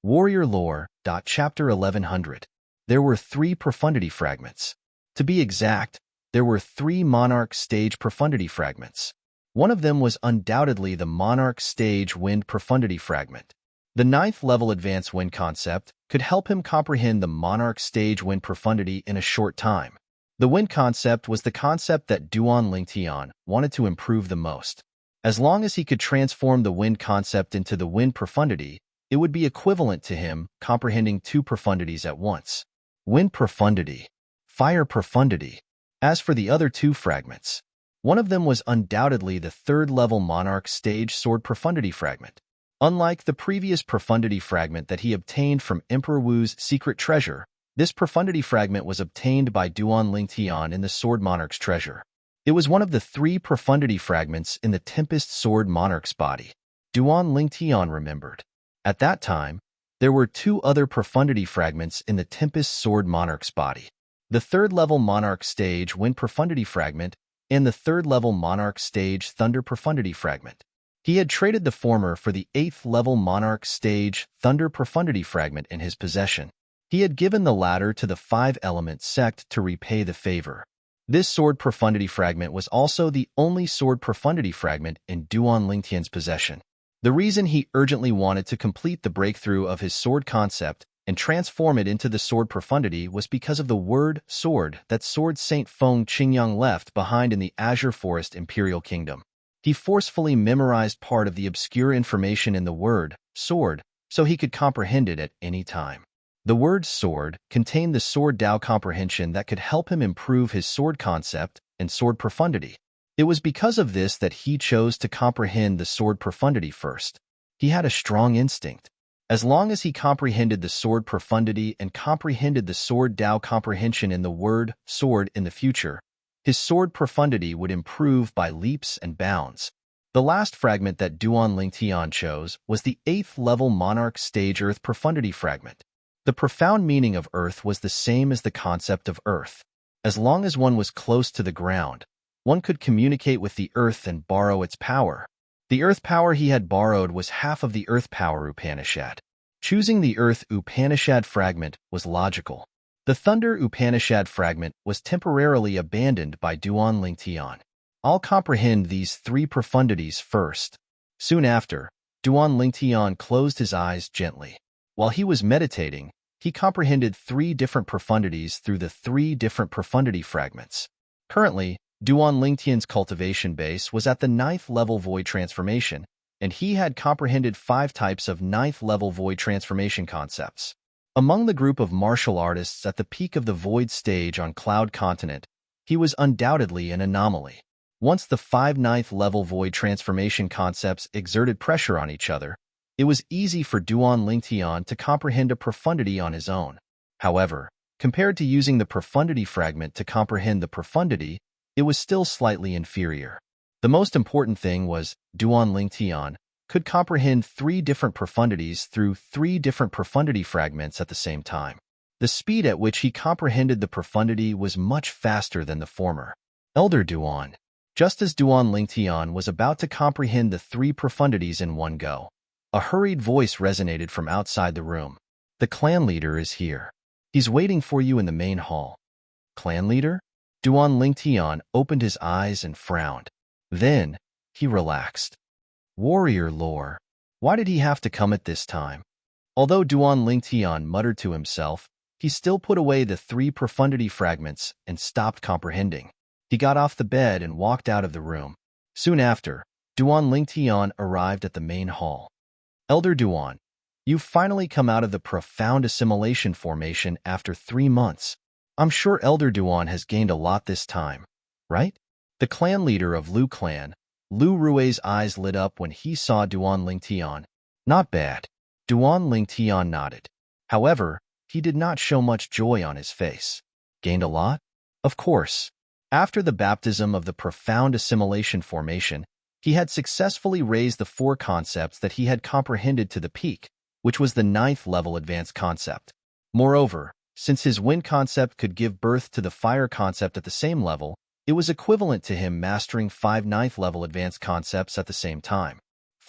Warrior Lore. Chapter 1100. There were 3 profundity fragments. To be exact, there were 3 Monarch stage profundity fragments. One of them was undoubtedly the Monarch stage wind profundity fragment. The 9th level advanced wind concept could help him comprehend the Monarch stage wind profundity in a short time. The wind concept was the concept that Duan Lingtian wanted to improve the most. As long as he could transform the wind concept into the wind profundity, it would be equivalent to him comprehending 2 profundities at once. Wind profundity, fire profundity. As for the other 2 fragments, one of them was undoubtedly the 3rd level Monarch stage sword profundity fragment. Unlike the previous profundity fragment that he obtained from Emperor Wu's secret treasure, this profundity fragment was obtained by Duan Lingtian in the Sword Monarch's treasure. It was one of the 3 profundity fragments in the Tempest Sword Monarch's body. Duan Lingtian remembered. At that time, there were 2 other profundity fragments in the Tempest Sword Monarch's body. The 3rd level Monarch stage Wind profundity fragment and the 3rd level Monarch stage Thunder profundity fragment. He had traded the former for the 8th level Monarch stage Thunder profundity fragment in his possession. He had given the latter to the 5-element sect to repay the favor. This sword profundity fragment was also the only sword profundity fragment in Duan Lingtian's possession. The reason he urgently wanted to complete the breakthrough of his sword concept and transform it into the sword profundity was because of the word sword that Sword Saint Feng Qingyang left behind in the Azure Forest Imperial Kingdom. He forcefully memorized part of the obscure information in the word sword so he could comprehend it at any time. The word sword contained the sword Dao comprehension that could help him improve his sword concept and sword profundity. It was because of this that he chose to comprehend the sword profundity first. He had a strong instinct. As long as he comprehended the sword profundity and comprehended the sword Dao comprehension in the word sword in the future, his sword profundity would improve by leaps and bounds. The last fragment that Duan Lingtian chose was the 8th level Monarch stage Earth profundity fragment. The profound meaning of Earth was the same as the concept of Earth. As long as one was close to the ground, one could communicate with the Earth and borrow its power. The Earth power he had borrowed was half of the Earth power Upanishad. Choosing the Earth Upanishad fragment was logical. The Thunder Upanishad fragment was temporarily abandoned by Duan Lingtian. I'll comprehend these 3 profundities first. Soon after, Duan Lingtian closed his eyes gently. While he was meditating, he comprehended 3 different profundities through the 3 different profundity fragments. Currently, Duan Lingtian's cultivation base was at the 9th level void transformation, and he had comprehended 5 types of 9th level void transformation concepts. Among the group of martial artists at the peak of the void stage on Cloud Continent, he was undoubtedly an anomaly. Once the 5 9th level void transformation concepts exerted pressure on each other, it was easy for Duan Lingtian to comprehend a profundity on his own. However, compared to using the profundity fragment to comprehend the profundity, it was still slightly inferior. The most important thing was Duan Lingtian could comprehend 3 different profundities through 3 different profundity fragments at the same time. The speed at which he comprehended the profundity was much faster than the former. Elder Duan. Just as Duan Lingtian was about to comprehend the 3 profundities in one go, a hurried voice resonated from outside the room. The clan leader is here. He's waiting for you in the main hall. Clan leader? Duan Lingtian opened his eyes and frowned. Then, he relaxed. Warrior lore. Why did he have to come at this time? Although Duan Lingtian muttered to himself, he still put away the 3 profundity fragments and stopped comprehending. He got off the bed and walked out of the room. Soon after, Duan Lingtian arrived at the main hall. Elder Duan, you've finally come out of the profound assimilation formation after 3 months. I'm sure Elder Duan has gained a lot this time, right? The clan leader of Lu clan, Lu Rui's eyes lit up when he saw Duan Lingtian. Not bad. Duan Lingtian nodded. However, he did not show much joy on his face. Gained a lot? Of course. After the baptism of the profound assimilation formation, he had successfully raised the 4 concepts that he had comprehended to the peak, which was the 9th level advanced concept. Moreover, since his wind concept could give birth to the fire concept at the same level, it was equivalent to him mastering 5 9th level advanced concepts at the same time.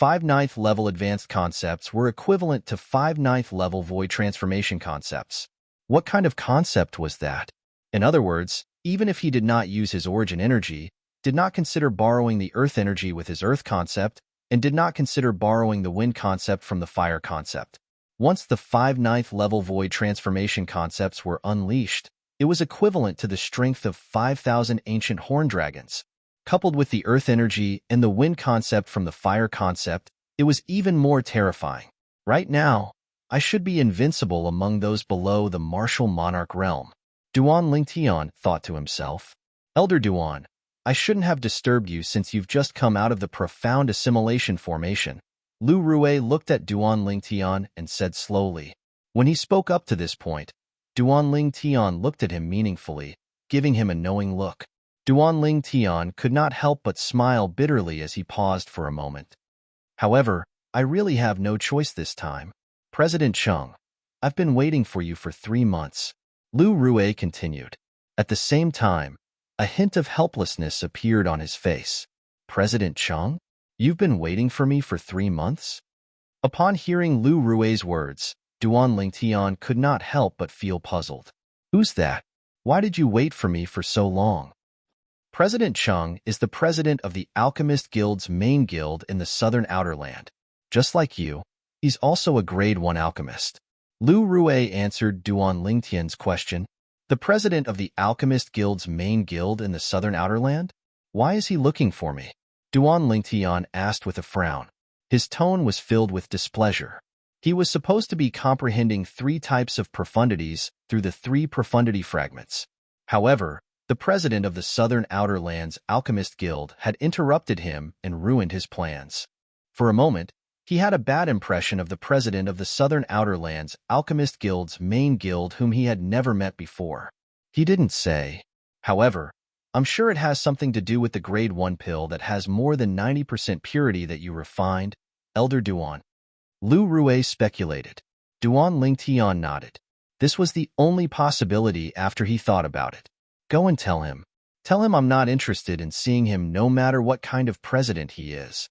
5 ninth level advanced concepts were equivalent to 5 ninth level void transformation concepts. What kind of concept was that? In other words, even if he did not use his origin energy, did not consider borrowing the earth energy with his earth concept, and did not consider borrowing the wind concept from the fire concept. Once the 5 ninth level void transformation concepts were unleashed, it was equivalent to the strength of 5,000 ancient horn dragons. Coupled with the earth energy and the wind concept from the fire concept, it was even more terrifying. Right now, I should be invincible among those below the martial monarch realm. Duan Lingtian thought to himself. Elder Duan, I shouldn't have disturbed you since you've just come out of the profound assimilation formation. Lu Rue looked at Duan Lingtian and said slowly. When he spoke up to this point, Duan Lingtian looked at him meaningfully, giving him a knowing look. Duan Lingtian could not help but smile bitterly as he paused for a moment. However, I really have no choice this time. President Chung, I've been waiting for you for 3 months. Lu Rue continued. At the same time, a hint of helplessness appeared on his face. President Chung? You've been waiting for me for 3 months? Upon hearing Lu Rue's words, Duan Lingtian could not help but feel puzzled. Who's that? Why did you wait for me for so long? President Chung is the president of the Alchemist Guild's main guild in the southern outer land. Just like you, he's also a grade 1 alchemist. Lu Rue answered Duan Lingtian's question. The president of the Alchemist Guild's main guild in the southern outer land? Why is he looking for me? Duan Lingtian asked with a frown. His tone was filled with displeasure. He was supposed to be comprehending 3 types of profundities through the 3 profundity fragments. However, the president of the Southern Outer Lands Alchemist Guild had interrupted him and ruined his plans. For a moment, he had a bad impression of the president of the Southern Outer Lands Alchemist Guild's main guild whom he had never met before. He didn't say. However, I'm sure it has something to do with the grade 1 pill that has more than 90% purity that you refined, Elder Duan. Lu Rue speculated. Duan Lingtian nodded. This was the only possibility after he thought about it. Go and tell him. Tell him I'm not interested in seeing him no matter what kind of president he is.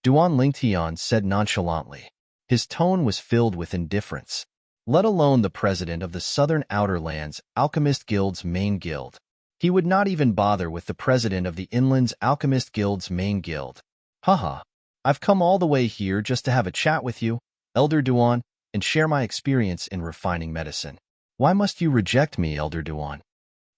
Duan Lingtian said nonchalantly. His tone was filled with indifference. Let alone the president of the Southern Outer Lands Alchemist Guild's main guild. He would not even bother with the president of the Inlands Alchemist Guild's main guild. Haha. I've come all the way here just to have a chat with you, Elder Duan, and share my experience in refining medicine. Why must you reject me, Elder Duan?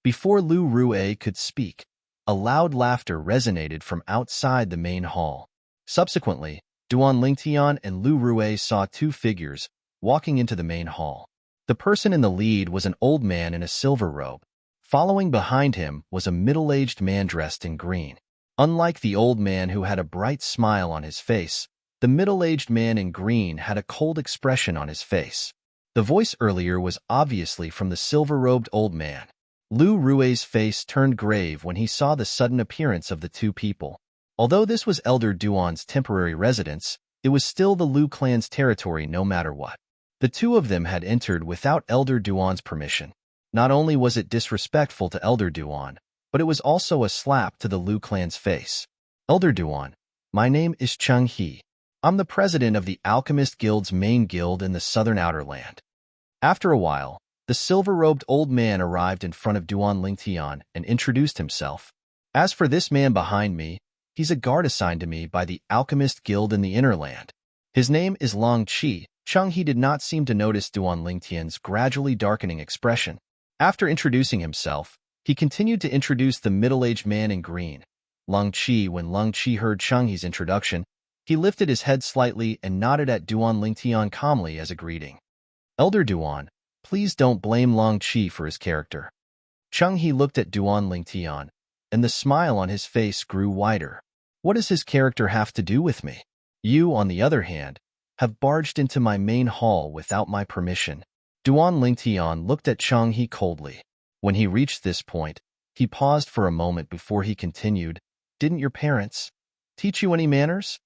Before Lu Rue could speak, a loud laughter resonated from outside the main hall. Subsequently, Duan Lingtian and Lu Rue saw 2 figures walking into the main hall. The person in the lead was an old man in a silver robe. Following behind him was a middle-aged man dressed in green. Unlike the old man who had a bright smile on his face, the middle-aged man in green had a cold expression on his face. The voice earlier was obviously from the silver-robed old man. Lu Rue's face turned grave when he saw the sudden appearance of the 2 people. Although this was Elder Duan's temporary residence, it was still the Lu clan's territory no matter what. The 2 of them had entered without Elder Duan's permission. Not only was it disrespectful to Elder Duan, but it was also a slap to the Lu clan's face. Elder Duan, my name is Chung He. I'm the president of the Alchemist Guild's main guild in the Southern Outer Land. After a while, the silver-robed old man arrived in front of Duan Lingtian and introduced himself. As for this man behind me, he's a guard assigned to me by the Alchemist Guild in the Inner Land. His name is Long Qi. Chung He did not seem to notice Duan Lingtian's gradually darkening expression. After introducing himself, he continued to introduce the middle-aged man in green. Long Qi. When Long Qi heard Chung He's introduction, he lifted his head slightly and nodded at Duan Lingtian calmly as a greeting. Elder Duan, please don't blame Long Qi for his character. Chung He looked at Duan Lingtian, and the smile on his face grew wider. What does his character have to do with me? You, on the other hand, have barged into my main hall without my permission. Duan Lingtian looked at Chung He coldly. When he reached this point, he paused for a moment before he continued, Didn't your parents teach you any manners?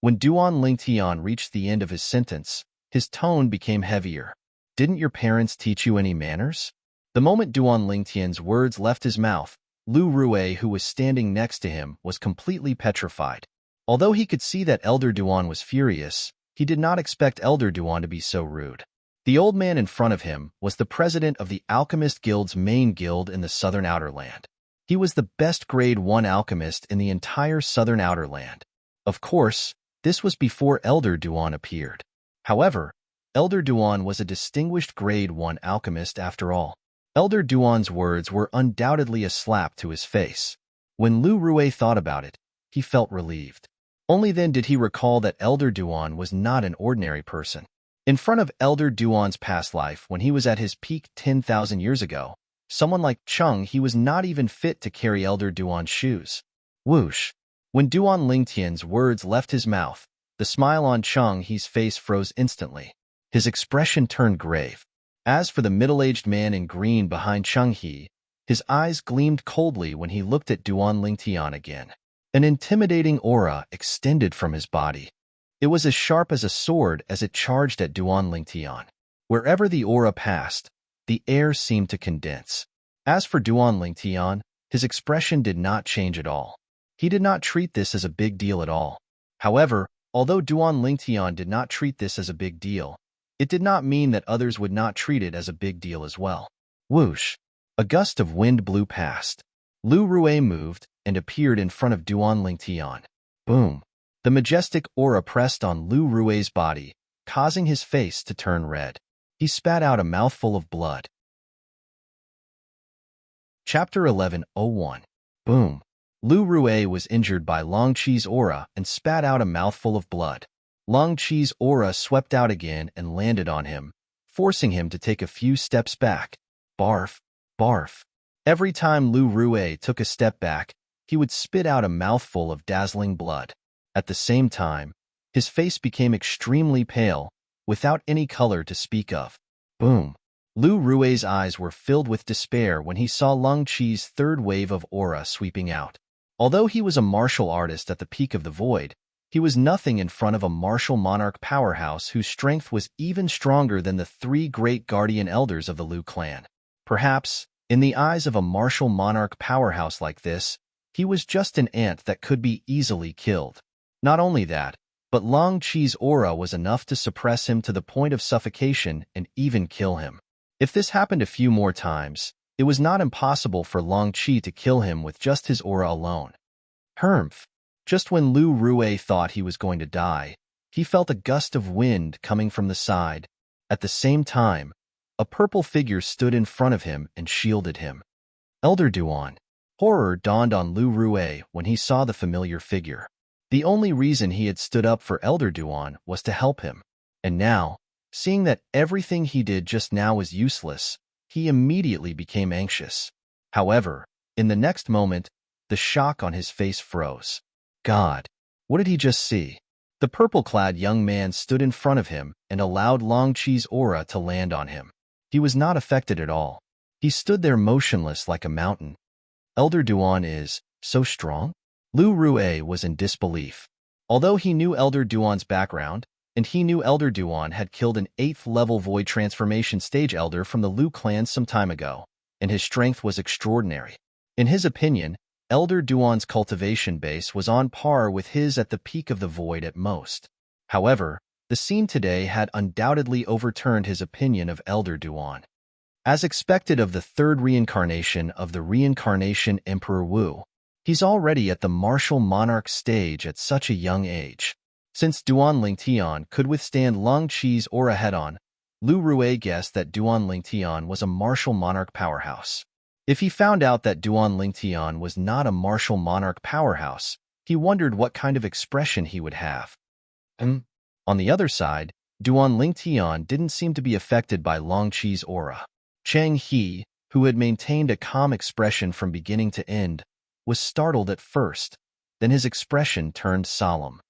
When Duan Lingtian reached the end of his sentence, his tone became heavier. Didn't your parents teach you any manners? The moment Duan Lingtian's words left his mouth, Lu Rue, who was standing next to him, was completely petrified. Although he could see that Elder Duan was furious, he did not expect Elder Duan to be so rude. The old man in front of him was the president of the Alchemist Guild's main guild in the Southern Outer Land. He was the best grade 1 alchemist in the entire Southern Outer Land. Of course, this was before Elder Duan appeared. However, Elder Duan was a distinguished grade 1 alchemist after all. Elder Duan's words were undoubtedly a slap to his face. When Lu Rue thought about it, he felt relieved. Only then did he recall that Elder Duan was not an ordinary person. In front of Elder Duan's past life, when he was at his peak 10,000 years ago, someone like Chung, he was not even fit to carry Elder Duan's shoes. Whoosh! When Duan Lingtian's words left his mouth, the smile on Chung He's face froze instantly. His expression turned grave. As for the middle-aged man in green behind Chung He, his eyes gleamed coldly when he looked at Duan Lingtian again. An intimidating aura extended from his body. It was as sharp as a sword as it charged at Duan Lingtian. Wherever the aura passed, the air seemed to condense. As for Duan Lingtian, his expression did not change at all. He did not treat this as a big deal at all. However, although Duan Lingtian did not treat this as a big deal, it did not mean that others would not treat it as a big deal as well. Whoosh! A gust of wind blew past. Lu Rue moved and appeared in front of Duan Lingtian. Boom! The majestic aura pressed on Lu Rue's body, causing his face to turn red. He spat out a mouthful of blood. Chapter 11:01. Boom! Lu Rue was injured by Long Qi's aura and spat out a mouthful of blood. Long Qi's aura swept out again and landed on him, forcing him to take a few steps back. Barf! Barf! Every time Lu Rue took a step back, he would spit out a mouthful of dazzling blood. At the same time, his face became extremely pale, without any color to speak of. Boom! Lu Rue's eyes were filled with despair when he saw Long Qi's third wave of aura sweeping out. Although he was a martial artist at the peak of the void, he was nothing in front of a martial monarch powerhouse whose strength was even stronger than the 3 great guardian elders of the Lu clan. Perhaps, in the eyes of a martial monarch powerhouse like this, he was just an ant that could be easily killed. Not only that, but Long Qi's aura was enough to suppress him to the point of suffocation and even kill him. If this happened a few more times, it was not impossible for Long Qi to kill him with just his aura alone. Humph! Just when Lu Rue thought he was going to die, he felt a gust of wind coming from the side. At the same time, a purple figure stood in front of him and shielded him. Elder Duan. Horror dawned on Lu Rue when he saw the familiar figure. The only reason he had stood up for Elder Duan was to help him. And now, seeing that everything he did just now was useless, he immediately became anxious. However, in the next moment, the shock on his face froze. God, what did he just see? The purple-clad young man stood in front of him and allowed Long Qi's aura to land on him. He was not affected at all. He stood there motionless like a mountain. Elder Duan is so strong? Lu Rue was in disbelief. Although he knew Elder Duan's background, and he knew Elder Duan had killed an 8th-level Void Transformation Stage Elder from the Lu clan some time ago, and his strength was extraordinary. In his opinion, Elder Duan's cultivation base was on par with his at the peak of the Void at most. However, the scene today had undoubtedly overturned his opinion of Elder Duan. As expected of the 3rd reincarnation of the Reincarnation Emperor Wu, he's already at the martial monarch stage at such a young age. Since Duan Lingtian could withstand Long Qi's aura head-on, Lu Rue guessed that Duan Lingtian was a martial monarch powerhouse. If he found out that Duan Lingtian was not a martial monarch powerhouse, he wondered what kind of expression he would have. On the other side, Duan Lingtian didn't seem to be affected by Long Qi's aura. Cheng He, who had maintained a calm expression from beginning to end, was startled at first, then his expression turned solemn.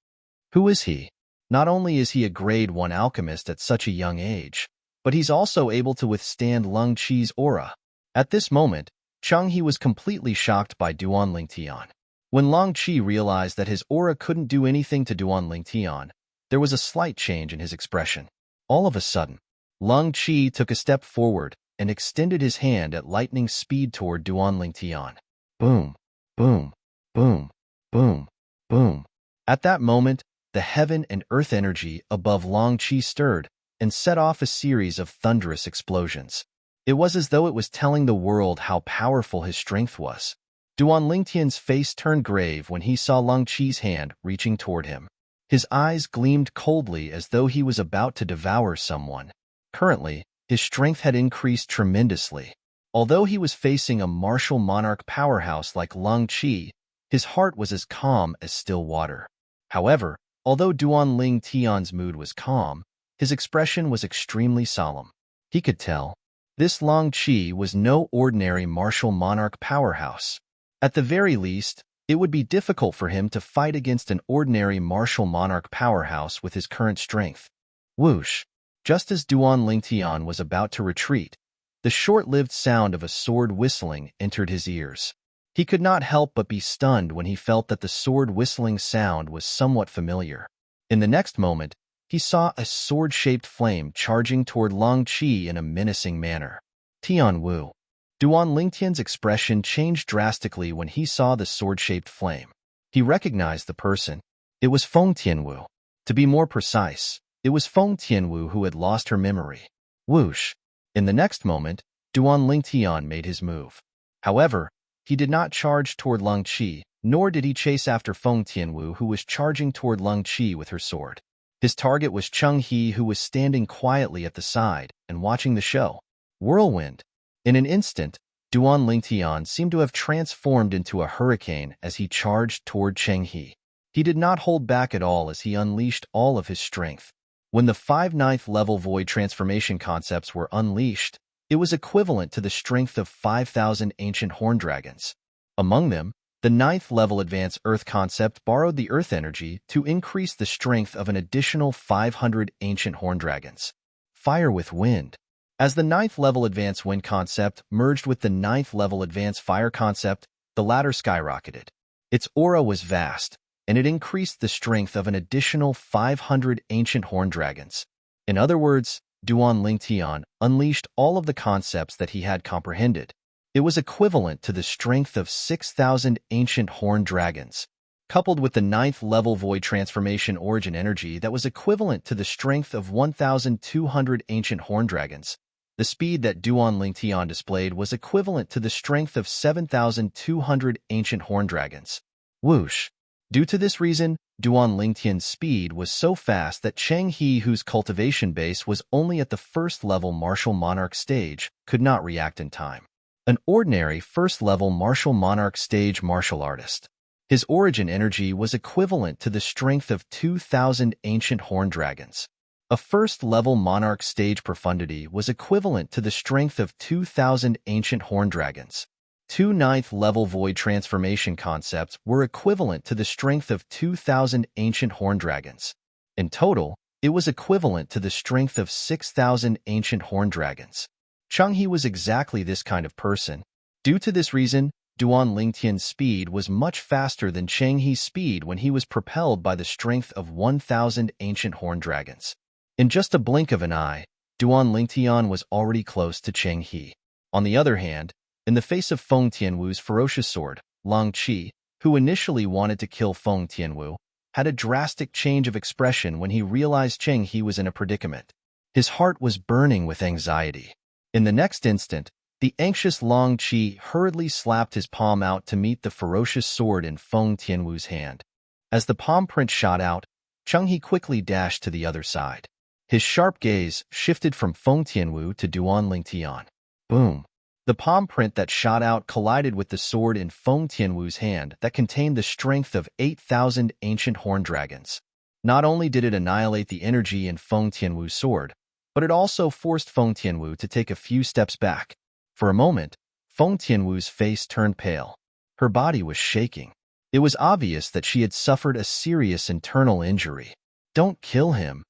Who is he? Not only is he a grade 1 alchemist at such a young age, but he's also able to withstand Long Qi's aura. At this moment, Cheng He was completely shocked by Duan Lingtian. When Long Qi realized that his aura couldn't do anything to Duan Lingtian, there was a slight change in his expression. All of a sudden, Long Qi took a step forward and extended his hand at lightning speed toward Duan Lingtian. Boom, boom, boom, boom, boom. At that moment, the heaven and earth energy above Long Qi stirred and set off a series of thunderous explosions. It was as though it was telling the world how powerful his strength was. Duan Lingtian's face turned grave when he saw Long Qi's hand reaching toward him. His eyes gleamed coldly as though he was about to devour someone. Currently, his strength had increased tremendously. Although he was facing a martial monarch powerhouse like Long Qi, his heart was as calm as still water. However, although Duan Ling Tian's mood was calm, his expression was extremely solemn. He could tell. This Long Qi was no ordinary martial monarch powerhouse. At the very least, it would be difficult for him to fight against an ordinary martial monarch powerhouse with his current strength. Whoosh! Just as Duan Lingtian was about to retreat, the short-lived sound of a sword whistling entered his ears. He could not help but be stunned when he felt that the sword whistling sound was somewhat familiar. In the next moment, he saw a sword-shaped flame charging toward Long Qi in a menacing manner. Tian Wu. Duan Lingtian's expression changed drastically when he saw the sword-shaped flame. He recognized the person. It was Feng Tianwu. To be more precise, it was Feng Tianwu who had lost her memory. Whoosh! In the next moment, Duan Lingtian made his move. However, he did not charge toward Long Qi, nor did he chase after Feng Tianwu, who was charging toward Long Qi with her sword. His target was Cheng He, who was standing quietly at the side and watching the show. Whirlwind. In an instant, Duan Lingtian seemed to have transformed into a hurricane as he charged toward Cheng He. He did not hold back at all as he unleashed all of his strength. When the 5 9th-level void transformation concepts were unleashed, it was equivalent to the strength of 5,000 ancient horn dragons. Among them, the 9th-level advanced earth concept borrowed the earth energy to increase the strength of an additional 500 ancient horn dragons. Fire with wind. As the 9th-level advanced wind concept merged with the 9th-level advanced fire concept, the latter skyrocketed. Its aura was vast, and it increased the strength of an additional 500 ancient horn dragons. In other words, Duan Lingtian unleashed all of the concepts that he had comprehended. It was equivalent to the strength of 6,000 ancient horn dragons, coupled with the 9th-level void transformation origin energy that was equivalent to the strength of 1,200 ancient horn dragons. The speed that Duan Lingtian displayed was equivalent to the strength of 7,200 ancient horn dragons. Whoosh! Due to this reason, Duan Lingtian's speed was so fast that Cheng He, whose cultivation base was only at the first-level martial monarch stage, could not react in time. An ordinary first-level martial monarch stage martial artist. His origin energy was equivalent to the strength of 2,000 ancient horn dragons. A first-level monarch stage profundity was equivalent to the strength of 2,000 ancient horn dragons. 2 9th-level void transformation concepts were equivalent to the strength of 2,000 ancient horn dragons. In total, it was equivalent to the strength of 6,000 ancient horn dragons. Cheng He was exactly this kind of person. Due to this reason, Duan Lingtian's speed was much faster than Cheng He's speed when he was propelled by the strength of 1,000 ancient horn dragons. In just a blink of an eye, Duan Lingtian was already close to Cheng He. On the other hand, in the face of Feng Tianwu's ferocious sword, Long Qi, who initially wanted to kill Feng Tianwu, had a drastic change of expression when he realized Cheng He was in a predicament. His heart was burning with anxiety. In the next instant, the anxious Long Qi hurriedly slapped his palm out to meet the ferocious sword in Feng Tianwu's hand. As the palm print shot out, Cheng He quickly dashed to the other side. His sharp gaze shifted from Feng Tianwu to Duan Lingtian. Boom! The palm print that shot out collided with the sword in Feng Tianwu's hand that contained the strength of 8,000 ancient horn dragons. Not only did it annihilate the energy in Feng Tianwu's sword, but it also forced Feng Tianwu to take a few steps back. For a moment, Feng Tianwu's face turned pale. Her body was shaking. It was obvious that she had suffered a serious internal injury. Don't kill him.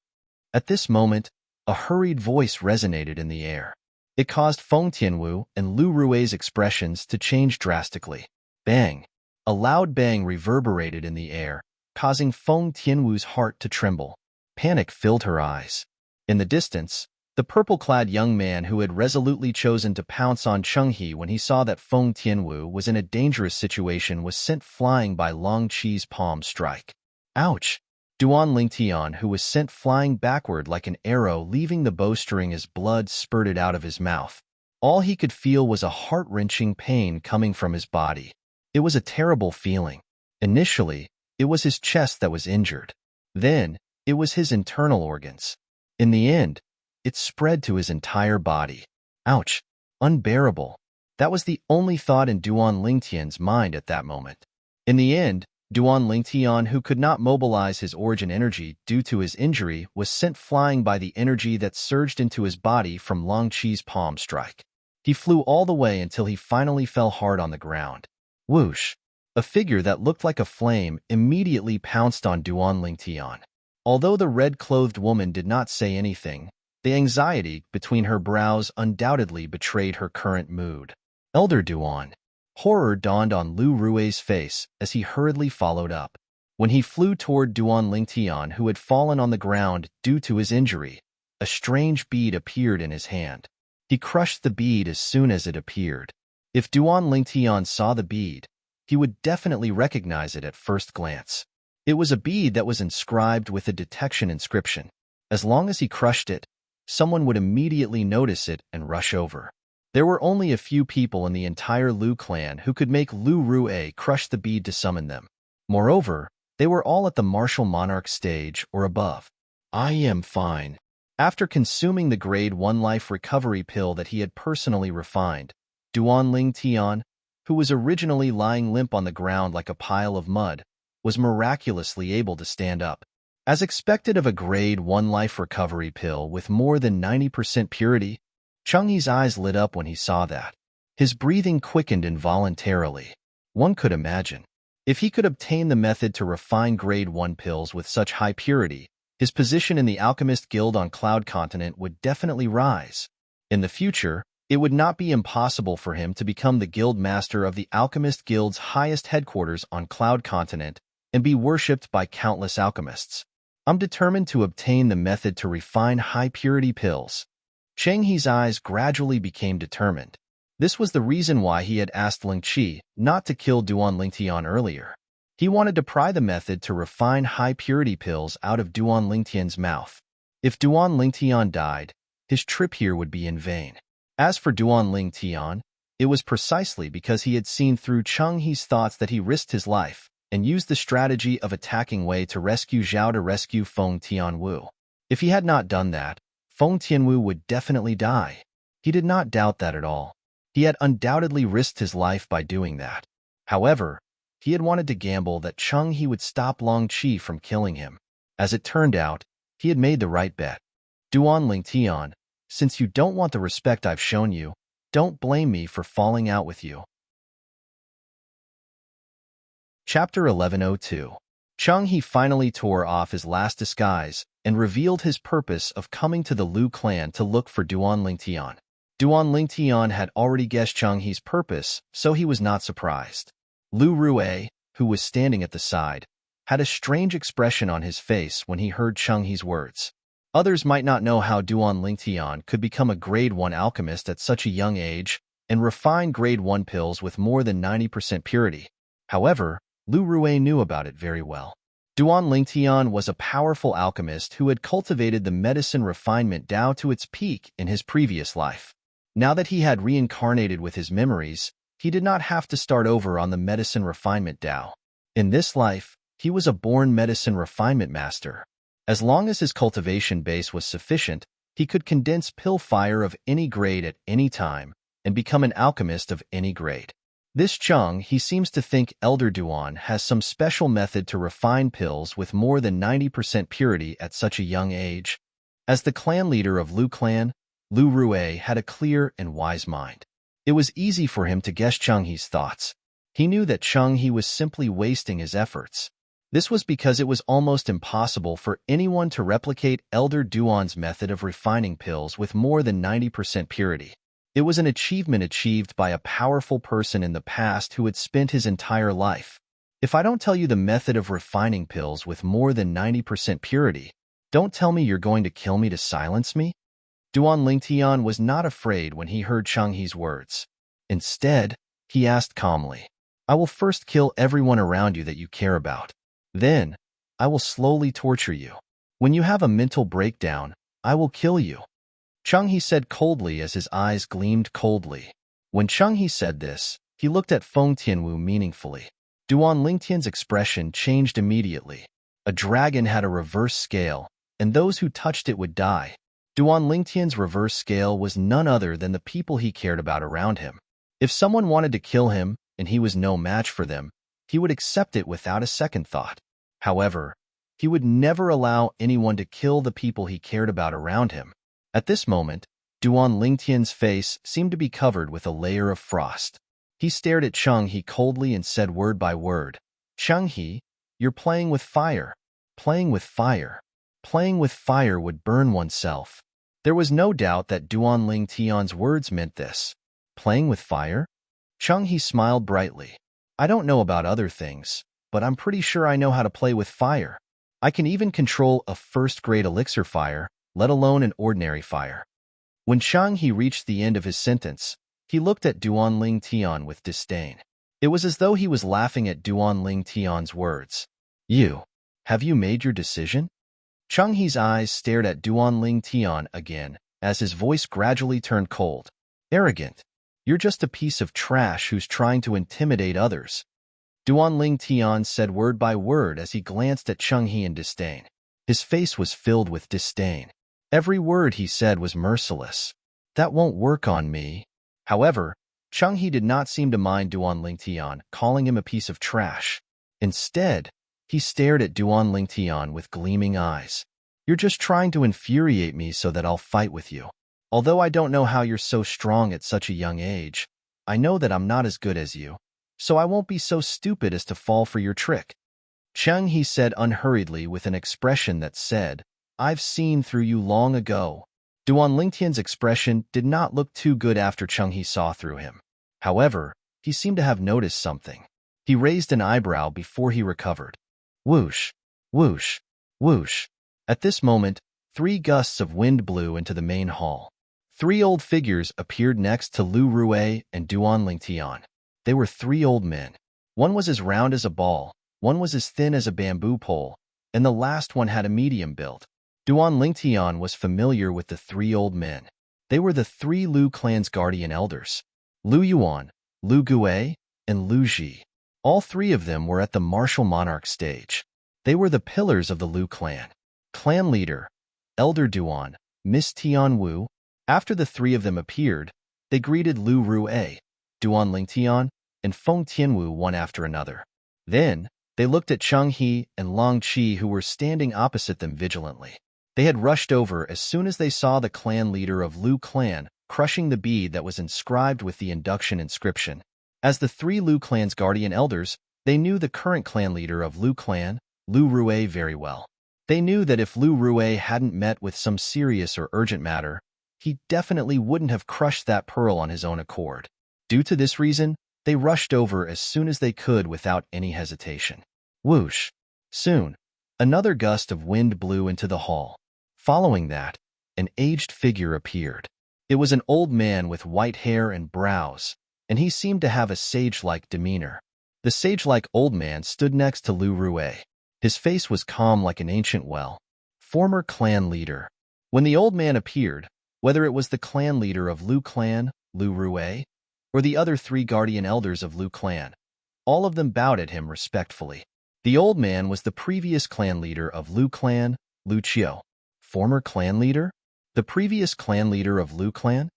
At this moment, a hurried voice resonated in the air. It caused Feng Tianwu and Lu Rui's expressions to change drastically. Bang! A loud bang reverberated in the air, causing Feng Tianwu's heart to tremble. Panic filled her eyes. In the distance, the purple-clad young man who had resolutely chosen to pounce on Cheng He when he saw that Feng Tianwu was in a dangerous situation was sent flying by Long Qi's palm strike. Ouch! Duan Lingtian, who was sent flying backward like an arrow, leaving the bowstring as blood spurted out of his mouth. All he could feel was a heart-wrenching pain coming from his body. It was a terrible feeling. Initially, it was his chest that was injured. Then, it was his internal organs. In the end, it spread to his entire body. Ouch! Unbearable. That was the only thought in Duan Lingtian's mind at that moment. In the end, Duan Lingtian, who could not mobilize his origin energy due to his injury, was sent flying by the energy that surged into his body from Long Chi's palm strike. He flew all the way until he finally fell hard on the ground. Whoosh! A figure that looked like a flame immediately pounced on Duan Lingtian. Although the red-clothed woman did not say anything, the anxiety between her brows undoubtedly betrayed her current mood. Elder Duan. Horror dawned on Lu Rue's face as he hurriedly followed up. When he flew toward Duan Lingtian, who had fallen on the ground due to his injury, a strange bead appeared in his hand. He crushed the bead as soon as it appeared. If Duan Lingtian saw the bead, he would definitely recognize it at first glance. It was a bead that was inscribed with a detection inscription. As long as he crushed it, someone would immediately notice it and rush over. There were only a few people in the entire Lu clan who could make Lu Rue crush the bead to summon them. Moreover, they were all at the martial monarch stage or above. I am fine. After consuming the Grade 1 life recovery pill that he had personally refined, Duan Lingtian, who was originally lying limp on the ground like a pile of mud, was miraculously able to stand up. As expected of a Grade 1 life recovery pill with more than 90% purity, Changyi's eyes lit up when he saw that. His breathing quickened involuntarily. One could imagine. If he could obtain the method to refine Grade 1 pills with such high purity, his position in the Alchemist Guild on Cloud Continent would definitely rise. In the future, it would not be impossible for him to become the guild master of the Alchemist Guild's highest headquarters on Cloud Continent and be worshipped by countless alchemists. I'm determined to obtain the method to refine high-purity pills. Cheng He's eyes gradually became determined. This was the reason why he had asked Ling Qi not to kill Duan Lingtian earlier. He wanted to pry the method to refine high-purity pills out of Duan Lingtian's mouth. If Duan Lingtian died, his trip here would be in vain. As for Duan Lingtian, it was precisely because he had seen through Cheng He's thoughts that he risked his life and used the strategy of attacking Wei to rescue Zhao to rescue Feng Tianwu. If he had not done that, Feng Tianwu would definitely die. He did not doubt that at all. He had undoubtedly risked his life by doing that. However, he had wanted to gamble that Cheng He would stop Long Qi from killing him. As it turned out, he had made the right bet. Duan Lingtian, since you don't want the respect I've shown you, don't blame me for falling out with you. Chapter 1102. Cheng He finally tore off his last disguise and revealed his purpose of coming to the Lu clan to look for Duan Lingtian. Duan Lingtian had already guessed Cheng He's purpose, so he was not surprised. Lu Rue, who was standing at the side, had a strange expression on his face when he heard Cheng He's words. Others might not know how Duan Lingtian could become a Grade 1 alchemist at such a young age and refine Grade 1 pills with more than 90% purity. However, Lu Rue knew about it very well. Duan Lingtian was a powerful alchemist who had cultivated the medicine refinement Dao to its peak in his previous life. Now that he had reincarnated with his memories, he did not have to start over on the medicine refinement Dao. In this life, he was a born medicine refinement master. As long as his cultivation base was sufficient, he could condense pill fire of any grade at any time and become an alchemist of any grade. This Cheng He seems to think Elder Duan has some special method to refine pills with more than 90% purity at such a young age. As the clan leader of Lu clan, Lu Rue had a clear and wise mind. It was easy for him to guess Cheng He's thoughts. He knew that Cheng He was simply wasting his efforts. This was because it was almost impossible for anyone to replicate Elder Duan's method of refining pills with more than 90% purity. It was an achievement achieved by a powerful person in the past who had spent his entire life. If I don't tell you the method of refining pills with more than 90% purity, don't tell me you're going to kill me to silence me? Duan Lingtian was not afraid when he heard Cheng He's words. Instead, he asked calmly, I will first kill everyone around you that you care about. Then, I will slowly torture you. When you have a mental breakdown, I will kill you. Chung-hee said coldly as his eyes gleamed coldly. When Chung-hee said this, he looked at Feng Tianwu meaningfully. Duan Lingtian's expression changed immediately. A dragon had a reverse scale, and those who touched it would die. Duan Lingtian's reverse scale was none other than the people he cared about around him. If someone wanted to kill him, and he was no match for them, he would accept it without a second thought. However, he would never allow anyone to kill the people he cared about around him. At this moment, Duan Lingtian's face seemed to be covered with a layer of frost. He stared at Chung-hee coldly and said word by word, "Chung-hee, you're playing with fire. Playing with fire. Playing with fire would burn oneself." There was no doubt that Duan Lingtian's words meant this. Playing with fire? Chung-hee smiled brightly. I don't know about other things, but I'm pretty sure I know how to play with fire. I can even control a first-grade elixir fire, let alone an ordinary fire. When Chung-hee reached the end of his sentence, he looked at Duan Lingtian with disdain. It was as though he was laughing at Duan Lingtian's words. Have you made your decision? Chung-hee's eyes stared at Duan Lingtian again, as his voice gradually turned cold. Arrogant. You're just a piece of trash who's trying to intimidate others. Duan Lingtian said word by word as he glanced at Chung-hee in disdain. His face was filled with disdain. Every word he said was merciless. That won't work on me. However, Chung-hee did not seem to mind Duan Lingtian calling him a piece of trash. Instead, he stared at Duan Lingtian with gleaming eyes. You're just trying to infuriate me so that I'll fight with you. Although I don't know how you're so strong at such a young age, I know that I'm not as good as you, so I won't be so stupid as to fall for your trick. Chung-hee said unhurriedly with an expression that said, I've seen through you long ago. Duan Lingtian's expression did not look too good after Chung-hee saw through him. However, he seemed to have noticed something. He raised an eyebrow before he recovered. Whoosh, whoosh, whoosh. At this moment, 3 gusts of wind blew into the main hall. 3 old figures appeared next to Lu Rui and Duan Lingtian. They were 3 old men. One was as round as a ball, one was as thin as a bamboo pole, and the last one had a medium build. Duan Lingtian was familiar with the 3 old men. They were the 3 Lu clan's guardian elders. Lu Yuan, Lu Gui, and Lu Ji. All 3 of them were at the martial monarch stage. They were the pillars of the Lu clan. Clan leader, Elder Duan, Miss Tianwu. After the 3 of them appeared, they greeted Lu Rui, Duan Lingtian, and Feng Tianwu one after another. Then, they looked at Chung-hee and Long Qi who were standing opposite them vigilantly. They had rushed over as soon as they saw the clan leader of Lu clan crushing the bead that was inscribed with the induction inscription. As the 3 Lu clan's guardian elders, they knew the current clan leader of Lu clan, Lu Rui, very well. They knew that if Lu Rui hadn't met with some serious or urgent matter, he definitely wouldn't have crushed that pearl on his own accord. Due to this reason, they rushed over as soon as they could without any hesitation. Whoosh! Soon, another gust of wind blew into the hall. Following that, an aged figure appeared. It was an old man with white hair and brows, and he seemed to have a sage-like demeanor. The sage-like old man stood next to Lu Rui. His face was calm like an ancient well. Former clan leader. When the old man appeared, whether it was the clan leader of Lu clan, Lu Rui, or the other 3 guardian elders of Lu clan, all of them bowed at him respectfully. The old man was the previous clan leader of Lu clan, Lu Qiu. Former clan leader? The previous clan leader of Lu clan?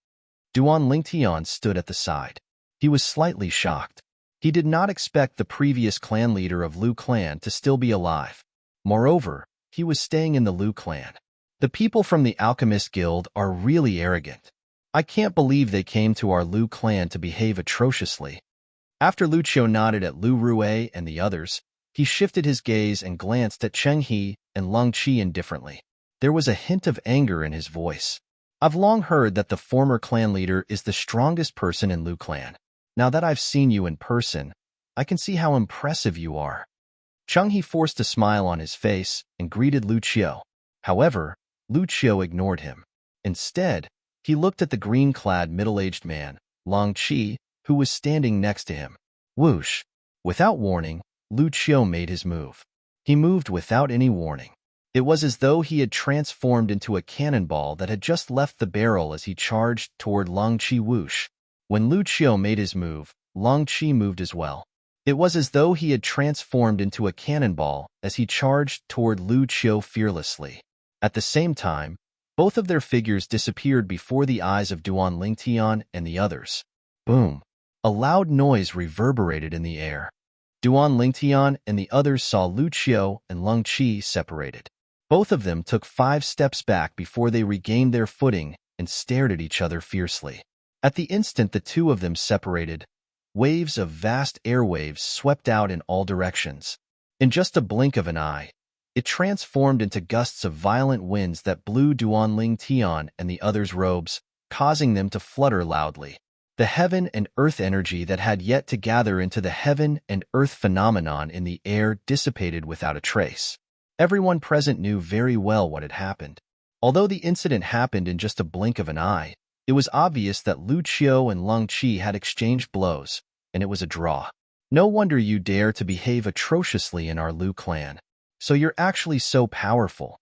Duan Lingtian stood at the side. He was slightly shocked. He did not expect the previous clan leader of Lu clan to still be alive. Moreover, he was staying in the Lu clan. The people from the Alchemist Guild are really arrogant. I can't believe they came to our Lu clan to behave atrociously. After Lu Qiu nodded at Lu Rui and the others, he shifted his gaze and glanced at Chung-hee and Long Qi indifferently. There was a hint of anger in his voice. I've long heard that the former clan leader is the strongest person in Lu clan. Now that I've seen you in person, I can see how impressive you are. Chung-hee forced a smile on his face and greeted Lu Qiu. However, Lu Qiu ignored him. Instead, he looked at the green-clad middle-aged man, Long Qi, who was standing next to him. Whoosh! Without warning, Lu Qiu made his move. He moved without any warning. It was as though he had transformed into a cannonball that had just left the barrel as he charged toward Long Chi whoosh. When Lu Qiu made his move, Long Chi moved as well. It was as though he had transformed into a cannonball as he charged toward Lu Qiu fearlessly. At the same time, both of their figures disappeared before the eyes of Duan Lingtian and the others. Boom! A loud noise reverberated in the air. Duan Lingtian and the others saw Lu Qiu and Long Qi separated. Both of them took 5 steps back before they regained their footing and stared at each other fiercely. At the instant the two of them separated, waves of vast airwaves swept out in all directions. In just a blink of an eye, it transformed into gusts of violent winds that blew Duan Lingtian and the others' robes, causing them to flutter loudly. The heaven and earth energy that had yet to gather into the heaven and earth phenomenon in the air dissipated without a trace. Everyone present knew very well what had happened. Although the incident happened in just a blink of an eye, it was obvious that Lu Qiu and Long Qi had exchanged blows, and it was a draw. No wonder you dare to behave atrociously in our Lu clan. So you're actually so powerful,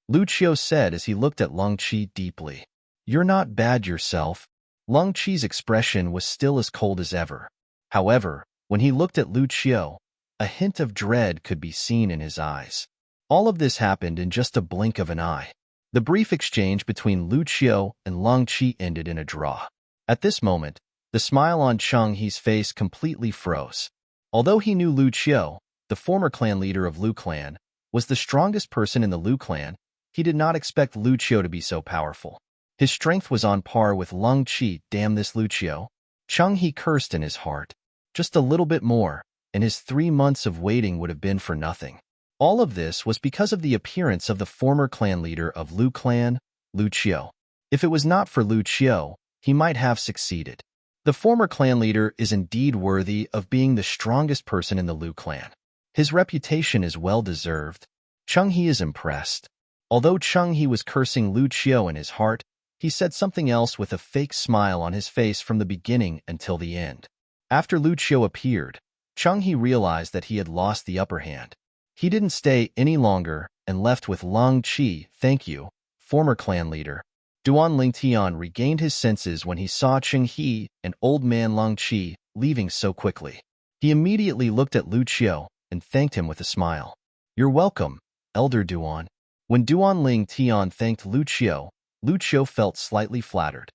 Lu Qiu said as he looked at Long Qi deeply. You're not bad yourself. Long Qi's expression was still as cold as ever. However, when he looked at Lu Qiu, a hint of dread could be seen in his eyes. All of this happened in just a blink of an eye. The brief exchange between Lu Qiu and Long Qi ended in a draw. At this moment, the smile on Cheng He's face completely froze. Although he knew Lu Qiu, the former clan leader of Lu clan, was the strongest person in the Lu clan, he did not expect Lu Qiu to be so powerful. His strength was on par with Long Qi. Damn this Lu Qiu. Cheng He cursed in his heart. Just a little bit more, and his 3 months of waiting would have been for nothing. All of this was because of the appearance of the former clan leader of Lu clan, Lu Qiu. If it was not for Lu Qiu, he might have succeeded. The former clan leader is indeed worthy of being the strongest person in the Lu clan. His reputation is well-deserved. Cheng He is impressed. Although Cheng He was cursing Lu Qiu in his heart, he said something else with a fake smile on his face from the beginning until the end. After Lu Qiu appeared, Cheng He realized that he had lost the upper hand. He didn't stay any longer and left with Long Qi. Thank you, former clan leader. Duan Lingtian regained his senses when he saw Cheng He and old man Long Qi leaving so quickly. He immediately looked at Lu Qiu and thanked him with a smile. You're welcome, Elder Duan. When Duan Lingtian thanked Lu Qiu felt slightly flattered.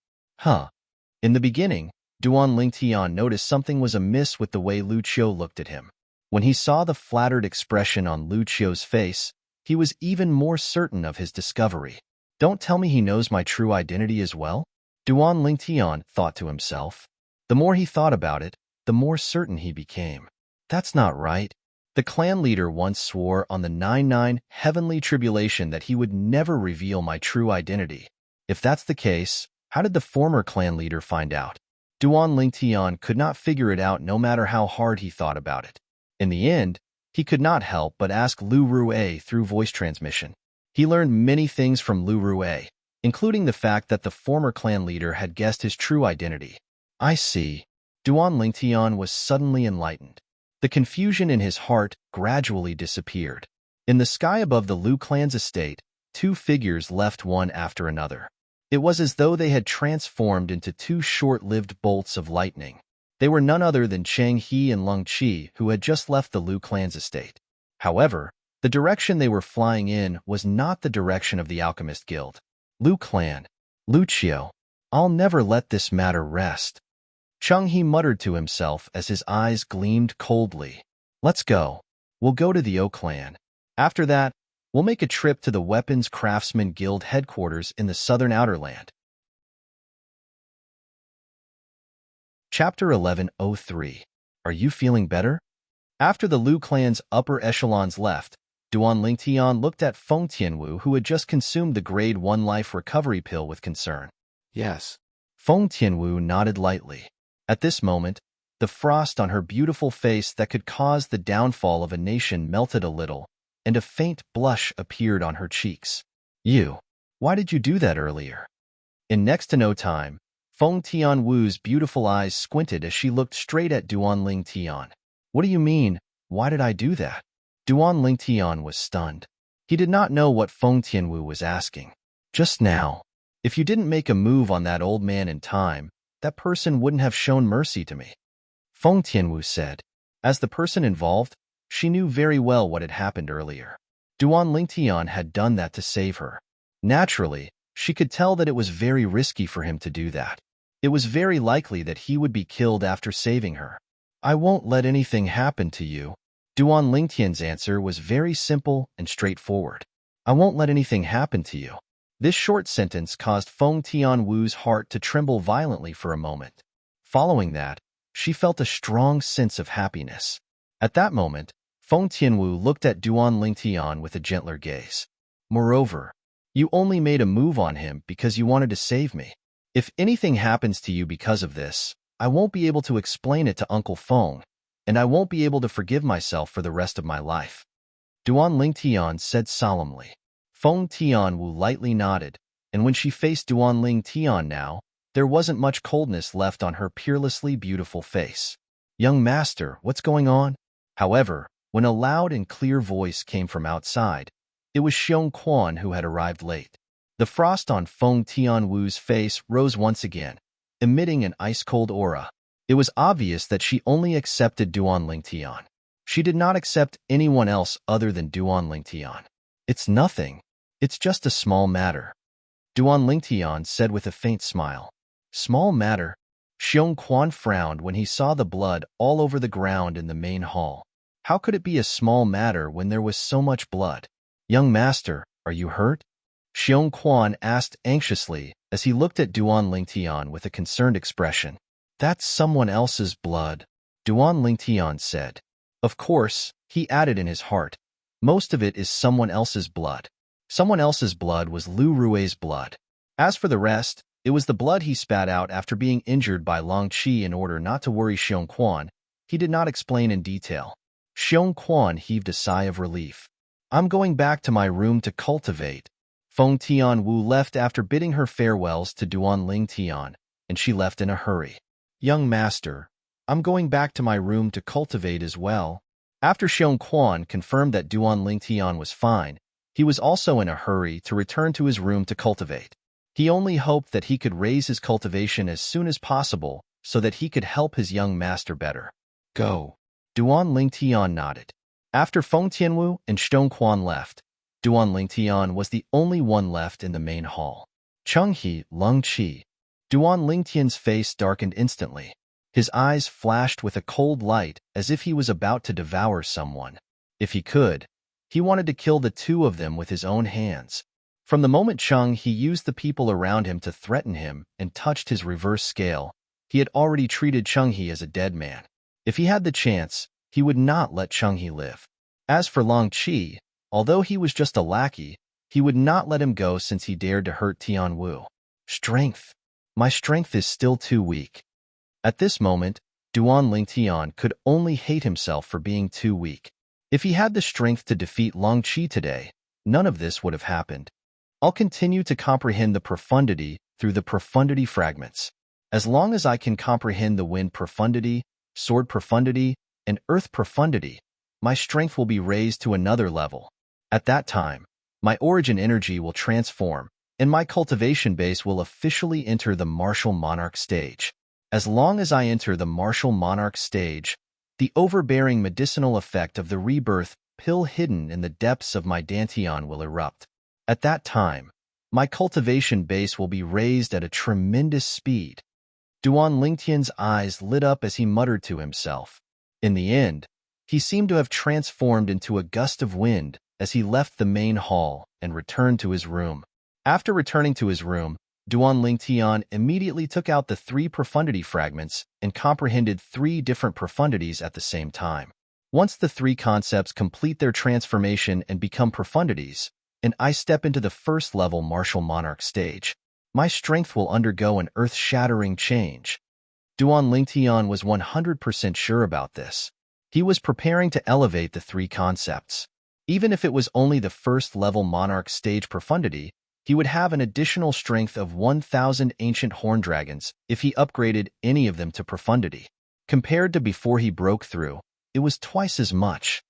In the beginning, Duan Lingtian noticed something was amiss with the way Lu Qiu looked at him. When he saw the flattered expression on Lu Qiu's face, he was even more certain of his discovery. Don't tell me he knows my true identity as well? Duan Lingtian thought to himself. The more he thought about it, the more certain he became. That's not right. The clan leader once swore on the 99 heavenly tribulation that he would never reveal my true identity. If that's the case, how did the former clan leader find out? Duan Lingtian could not figure it out no matter how hard he thought about it. In the end, he could not help but ask Lu Rue through voice transmission. He learned many things from Lu Rue, including the fact that the former clan leader had guessed his true identity. I see. Duan Lingtian was suddenly enlightened. The confusion in his heart gradually disappeared. In the sky above the Lu clan's estate, 2 figures left one after another. It was as though they had transformed into 2 short-lived bolts of lightning. They were none other than Cheng He and Long Qi, who had just left the Lu clan's estate. However, the direction they were flying in was not the direction of the Alchemist Guild. Lu clan. Lu Qiu. I'll never let this matter rest. Cheng He muttered to himself as his eyes gleamed coldly. Let's go. We'll go to the O clan. After that, we'll make a trip to the Weapons Craftsman Guild headquarters in the southern Outerland. Chapter 1103. Are you feeling better? After the Lu clan's upper echelons left, Duan Lingtian looked at Feng Tianwu, who had just consumed the Grade 1 life recovery pill, with concern. Yes. Feng Tianwu nodded lightly. At this moment, the frost on her beautiful face that could cause the downfall of a nation melted a little, and a faint blush appeared on her cheeks. Why did you do that earlier? In next to no time, Feng Tianwu's beautiful eyes squinted as she looked straight at Duan Lingtian. What do you mean, why did I do that? Duan Lingtian was stunned. He did not know what Feng Tianwu was asking. Just now, if you didn't make a move on that old man in time, that person wouldn't have shown mercy to me, Feng Tianwu said. As the person involved, she knew very well what had happened earlier. Duan Lingtian had done that to save her. Naturally, she could tell that it was very risky for him to do that. It was very likely that he would be killed after saving her. I won't let anything happen to you. Duan Lingtian's answer was very simple and straightforward. I won't let anything happen to you. This short sentence caused Feng Tianwu's heart to tremble violently for a moment. Following that, she felt a strong sense of happiness. At that moment, Feng Tianwu looked at Duan Lingtian with a gentler gaze. Moreover, you only made a move on him because you wanted to save me. If anything happens to you because of this, I won't be able to explain it to Uncle Feng, and I won't be able to forgive myself for the rest of my life. Duan Lingtian said solemnly. Feng Tianwu lightly nodded, and when she faced Duan Lingtian now, there wasn't much coldness left on her peerlessly beautiful face. Young master, what's going on? However, when a loud and clear voice came from outside, it was Xiong Quan who had arrived late. The frost on Feng Tianwu's face rose once again, emitting an ice-cold aura. It was obvious that she only accepted Duan Lingtian. She did not accept anyone else other than Duan Lingtian. It's nothing. It's just a small matter, Duan Lingtian said with a faint smile. Small matter? Xiong Quan frowned when he saw the blood all over the ground in the main hall. How could it be a small matter when there was so much blood? Young master, are you hurt? Xiong Quan asked anxiously as he looked at Duan Lingtian with a concerned expression. That's someone else's blood, Duan Lingtian said. Of course, he added in his heart. Most of it is someone else's blood. Someone else's blood was Lu Rui's blood. As for the rest, it was the blood he spat out after being injured by Long Qi. In order not to worry Xiong Quan, he did not explain in detail. Xiong Quan heaved a sigh of relief. I'm going back to my room to cultivate. Feng Tianwu left after bidding her farewells to Duan Lingtian, and she left in a hurry. Young master, I'm going back to my room to cultivate as well. After Xiong Quan confirmed that Duan Lingtian was fine, he was also in a hurry to return to his room to cultivate. He only hoped that he could raise his cultivation as soon as possible so that he could help his young master better. Go. Duan Lingtian nodded. After Feng Tianwu and Xiong Quan left, Duan Lingtian was the only one left in the main hall. Chenghe, Lung Qi. Duan Lingtian's face darkened instantly. His eyes flashed with a cold light as if he was about to devour someone. If he could, he wanted to kill the two of them with his own hands. From the moment Cheng He used the people around him to threaten him and touched his reverse scale, he had already treated Cheng He as a dead man. If he had the chance, he would not let Cheng He live. As for Long Qi, although he was just a lackey, he would not let him go since he dared to hurt Tianwu. Strength. My strength is still too weak. At this moment, Duan Lingtian could only hate himself for being too weak. If he had the strength to defeat Long Qi today, none of this would have happened. I'll continue to comprehend the profundity through the profundity fragments. As long as I can comprehend the wind profundity, sword profundity, and earth profundity, my strength will be raised to another level. At that time, my origin energy will transform, and my cultivation base will officially enter the martial monarch stage. As long as I enter the martial monarch stage, the overbearing medicinal effect of the rebirth pill hidden in the depths of my dantian will erupt. At that time, my cultivation base will be raised at a tremendous speed. Duan Lingtian's eyes lit up as he muttered to himself. In the end, he seemed to have transformed into a gust of wind as he left the main hall and returned to his room. After returning to his room, Duan Lingtian immediately took out the 3 profundity fragments and comprehended 3 different profundities at the same time. Once the 3 concepts complete their transformation and become profundities, and I step into the first level martial monarch stage, my strength will undergo an earth-shattering change. Duan Lingtian was 100% sure about this. He was preparing to elevate the 3 concepts. Even if it was only the first level monarch stage profundity, he would have an additional strength of 1,000 ancient horn dragons if he upgraded any of them to profundity. Compared to before he broke through, it was twice as much.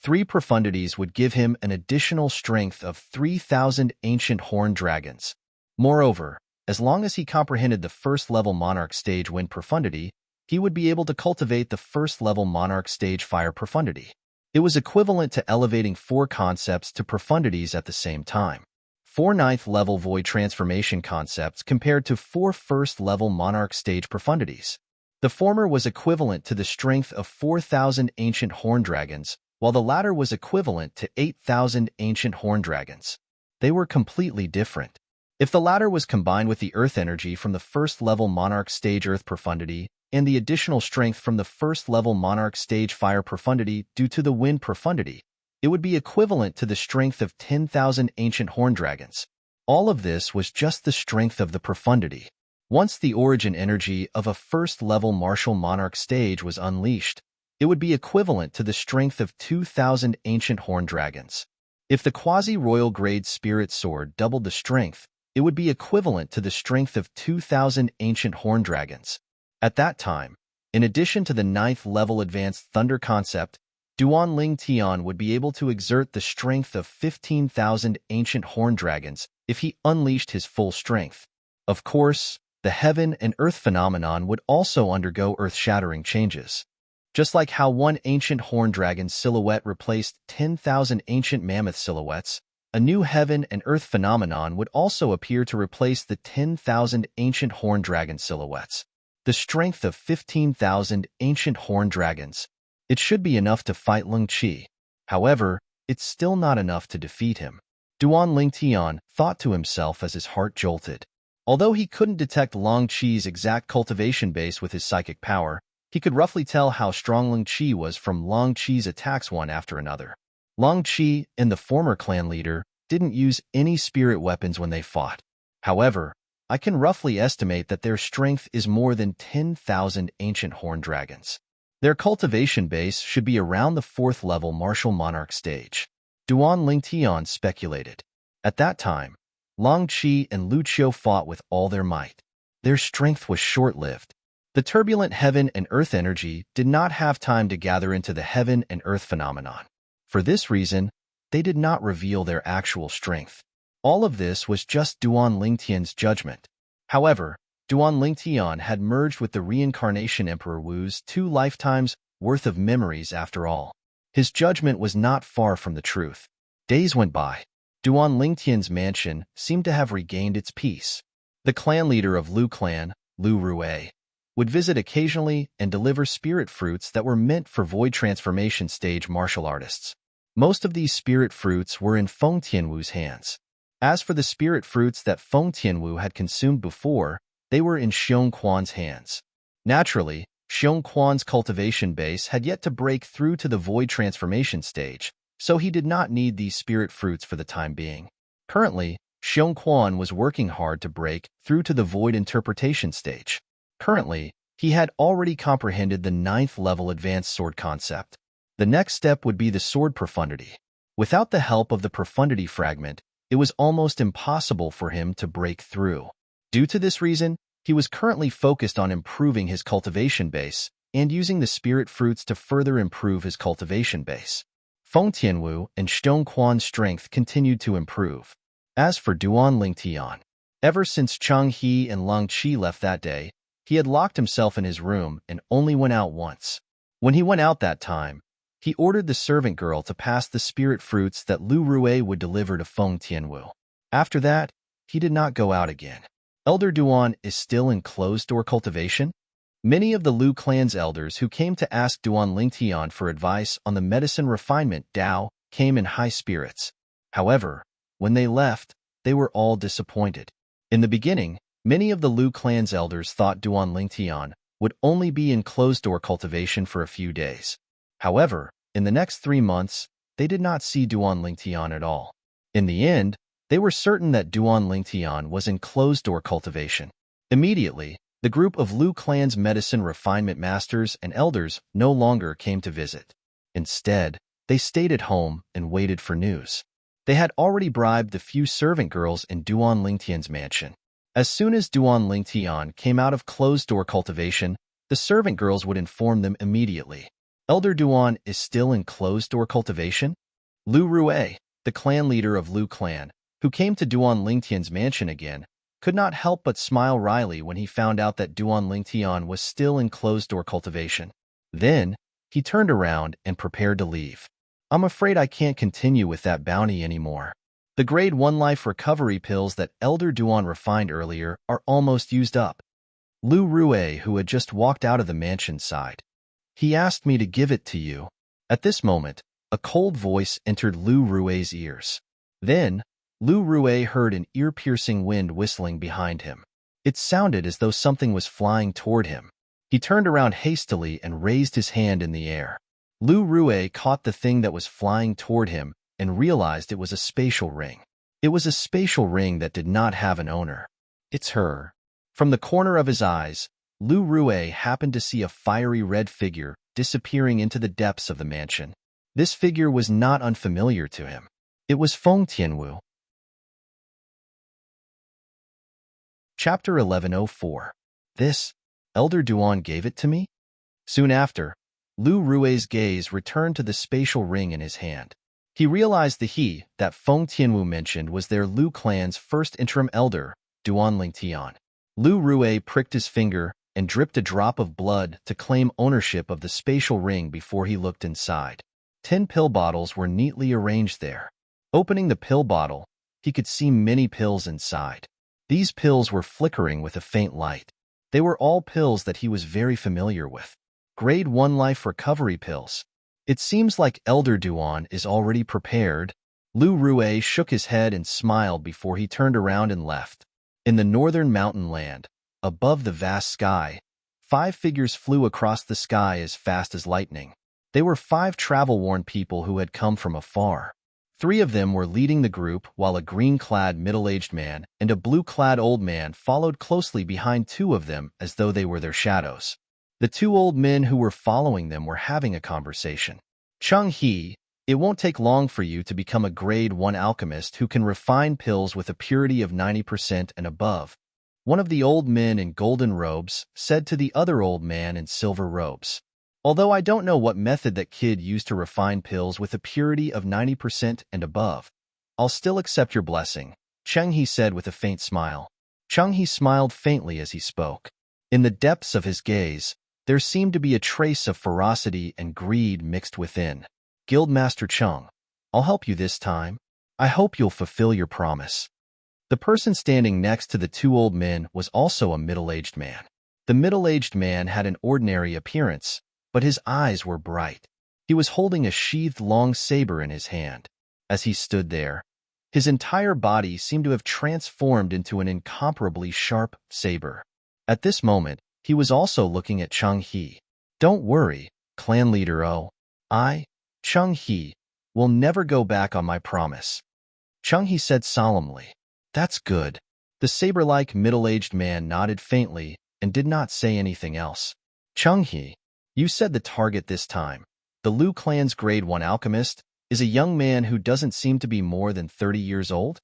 3 profundities would give him an additional strength of 3,000 ancient horned dragons. Moreover, as long as he comprehended the first-level monarch stage wind profundity, he would be able to cultivate the first-level monarch stage fire profundity. It was equivalent to elevating 4 concepts to profundities at the same time. 4 ninth-level void transformation concepts compared to 4 first-level monarch stage profundities. The former was equivalent to the strength of 4,000 ancient horned dragons, while the latter was equivalent to 8,000 ancient horned dragons. They were completely different. If the latter was combined with the earth energy from the first-level monarch stage earth profundity and the additional strength from the first-level monarch stage fire profundity due to the wind profundity, it would be equivalent to the strength of 10,000 ancient horned dragons. All of this was just the strength of the profundity. Once the origin energy of a first-level martial monarch stage was unleashed, it would be equivalent to the strength of 2,000 ancient horned dragons. If the quasi-royal grade spirit sword doubled the strength, it would be equivalent to the strength of 2,000 ancient horned dragons. At that time, in addition to the 9th-level advanced thunder concept, Duan Ling Tian would be able to exert the strength of 15,000 ancient horned dragons if he unleashed his full strength. Of course, the heaven and earth phenomenon would also undergo earth-shattering changes. Just like how one ancient horned dragon silhouette replaced 10,000 ancient mammoth silhouettes, a new heaven and earth phenomenon would also appear to replace the 10,000 ancient horned dragon silhouettes. The strength of 15,000 ancient horned dragons. It should be enough to fight Lung Qi. However, it's still not enough to defeat him. Duan Ling Tian thought to himself as his heart jolted. Although he couldn't detect Lung Qi's exact cultivation base with his psychic power, he could roughly tell how strong Lung Qi was from Lung Qi's attacks one after another. Lung Qi and the former clan leader didn't use any spirit weapons when they fought. However, I can roughly estimate that their strength is more than 10,000 ancient horned dragons. Their cultivation base should be around the 4th-level martial monarch stage. Duan Ling Tian speculated. At that time, Long Qi and Lu Qiu fought with all their might. Their strength was short-lived. The turbulent heaven and earth energy did not have time to gather into the heaven and earth phenomenon. For this reason, they did not reveal their actual strength. All of this was just Duan Lingtian's judgment. However, Duan Lingtian had merged with the reincarnation Emperor Wu's 2 lifetimes worth of memories after all. His judgment was not far from the truth. Days went by. Duan Lingtian's mansion seemed to have regained its peace. The clan leader of Lu clan, Lu Rue, would visit occasionally and deliver spirit fruits that were meant for void transformation stage martial artists. Most of these spirit fruits were in Feng Tianwu's hands. As for the spirit fruits that Feng Tianwu had consumed before, they were in Xiong Quan's hands. Naturally, Xiong Quan's cultivation base had yet to break through to the void transformation stage, so he did not need these spirit fruits for the time being. Currently, Xiong Quan was working hard to break through to the void interpretation stage. Currently, he had already comprehended the 9th-level advanced sword concept. The next step would be the sword profundity. Without the help of the profundity fragment, it was almost impossible for him to break through. Due to this reason, he was currently focused on improving his cultivation base and using the spirit fruits to further improve his cultivation base. Feng Tianwu and Xiong Quan's strength continued to improve. As for Duan Lingtian, ever since Chang He and Long Qi left that day, he had locked himself in his room and only went out once. When he went out that time, he ordered the servant girl to pass the spirit fruits that Lu Rue would deliver to Feng Tianwu. After that, he did not go out again. Elder Duan is still in closed-door cultivation? Many of the Lu clan's elders who came to ask Duan Lingtian for advice on the medicine refinement Dao came in high spirits. However, when they left, they were all disappointed. In the beginning, many of the Lu clan's elders thought Duan Lingtian would only be in closed-door cultivation for a few days. However, in the next 3 months, they did not see Duan Lingtian at all. In the end, they were certain that Duan Lingtian was in closed-door cultivation. Immediately, the group of Lu clan's medicine refinement masters and elders no longer came to visit. Instead, they stayed at home and waited for news. They had already bribed the few servant girls in Duan Lingtian's mansion. As soon as Duan Lingtian came out of closed-door cultivation, the servant girls would inform them immediately. Elder Duan is still in closed-door cultivation? Lu Rue, the clan leader of Lu clan, who came to Duan Lingtian's mansion again, could not help but smile wryly when he found out that Duan Lingtian was still in closed-door cultivation. Then, he turned around and prepared to leave. I'm afraid I can't continue with that bounty anymore. The Grade 1 life recovery pills that Elder Duan refined earlier are almost used up. Lu Rue, who had just walked out of the mansion, sighed. He asked me to give it to you. At this moment, a cold voice entered Lu Rue's ears. Then, Lu Rue heard an ear-piercing wind whistling behind him. It sounded as though something was flying toward him. He turned around hastily and raised his hand in the air. Lu Rue caught the thing that was flying toward him and realized it was a spatial ring. It was a spatial ring that did not have an owner. It's her. From the corner of his eyes, Lu Rue happened to see a fiery red figure disappearing into the depths of the mansion. This figure was not unfamiliar to him. It was Feng Tianwu. Chapter 1104. This, Elder Duan gave it to me? Soon after, Lu Rue's gaze returned to the spatial ring in his hand. He realized the he that Feng Tianwu mentioned was their Lu clan's first interim elder, Duan Lingtian. Lu Rue pricked his finger and dripped a drop of blood to claim ownership of the spatial ring before he looked inside. 10 pill bottles were neatly arranged there. Opening the pill bottle, he could see many pills inside. These pills were flickering with a faint light. They were all pills that he was very familiar with. Grade 1 life recovery pills. It seems like Elder Duan is already prepared. Lu Rue shook his head and smiled before he turned around and left. In the northern mountain land, above the vast sky, 5 figures flew across the sky as fast as lightning. They were 5 travel-worn people who had come from afar. 3 of them were leading the group, while a green-clad middle-aged man and a blue-clad old man followed closely behind 2 of them as though they were their shadows. The 2 old men who were following them were having a conversation. Chung He, it won't take long for you to become a Grade 1 alchemist who can refine pills with a purity of 90% and above. One of the old men in golden robes said to the other old man in silver robes. Although I don't know what method that kid used to refine pills with a purity of 90% and above, I'll still accept your blessing, Cheng He said with a faint smile. Chung He smiled faintly as he spoke. In the depths of his gaze, there seemed to be a trace of ferocity and greed mixed within. Guildmaster Chung, I'll help you this time. I hope you'll fulfill your promise. The person standing next to the 2 old men was also a middle-aged man. The middle-aged man had an ordinary appearance, but his eyes were bright. He was holding a sheathed long saber in his hand. As he stood there, his entire body seemed to have transformed into an incomparably sharp saber. At this moment, he was also looking at Chung He. Don't worry, clan leader O. Chung He, will never go back on my promise. Chung He said solemnly. That's good. The saber-like middle-aged man nodded faintly and did not say anything else. Chung He, you said the target this time, the Lu clan's Grade 1 alchemist, is a young man who doesn't seem to be more than 30 years old?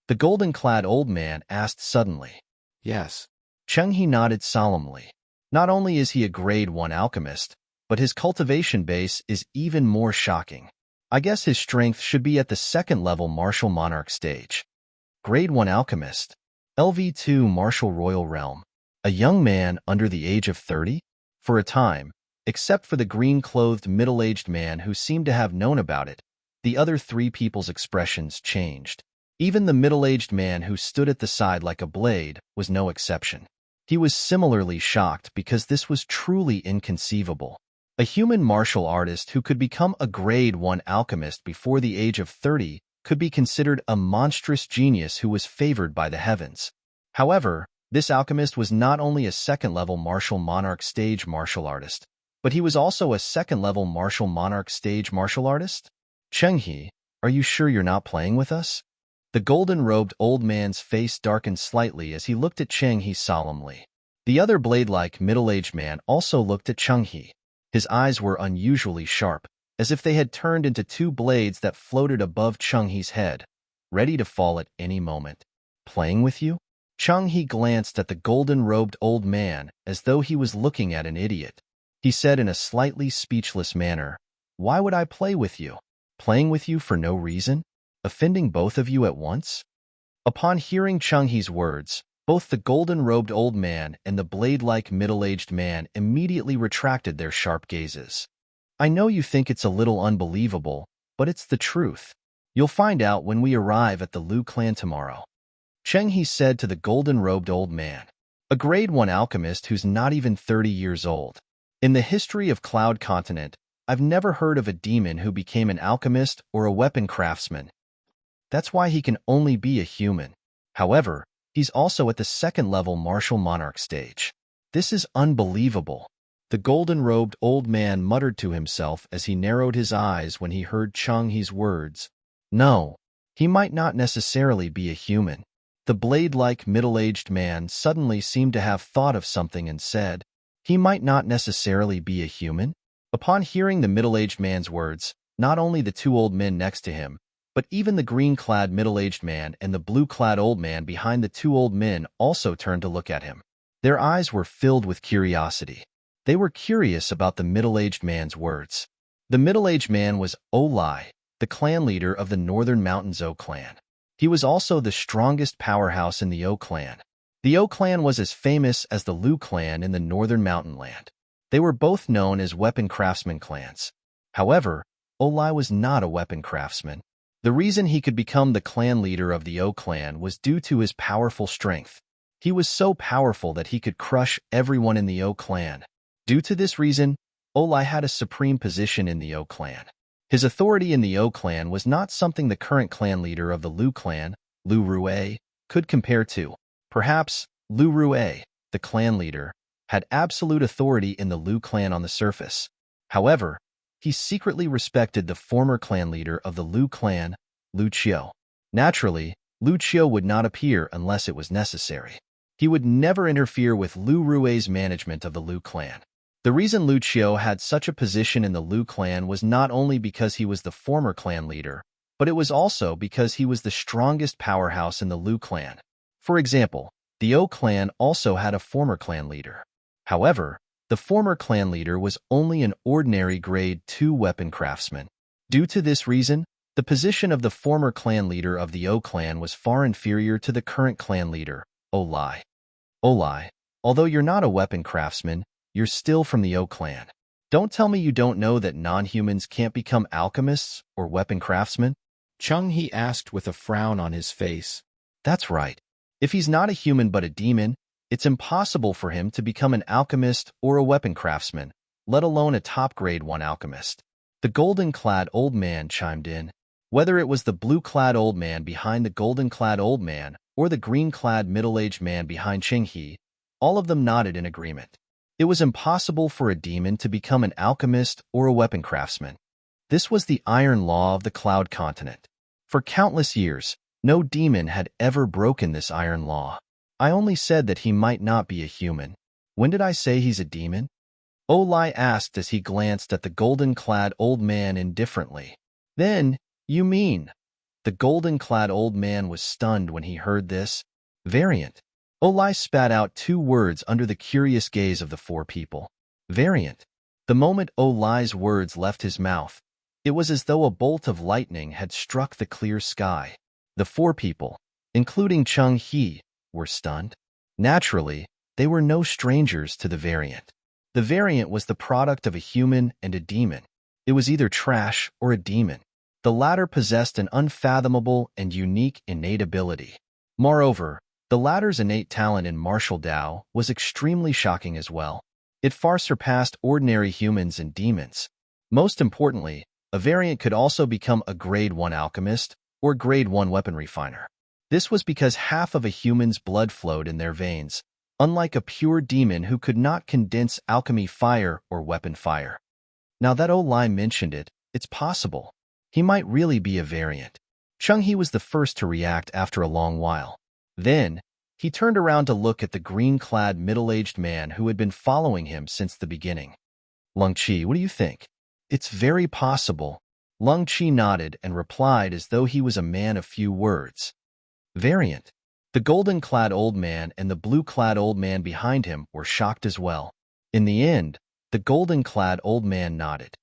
The golden-clad old man asked suddenly. Yes. Chung He nodded solemnly. Not only is he a Grade 1 alchemist, but his cultivation base is even more shocking. I guess his strength should be at the 2nd level Martial Monarch stage. Grade 1 alchemist. LV2 Martial Royal Realm. A young man under the age of 30? For a time, except for the green-clothed middle-aged man who seemed to have known about it, the other 3 people's expressions changed. Even the middle-aged man who stood at the side like a blade was no exception. He was similarly shocked because this was truly inconceivable. A human martial artist who could become a Grade 1 alchemist before the age of 30 could be considered a monstrous genius who was favored by the heavens. However, this alchemist was not only a 2nd-level Martial Monarch stage martial artist, but he was also a 2nd-level Martial Monarch stage martial artist? Cheng He, are you sure you're not playing with us? The golden-robed old man's face darkened slightly as he looked at Cheng He solemnly. The other blade-like middle-aged man also looked at Cheng He. His eyes were unusually sharp, as if they had turned into 2 blades that floated above Cheng He's head, ready to fall at any moment. Playing with you? Cheng He glanced at the golden-robed old man as though he was looking at an idiot. he said in a slightly speechless manner. Why would I play with you? Playing with you for no reason? Offending both of you at once? Upon hearing Chung-hee's words, both the golden-robed old man and the blade-like middle-aged man immediately retracted their sharp gazes. I know you think it's a little unbelievable, but it's the truth. You'll find out when we arrive at the Lu clan tomorrow. Chung-hee said to the golden-robed old man, a grade 1 alchemist who's not even 30 years old. In the history of Cloud Continent, I've never heard of a demon who became an alchemist or a weapon craftsman. That's why he can only be a human. However, he's also at the second-level martial monarch stage. This is unbelievable. The golden-robed old man muttered to himself as he narrowed his eyes when he heard Chung-hee's words. No, he might not necessarily be a human. The blade-like middle-aged man suddenly seemed to have thought of something and said, he might not necessarily be a human? Upon hearing the middle-aged man's words, not only the two old men next to him, but even the green-clad middle-aged man and the blue-clad old man behind the two old men also turned to look at him. Their eyes were filled with curiosity. They were curious about the middle-aged man's words. The middle-aged man was Olai, the clan leader of the Northern Mountains O clan. He was also the strongest powerhouse in the O clan. The O clan was as famous as the Lu clan in the Northern Mountain Land. They were both known as weapon craftsman clans. However, Olai was not a weapon craftsman. The reason he could become the clan leader of the O clan was due to his powerful strength. He was so powerful that he could crush everyone in the O clan. Due to this reason, Olai had a supreme position in the O clan. His authority in the O clan was not something the current clan leader of the Lu clan, Lu Rue, could compare to. Perhaps Lu Rue, the clan leader, had absolute authority in the Lu clan on the surface. However, he secretly respected the former clan leader of the Lu clan, Lu Qiu. Naturally, Lu Qiu would not appear unless it was necessary. He would never interfere with Lu Rue's management of the Lu clan. The reason Lu Qiu had such a position in the Lu clan was not only because he was the former clan leader, but it was also because he was the strongest powerhouse in the Lu clan. For example, the O clan also had a former clan leader. However, the former clan leader was only an ordinary grade 2 weapon craftsman. Due to this reason, the position of the former clan leader of the O clan was far inferior to the current clan leader, Olai. Olai, although you're not a weapon craftsman, you're still from the O clan. Don't tell me you don't know that non-humans can't become alchemists or weapon craftsmen? Chung-hee asked with a frown on his face. That's right. If he's not a human but a demon, it's impossible for him to become an alchemist or a weapon craftsman, let alone a top grade 1 alchemist. The golden-clad old man chimed in. Whether it was the blue-clad old man behind the golden-clad old man or the green-clad middle-aged man behind Chung-hee, all of them nodded in agreement. It was impossible for a demon to become an alchemist or a weapon craftsman. This was the iron law of the Cloud Continent. For countless years, no demon had ever broken this iron law. I only said that he might not be a human. When did I say he's a demon? Olai asked as he glanced at the golden-clad old man indifferently. Then, you mean? The golden-clad old man was stunned when he heard this. Variant. Olai spat out 2 words under the curious gaze of the 4 people. Variant. The moment Olai's words left his mouth, it was as though a bolt of lightning had struck the clear sky. The 4 people, including Chung-hee, were stunned. Naturally, they were no strangers to the variant. The variant was the product of a human and a demon. It was either trash or a demon. The latter possessed an unfathomable and unique innate ability. Moreover, the latter's innate talent in martial Dao was extremely shocking as well. It far surpassed ordinary humans and demons. Most importantly, a variant could also become a grade 1 alchemist or grade 1 weapon refiner. This was because half of a human's blood flowed in their veins, unlike a pure demon who could not condense alchemy fire or weapon fire. Now that Olai mentioned it, it's possible. He might really be a variant. Chung-hee was the first to react after a long while. Then, he turned around to look at the green-clad middle-aged man who had been following him since the beginning. Lung-chi, what do you think? It's very possible. Lung-chi nodded and replied as though he was a man of few words. Variant. The golden-clad old man and the blue-clad old man behind him were shocked as well. In the end, The golden-clad old man nodded.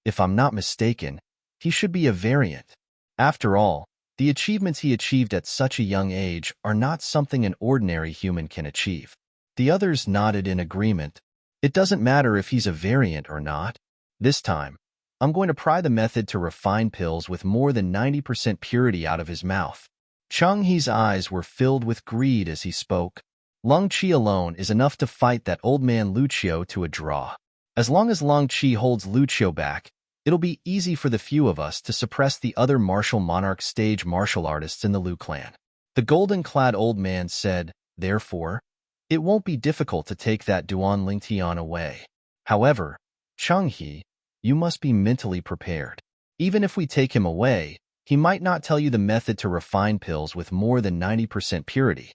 If I'm not mistaken, he should be a variant. After all, the achievements he achieved at such a young age are not something an ordinary human can achieve. The others nodded in agreement. It doesn't matter if he's a variant or not. This time, I'm going to pry the method to refine pills with more than 90% purity out of his mouth. Chung Hee's eyes were filled with greed as he spoke. Lung Chi alone is enough to fight that old man Lucio to a draw. As long as Lung Chi holds Lucio back, it'll be easy for the few of us to suppress the other martial monarch stage martial artists in the Liu clan. The golden-clad old man said, therefore, it won't be difficult to take that Duan Lingtian away. However, Chung Hee, you must be mentally prepared. Even if we take him away, he might not tell you the method to refine pills with more than 90% purity.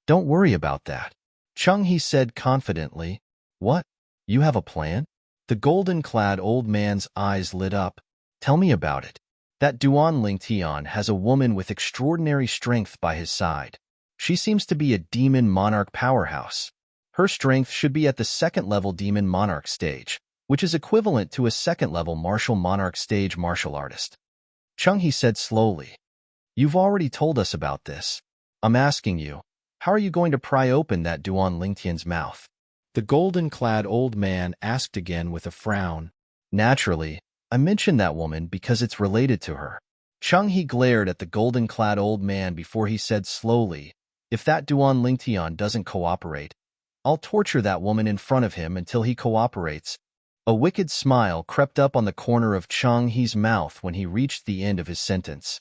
Don't worry about that. Chung Hee said confidently. What? You have a plan? The golden-clad old man's eyes lit up. Tell me about it. That Duan Lingtian has a woman with extraordinary strength by his side. She seems to be a demon monarch powerhouse. Her strength should be at the second-level demon monarch stage, which is equivalent to a second-level martial monarch stage martial artist. Chung Hee said slowly. You've already told us about this. I'm asking you, how are you going to pry open that Duan Lingtian's mouth? The golden-clad old man asked again with a frown. Naturally, I mentioned that woman because it's related to her. Chung Hee glared at the golden-clad old man before he said slowly, if that Duan Lingtian doesn't cooperate, I'll torture that woman in front of him until he cooperates. A wicked smile crept up on the corner of Chung Hee's mouth when he reached the end of his sentence.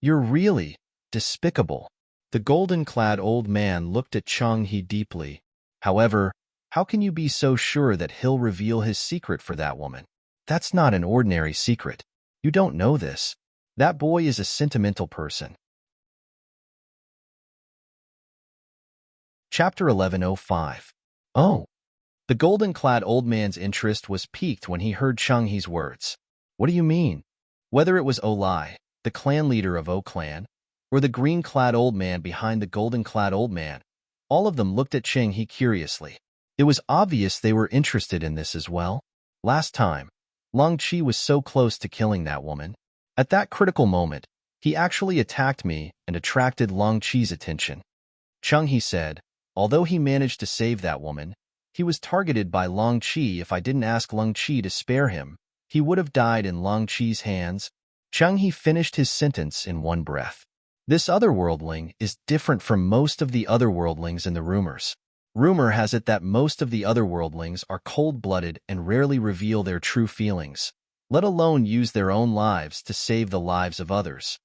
You're really despicable. The golden-clad old man looked at Chung Hee deeply. However, how can you be so sure that he'll reveal his secret for that woman? That's not an ordinary secret. You don't know this. That boy is a sentimental person. Chapter 1105. Oh. The golden-clad old man's interest was piqued when he heard Chung Hee's words. What do you mean? Whether it was Olai, the clan leader of O Clan, or the green-clad old man behind the golden-clad old man, all of them looked at Chung Hee curiously. It was obvious they were interested in this as well. Last time, Lung Chi was so close to killing that woman. At that critical moment, he actually attacked me and attracted Lung Chi's attention. Chung Hee said, although he managed to save that woman, he was targeted by Lung Chi. If I didn't ask Lung Chi to spare him, he would have died in Lung Chi's hands. Chung Hee finished his sentence in one breath. This otherworldling is different from most of the otherworldlings in the rumors. Rumor has it that most of the otherworldlings are cold-blooded and rarely reveal their true feelings, let alone use their own lives to save the lives of others.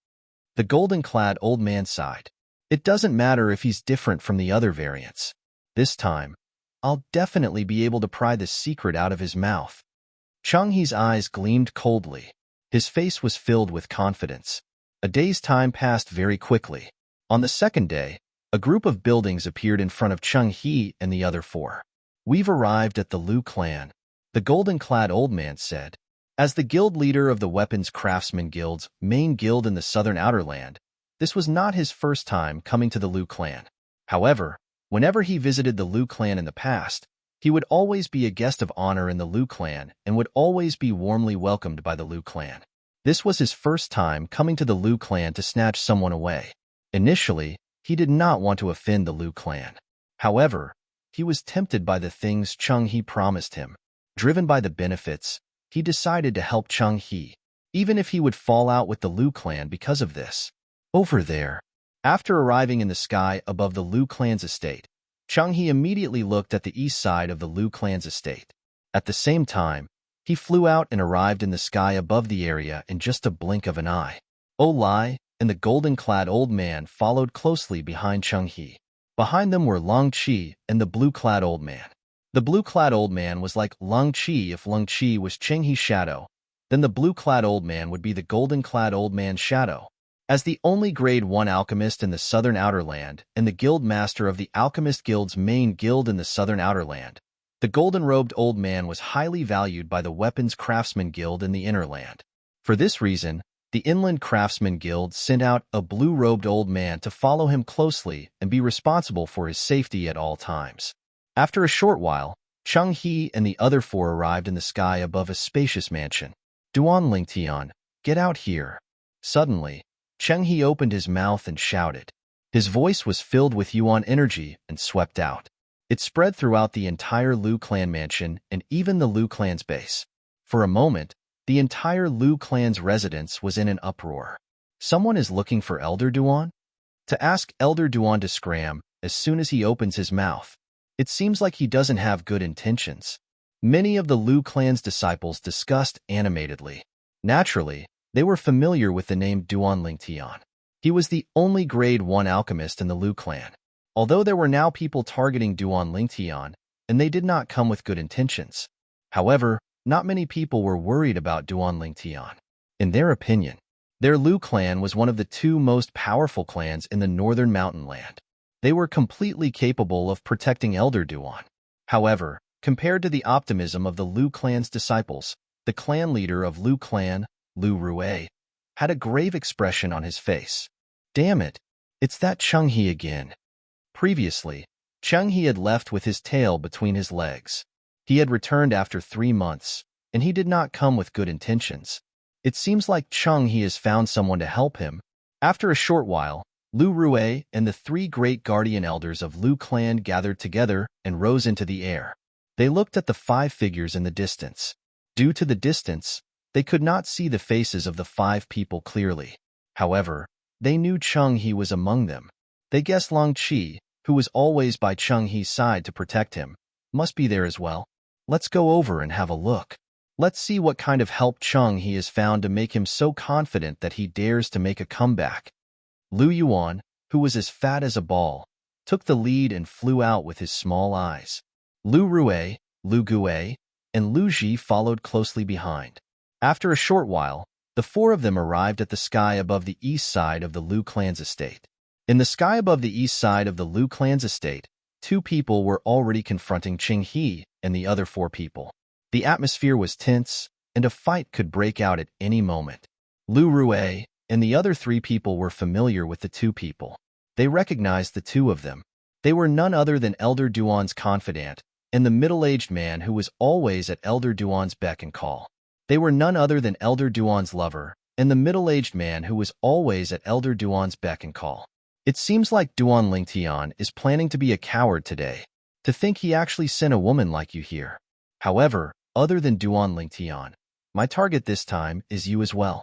The golden-clad old man sighed. It doesn't matter if he's different from the other variants. This time, I'll definitely be able to pry the secret out of his mouth. Chung Hee's eyes gleamed coldly. His face was filled with confidence. A day's time passed very quickly. On the second day, a group of buildings appeared in front of Chung Hee and the other four. We've arrived at the Liu clan, the golden-clad old man said. As the guild leader of the Weapons Craftsman Guild's main guild in the southern outer land, this was not his first time coming to the Liu clan. However, whenever he visited the Liu clan in the past, he would always be a guest of honor in the Liu clan and would always be warmly welcomed by the Liu clan. This was his first time coming to the Liu clan to snatch someone away. Initially, he did not want to offend the Liu clan. However, he was tempted by the things Chung Hee promised him. Driven by the benefits, he decided to help Chung Hee, even if he would fall out with the Liu clan because of this. Over there. After arriving in the sky above the Liu clan's estate, Chung Hee immediately looked at the east side of the Liu clan's estate. At the same time, he flew out and arrived in the sky above the area in just a blink of an eye. Olai and the golden-clad old man followed closely behind Chung Hee. Behind them were Lung Chi and the blue-clad old man. The blue-clad old man was like Lung Chi. If Lung Chi was Chung Hee's shadow, then the blue-clad old man would be the golden-clad old man's shadow. As the only Grade 1 alchemist in the southern outer land and the guild master of the Alchemist Guild's main guild in the southern outer land, the golden-robed old man was highly valued by the Weapons Craftsman Guild in the inner land. For this reason, the Inland Craftsman Guild sent out a blue-robed old man to follow him closely and be responsible for his safety at all times. After a short while, Cheng He and the other four arrived in the sky above a spacious mansion. Duan Lingtian, get out here. Suddenly, Cheng He opened his mouth and shouted. His voice was filled with Yuan energy and swept out. It spread throughout the entire Liu clan mansion and even the Liu clan's base. For a moment, the entire Liu clan's residence was in an uproar. Someone is looking for Elder Duan? To ask Elder Duan to scram as soon as he opens his mouth. It seems like he doesn't have good intentions. Many of the Liu clan's disciples discussed animatedly. Naturally, they were familiar with the name Duan Lingtian. He was the only grade 1 alchemist in the Liu clan. Although there were now people targeting Duan Lingtian, and they did not come with good intentions. However, not many people were worried about Duan Lingtian. In their opinion, their Liu clan was one of the 2 most powerful clans in the northern mountain land. They were completely capable of protecting Elder Duan. However, compared to the optimism of the Liu clan's disciples, the clan leader of Liu clan, Liu Rui, had a grave expression on his face. Damn it, it's that Cheng He again. Previously, Cheng He had left with his tail between his legs. He had returned after 3 months, and he did not come with good intentions. It seems like Cheng He has found someone to help him. After a short while, Liu Rui and the 3 great guardian elders of Liu clan gathered together and rose into the air. They looked at the 5 figures in the distance. Due to the distance, they could not see the faces of the 5 people clearly. However, they knew Cheng He was among them. They guessed Long Qi, who was always by Cheng He's side to protect him, must be there as well. Let's go over and have a look. Let's see what kind of help Cheng He has found to make him so confident that he dares to make a comeback. Liu Yuan, who was as fat as a ball, took the lead and flew out with his small eyes. Liu Rui, Liu Gui, and Liu Ji followed closely behind. After a short while, the 4 of them arrived at the sky above the east side of the Liu clan's estate. In the sky above the east side of the Liu clan's estate, 2 people were already confronting Cheng He and the other 4 people. The atmosphere was tense, and a fight could break out at any moment. Liu Rui and the other 3 people were familiar with the 2 people. They recognized the 2 of them. They were none other than Elder Duan's confidant and the middle-aged man who was always at Elder Duan's beck and call. They were none other than Elder Duan's lover and the middle-aged man who was always at Elder Duan's beck and call. It seems like Duan Lingtian is planning to be a coward today. To think he actually sent a woman like you here. However, other than Duan Lingtian, my target this time is you as well.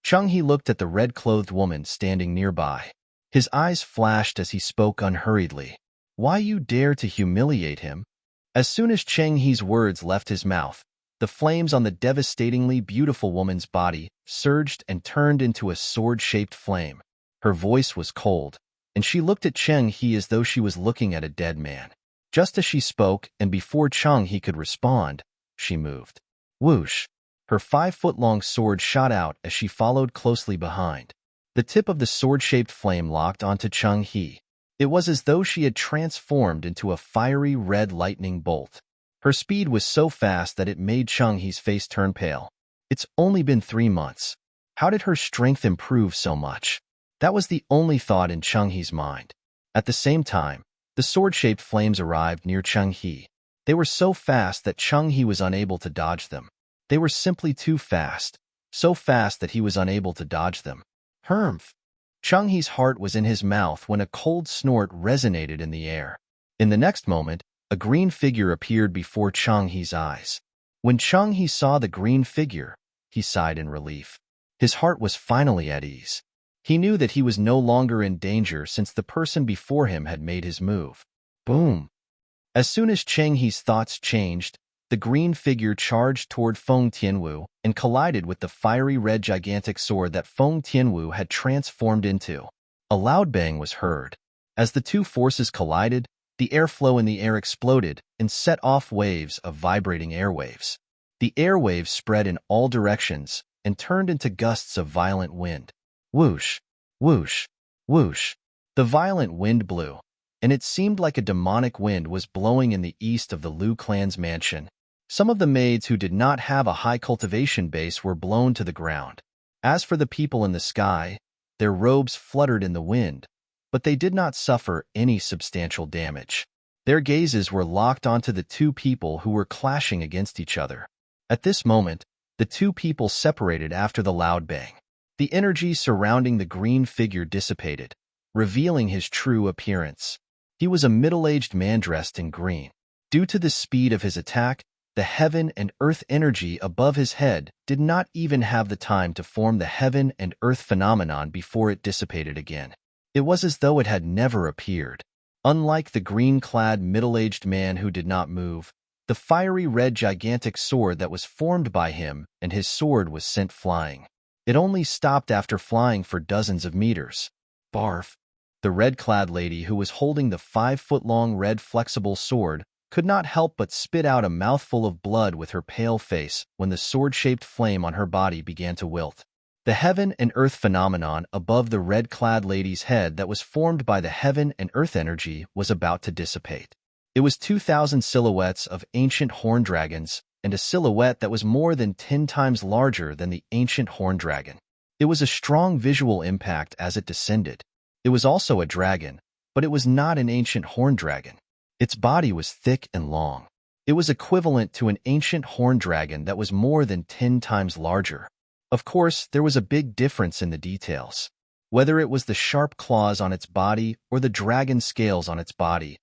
Cheng He looked at the red-clothed woman standing nearby. His eyes flashed as he spoke unhurriedly. Why you dare to humiliate him? As soon as Cheng He's words left his mouth, the flames on the devastatingly beautiful woman's body surged and turned into a sword-shaped flame. Her voice was cold, and she looked at Cheng He as though she was looking at a dead man. Just as she spoke, and before Cheng He could respond, she moved. Whoosh! Her 5-foot-long sword shot out as she followed closely behind. The tip of the sword-shaped flame locked onto Cheng He. It was as though she had transformed into a fiery red lightning bolt. Her speed was so fast that it made Cheng He's face turn pale. It's only been 3 months. How did her strength improve so much? That was the only thought in Cheng He's mind. At the same time, the sword-shaped flames arrived near Cheng He. They were so fast that Cheng He was unable to dodge them. They were simply too fast, so fast that he was unable to dodge them. Humph! Cheng He's heart was in his mouth when a cold snort resonated in the air. In the next moment, a green figure appeared before Cheng He's eyes. When Cheng He saw the green figure, he sighed in relief. His heart was finally at ease. He knew that he was no longer in danger since the person before him had made his move. Boom! As soon as Cheng He's thoughts changed, the green figure charged toward Feng Tianwu and collided with the fiery red gigantic sword that Feng Tianwu had transformed into. A loud bang was heard. As the 2 forces collided, the airflow in the air exploded and set off waves of vibrating airwaves. The airwaves spread in all directions and turned into gusts of violent wind. Whoosh! Whoosh! Whoosh! The violent wind blew, and it seemed like a demonic wind was blowing in the east of the Liu clan's mansion. Some of the maids who did not have a high cultivation base were blown to the ground. As for the people in the sky, their robes fluttered in the wind, but they did not suffer any substantial damage. Their gazes were locked onto the two people who were clashing against each other. At this moment, the two people separated after the loud bang. The energy surrounding the green figure dissipated, revealing his true appearance. He was a middle-aged man dressed in green. Due to the speed of his attack, the heaven and earth energy above his head did not even have the time to form the heaven and earth phenomenon before it dissipated again. It was as though it had never appeared. Unlike the green-clad middle-aged man who did not move, the fiery red gigantic sword that was formed by him and his sword was sent flying. It only stopped after flying for dozens of meters. Barf! The red-clad lady who was holding the 5-foot-long red flexible sword could not help but spit out a mouthful of blood with her pale face when the sword-shaped flame on her body began to wilt. The heaven and earth phenomenon above the red-clad lady's head that was formed by the heaven and earth energy was about to dissipate. It was 2,000 silhouettes of ancient horn dragons and a silhouette that was more than 10 times larger than the ancient horn dragon. It was a strong visual impact as it descended. It was also a dragon, but it was not an ancient horn dragon. Its body was thick and long. It was equivalent to an ancient horn dragon that was more than 10 times larger. Of course, there was a big difference in the details. Whether it was the sharp claws on its body or the dragon scales on its body,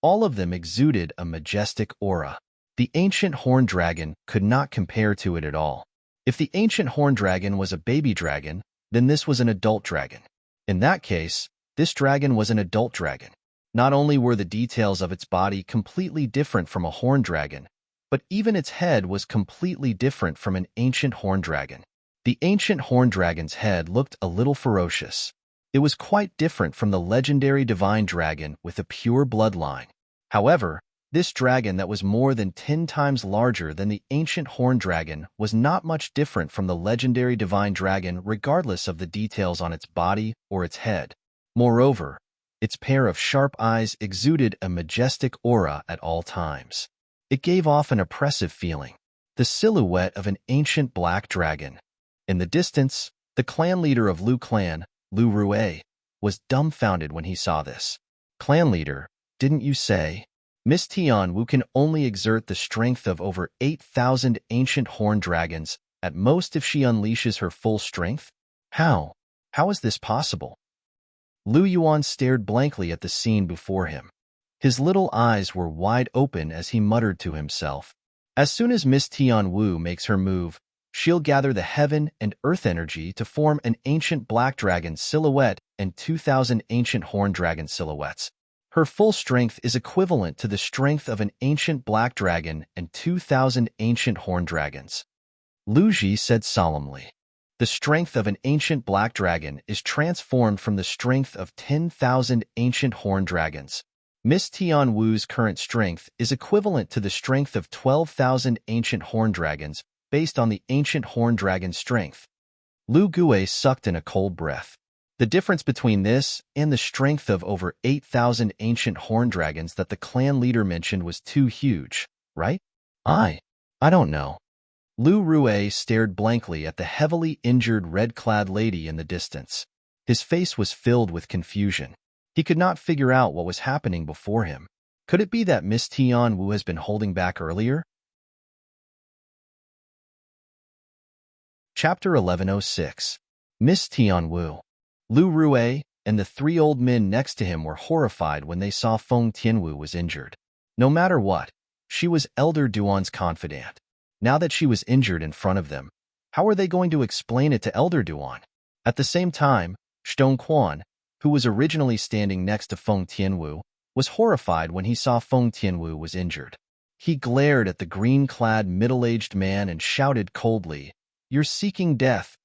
all of them exuded a majestic aura. The ancient horn dragon could not compare to it at all. If the ancient horn dragon was a baby dragon, then this was an adult dragon. In that case, this dragon was an adult dragon. Not only were the details of its body completely different from a horn dragon, but even its head was completely different from an ancient horn dragon. The ancient horn dragon's head looked a little ferocious. It was quite different from the legendary divine dragon with a pure bloodline. However, this dragon that was more than 10 times larger than the ancient horn dragon was not much different from the legendary divine dragon regardless of the details on its body or its head. Moreover, its pair of sharp eyes exuded a majestic aura at all times. It gave off an oppressive feeling, the silhouette of an ancient black dragon. In the distance, the clan leader of Lu clan, Lu Rue, was dumbfounded when he saw this. Clan leader, didn't you say? Miss Tianwu can only exert the strength of over 8,000 ancient horn dragons, at most if she unleashes her full strength? How? How is this possible? Lu Yuan stared blankly at the scene before him. His little eyes were wide open as he muttered to himself. As soon as Miss Tianwu makes her move, she'll gather the heaven and earth energy to form an ancient black dragon silhouette and 2,000 ancient horn dragon silhouettes. Her full strength is equivalent to the strength of an ancient black dragon and 2,000 ancient horn dragons. Lu Ji said solemnly. The strength of an ancient black dragon is transformed from the strength of 10,000 ancient horn dragons. Miss Tianwu's current strength is equivalent to the strength of 12,000 ancient horn dragons based on the ancient horn dragon's strength. Lu Gue sucked in a cold breath. The difference between this and the strength of over 8,000 ancient horn dragons that the clan leader mentioned was too huge, right? I don't know. Lu Rue stared blankly at the heavily injured red-clad lady in the distance. His face was filled with confusion. He could not figure out what was happening before him. Could it be that Miss Tianwu has been holding back earlier? Chapter 1106. Miss Tianwu. Lu Rue and the 3 old men next to him were horrified when they saw Feng Tianwu was injured. No matter what, she was Elder Duan's confidant. Now that she was injured in front of them, how were they going to explain it to Elder Duan? At the same time, Stone Quan, who was originally standing next to Feng Tianwu, was horrified when he saw Feng Tianwu was injured. He glared at the green-clad middle-aged man and shouted coldly, "You're seeking death."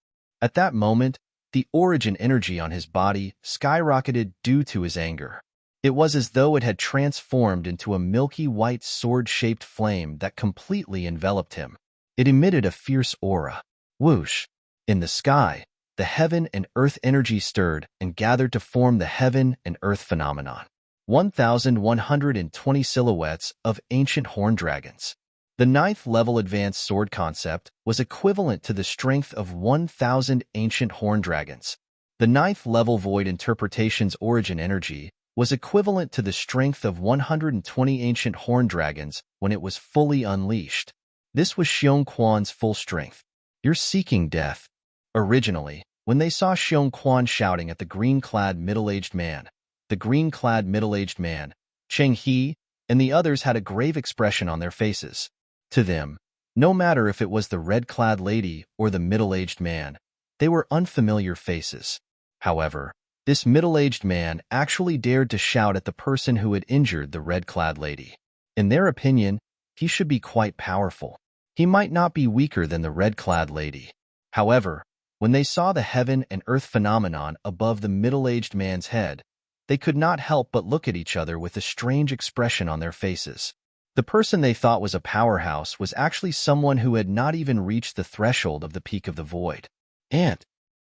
At that moment, the origin energy on his body skyrocketed due to his anger. It was as though it had transformed into a milky white sword-shaped flame that completely enveloped him. It emitted a fierce aura. Whoosh! In the sky, the heaven and earth energy stirred and gathered to form the heaven and earth phenomenon. 1,120 silhouettes of ancient horn dragons. The 9th level advanced sword concept was equivalent to the strength of 1,000 ancient horn dragons. The 9th level void interpretation's origin energy was equivalent to the strength of 120 ancient horn dragons when it was fully unleashed. This was Xiong Quan's full strength. You're seeking death. Originally, when they saw Xiong Quan shouting at the green-clad middle-aged man, Cheng He, and the others had a grave expression on their faces. To them, no matter if it was the red-clad lady or the middle-aged man, they were unfamiliar faces. However, this middle-aged man actually dared to shout at the person who had injured the red-clad lady. In their opinion, he should be quite powerful. He might not be weaker than the red-clad lady. However, when they saw the heaven and earth phenomenon above the middle-aged man's head, they could not help but look at each other with a strange expression on their faces. The person they thought was a powerhouse was actually someone who had not even reached the threshold of the peak of the void. And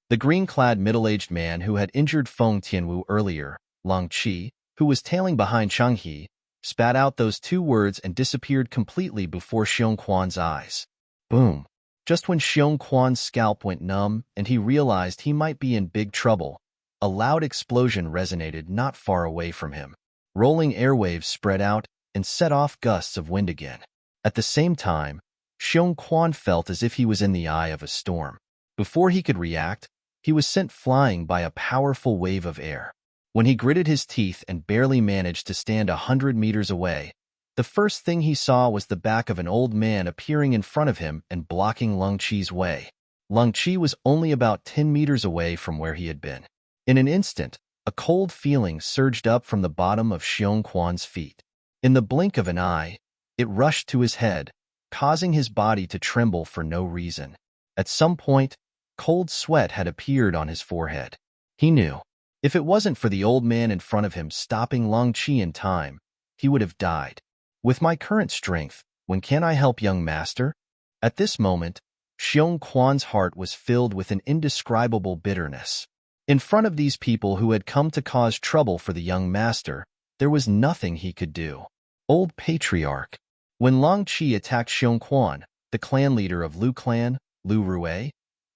the green-clad middle-aged man who had injured Feng Tianwu earlier, Long Qi, who was tailing behind Cheng He, spat out those two words and disappeared completely before Xiong Quan's eyes. Boom! Just when Xiong Quan's scalp went numb and he realized he might be in big trouble, a loud explosion resonated not far away from him. Rolling airwaves spread out and set off gusts of wind again. At the same time, Xiong Quan felt as if he was in the eye of a storm. Before he could react, he was sent flying by a powerful wave of air. When he gritted his teeth and barely managed to stand 100 meters away, the first thing he saw was the back of an old man appearing in front of him and blocking Lung Qi's way. Lung Qi was only about 10 meters away from where he had been. In an instant, a cold feeling surged up from the bottom of Xiong Quan's feet. In the blink of an eye, it rushed to his head, causing his body to tremble for no reason. At some point, cold sweat had appeared on his forehead. He knew, if it wasn't for the old man in front of him stopping Lung Qi in time, he would have died. With my current strength, when can I help, young master? At this moment, Xiong Quan's heart was filled with an indescribable bitterness. In front of these people who had come to cause trouble for the young master, there was nothing he could do. Old Patriarch. When Long Qi attacked Xiong Quan, the clan leader of Lu Clan, Lu Rue,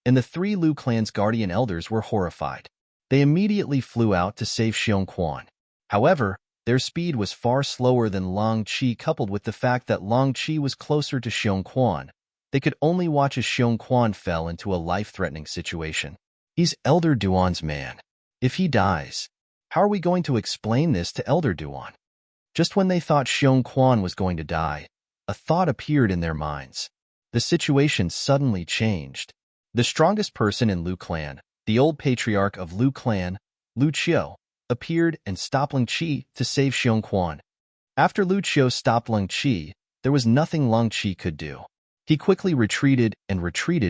and the three Lu Clan's guardian elders were horrified. They immediately flew out to save Xiong Quan. However, their speed was far slower than Long Qi, coupled with the fact that Long Qi was closer to Xiong Quan. They could only watch as Xiong Quan fell into a life-threatening situation. He's Elder Duan's man. If he dies, how are we going to explain this to Elder Duan? Just when they thought Xiong Quan was going to die, a thought appeared in their minds. The situation suddenly changed. The strongest person in Lu Clan, the old patriarch of Lu Clan, Lu Qiu, appeared and stopped Lung Qi to save Xiong Quan. After Lu Qiu stopped Lung Qi, there was nothing Lung Qi could do. He quickly retreated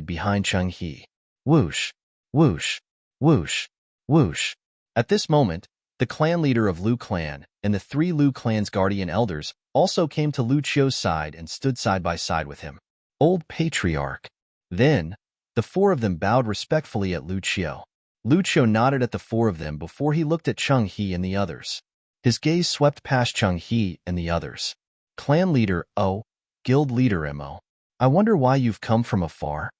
behind Cheng He. Whoosh, whoosh, whoosh, whoosh. At this moment, the clan leader of Lu Clan and the three Lu Clan's guardian elders also came to Lu Qiu's side and stood side by side with him. Old Patriarch. Then, the four of them bowed respectfully at Lu Qiu. Lu Qiu nodded at the four of them before he looked at Cheng He and the others. His gaze swept past Cheng He and the others. Clan leader O, guild leader Mo. I wonder why you've come from afar?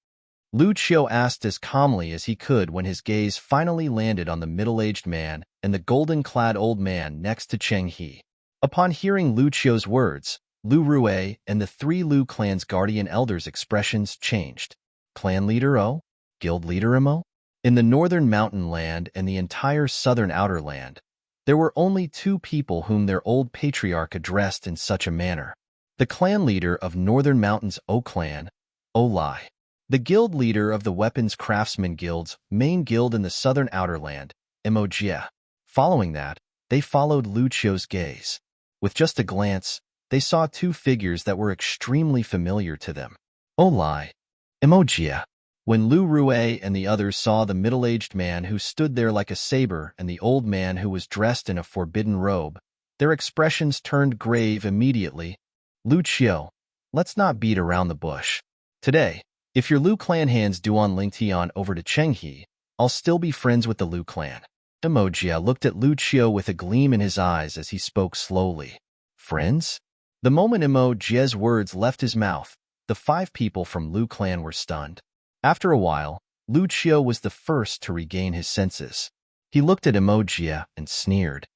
Lu Qiu asked as calmly as he could when his gaze finally landed on the middle-aged man and the golden-clad old man next to Cheng He. Upon hearing Lu Qiu's words, Lu Rue and the three Lu Clan's guardian elders' expressions changed. Clan leader O? Guild leader Mo? In the northern mountain land and the entire southern outer land, there were only two people whom their old patriarch addressed in such a manner. The clan leader of Northern Mountain's O Clan, O Lai. The guild leader of the Weapons Craftsman Guild's main guild in the southern outer land, Mo Jie. Following that, they followed Lu Qiu's gaze. With just a glance, they saw two figures that were extremely familiar to them. O Lai, Mo Jie. When Lu Rue and the others saw the middle-aged man who stood there like a saber and the old man who was dressed in a forbidden robe, their expressions turned grave immediately. Lu Qiu, let's not beat around the bush. Today, if your Lu Clan hands Duan Lingtian over to Cheng He, I'll still be friends with the Lu Clan. Mo Jie looked at Lu Qiu with a gleam in his eyes as he spoke slowly. Friends? The moment Mo Jie's words left his mouth, the five people from Lu Clan were stunned. After a while, Lu Qiu was the first to regain his senses. He looked at Mo Jie and sneered.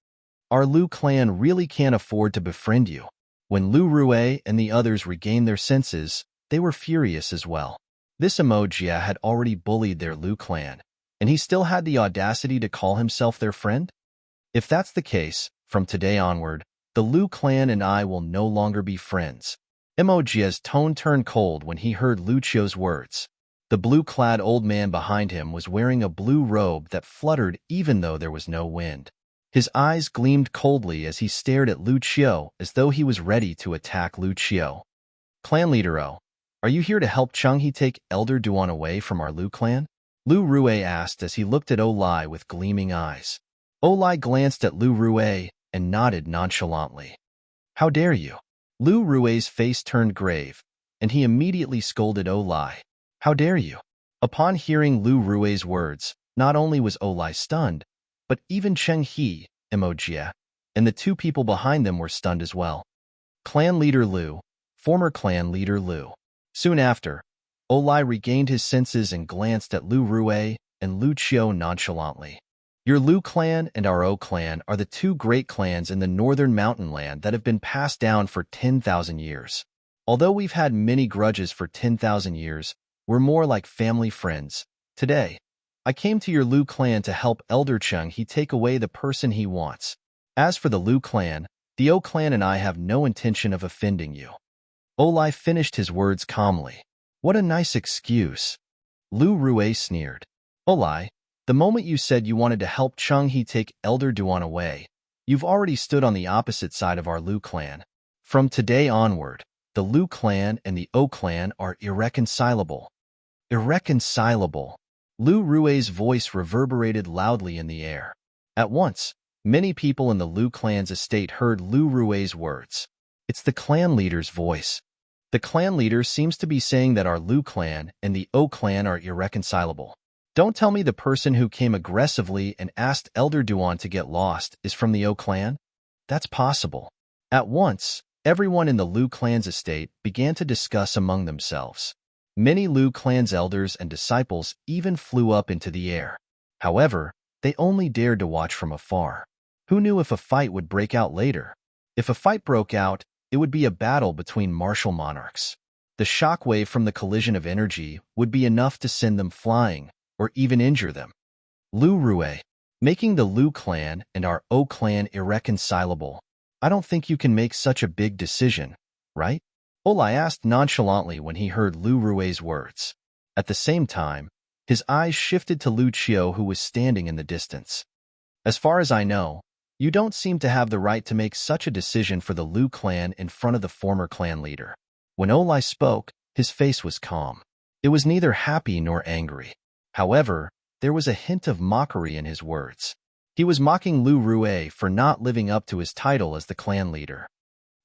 Our Lu clan really can't afford to befriend you. When Lu Rue and the others regained their senses, they were furious as well. This emoji had already bullied their Lu clan, and he still had the audacity to call himself their friend? If that's the case, from today onward, the Lu clan and I will no longer be friends. Emoji's tone turned cold when he heard Lucio's words. The blue-clad old man behind him was wearing a blue robe that fluttered even though there was no wind. His eyes gleamed coldly as he stared at Lucio as though he was ready to attack Lucio. Clan leader O, are you here to help Changhe take Elder Duan away from our Lu clan? Lu Rue asked as he looked at Olai with gleaming eyes. Olai glanced at Lu Rue and nodded nonchalantly. How dare you? Lu Rue's face turned grave, and he immediately scolded Olai. How dare you? Upon hearing Lu Rue's words, not only was Olai stunned, but even Changhe, Emoji, and the two people behind them were stunned as well. Clan leader Lu, former clan leader Lu. Soon after, Olai regained his senses and glanced at Lu Rue and Lucio nonchalantly. Your Lu clan and our O clan are the two great clans in the northern mountain land that have been passed down for 10,000 years. Although we've had many grudges for 10,000 years, we're more like family friends. Today, I came to your Lu clan to help Elder Changhe take away the person he wants. As for the Lu clan, the O clan and I have no intention of offending you. Olai finished his words calmly. What a nice excuse. Lu Rue sneered. Olai, the moment you said you wanted to help Changhe take Elder Duan away, you've already stood on the opposite side of our Lu clan. From today onward, the Lu clan and the O clan are irreconcilable. Irreconcilable. Lu Rue's voice reverberated loudly in the air. At once, many people in the Lu clan's estate heard Lu Rue's words. It's the clan leader's voice. The clan leader seems to be saying that our Lu clan and the O clan are irreconcilable. Don't tell me the person who came aggressively and asked Elder Duan to get lost is from the O clan? That's possible. At once, everyone in the Lu clan's estate began to discuss among themselves. Many Lu clan's elders and disciples even flew up into the air. However, they only dared to watch from afar. Who knew if a fight would break out later? If a fight broke out, it would be a battle between martial monarchs. The shockwave from the collision of energy would be enough to send them flying, or even injure them. Lu Rue, making the Lu clan and our O clan irreconcilable. I don't think you can make such a big decision, right? Olai asked nonchalantly when he heard Lu Rue's words. At the same time, his eyes shifted to Lucio, who was standing in the distance. As far as I know, you don't seem to have the right to make such a decision for the Lu clan in front of the former clan leader. When Olai spoke, his face was calm. It was neither happy nor angry. However, there was a hint of mockery in his words. He was mocking Lu Rue for not living up to his title as the clan leader.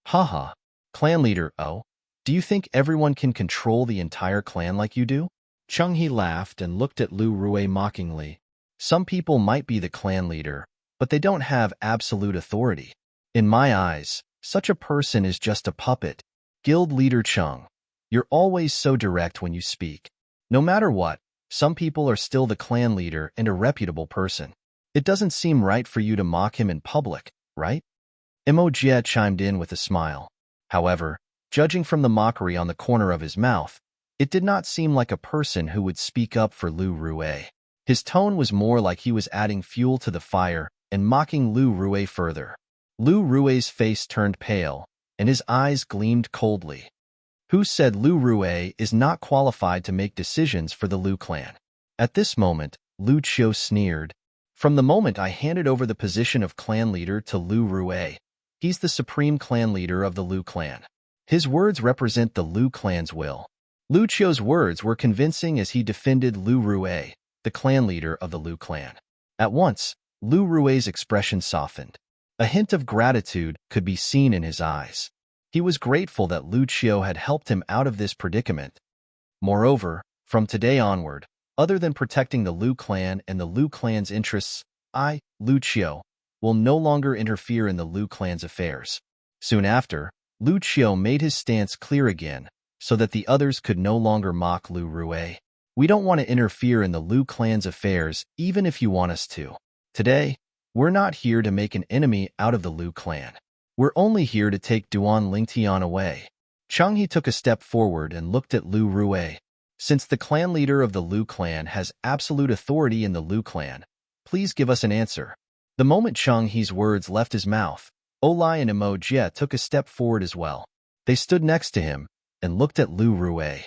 Haha, clan leader O, do you think everyone can control the entire clan like you do? Changhe laughed and looked at Lu Rue mockingly. Some people might be the clan leader, but they don't have absolute authority. In my eyes, such a person is just a puppet. Guild leader Chang, you're always so direct when you speak. No matter what, some people are still the clan leader and a reputable person. It doesn't seem right for you to mock him in public, right? Emoji chimed in with a smile. However, judging from the mockery on the corner of his mouth, it did not seem like a person who would speak up for Lu Rue. His tone was more like he was adding fuel to the fire and mocking Lu Rue further. Lu Rue's face turned pale, and his eyes gleamed coldly. Who said Lu Rue is not qualified to make decisions for the Lu clan? At this moment, Lucio sneered. From the moment I handed over the position of clan leader to Lu Rue, he's the supreme clan leader of the Lu clan. His words represent the Lu clan's will. Lucio's words were convincing as he defended Lu Rue, the clan leader of the Lu clan. At once, Lu Rue's expression softened. A hint of gratitude could be seen in his eyes. He was grateful that Lucio had helped him out of this predicament. Moreover, from today onward, other than protecting the Lu clan and the Lu clan's interests, I, Lucio, will no longer interfere in the Lu clan's affairs. Soon after, Lucio made his stance clear again, so that the others could no longer mock Lu Rue. We don't want to interfere in the Lu clan's affairs even if you want us to. Today, We're not here to make an enemy out of the Lu clan. We're only here to take Duan Lingtian away. Cheng He took a step forward and looked at Lu Rui. Since the clan leader of the Lu clan has absolute authority in the Lu clan, please give us an answer. The moment Cheng He's words left his mouth, Olai and Emo Jie took a step forward as well. They stood next to him and looked at Lu Rui.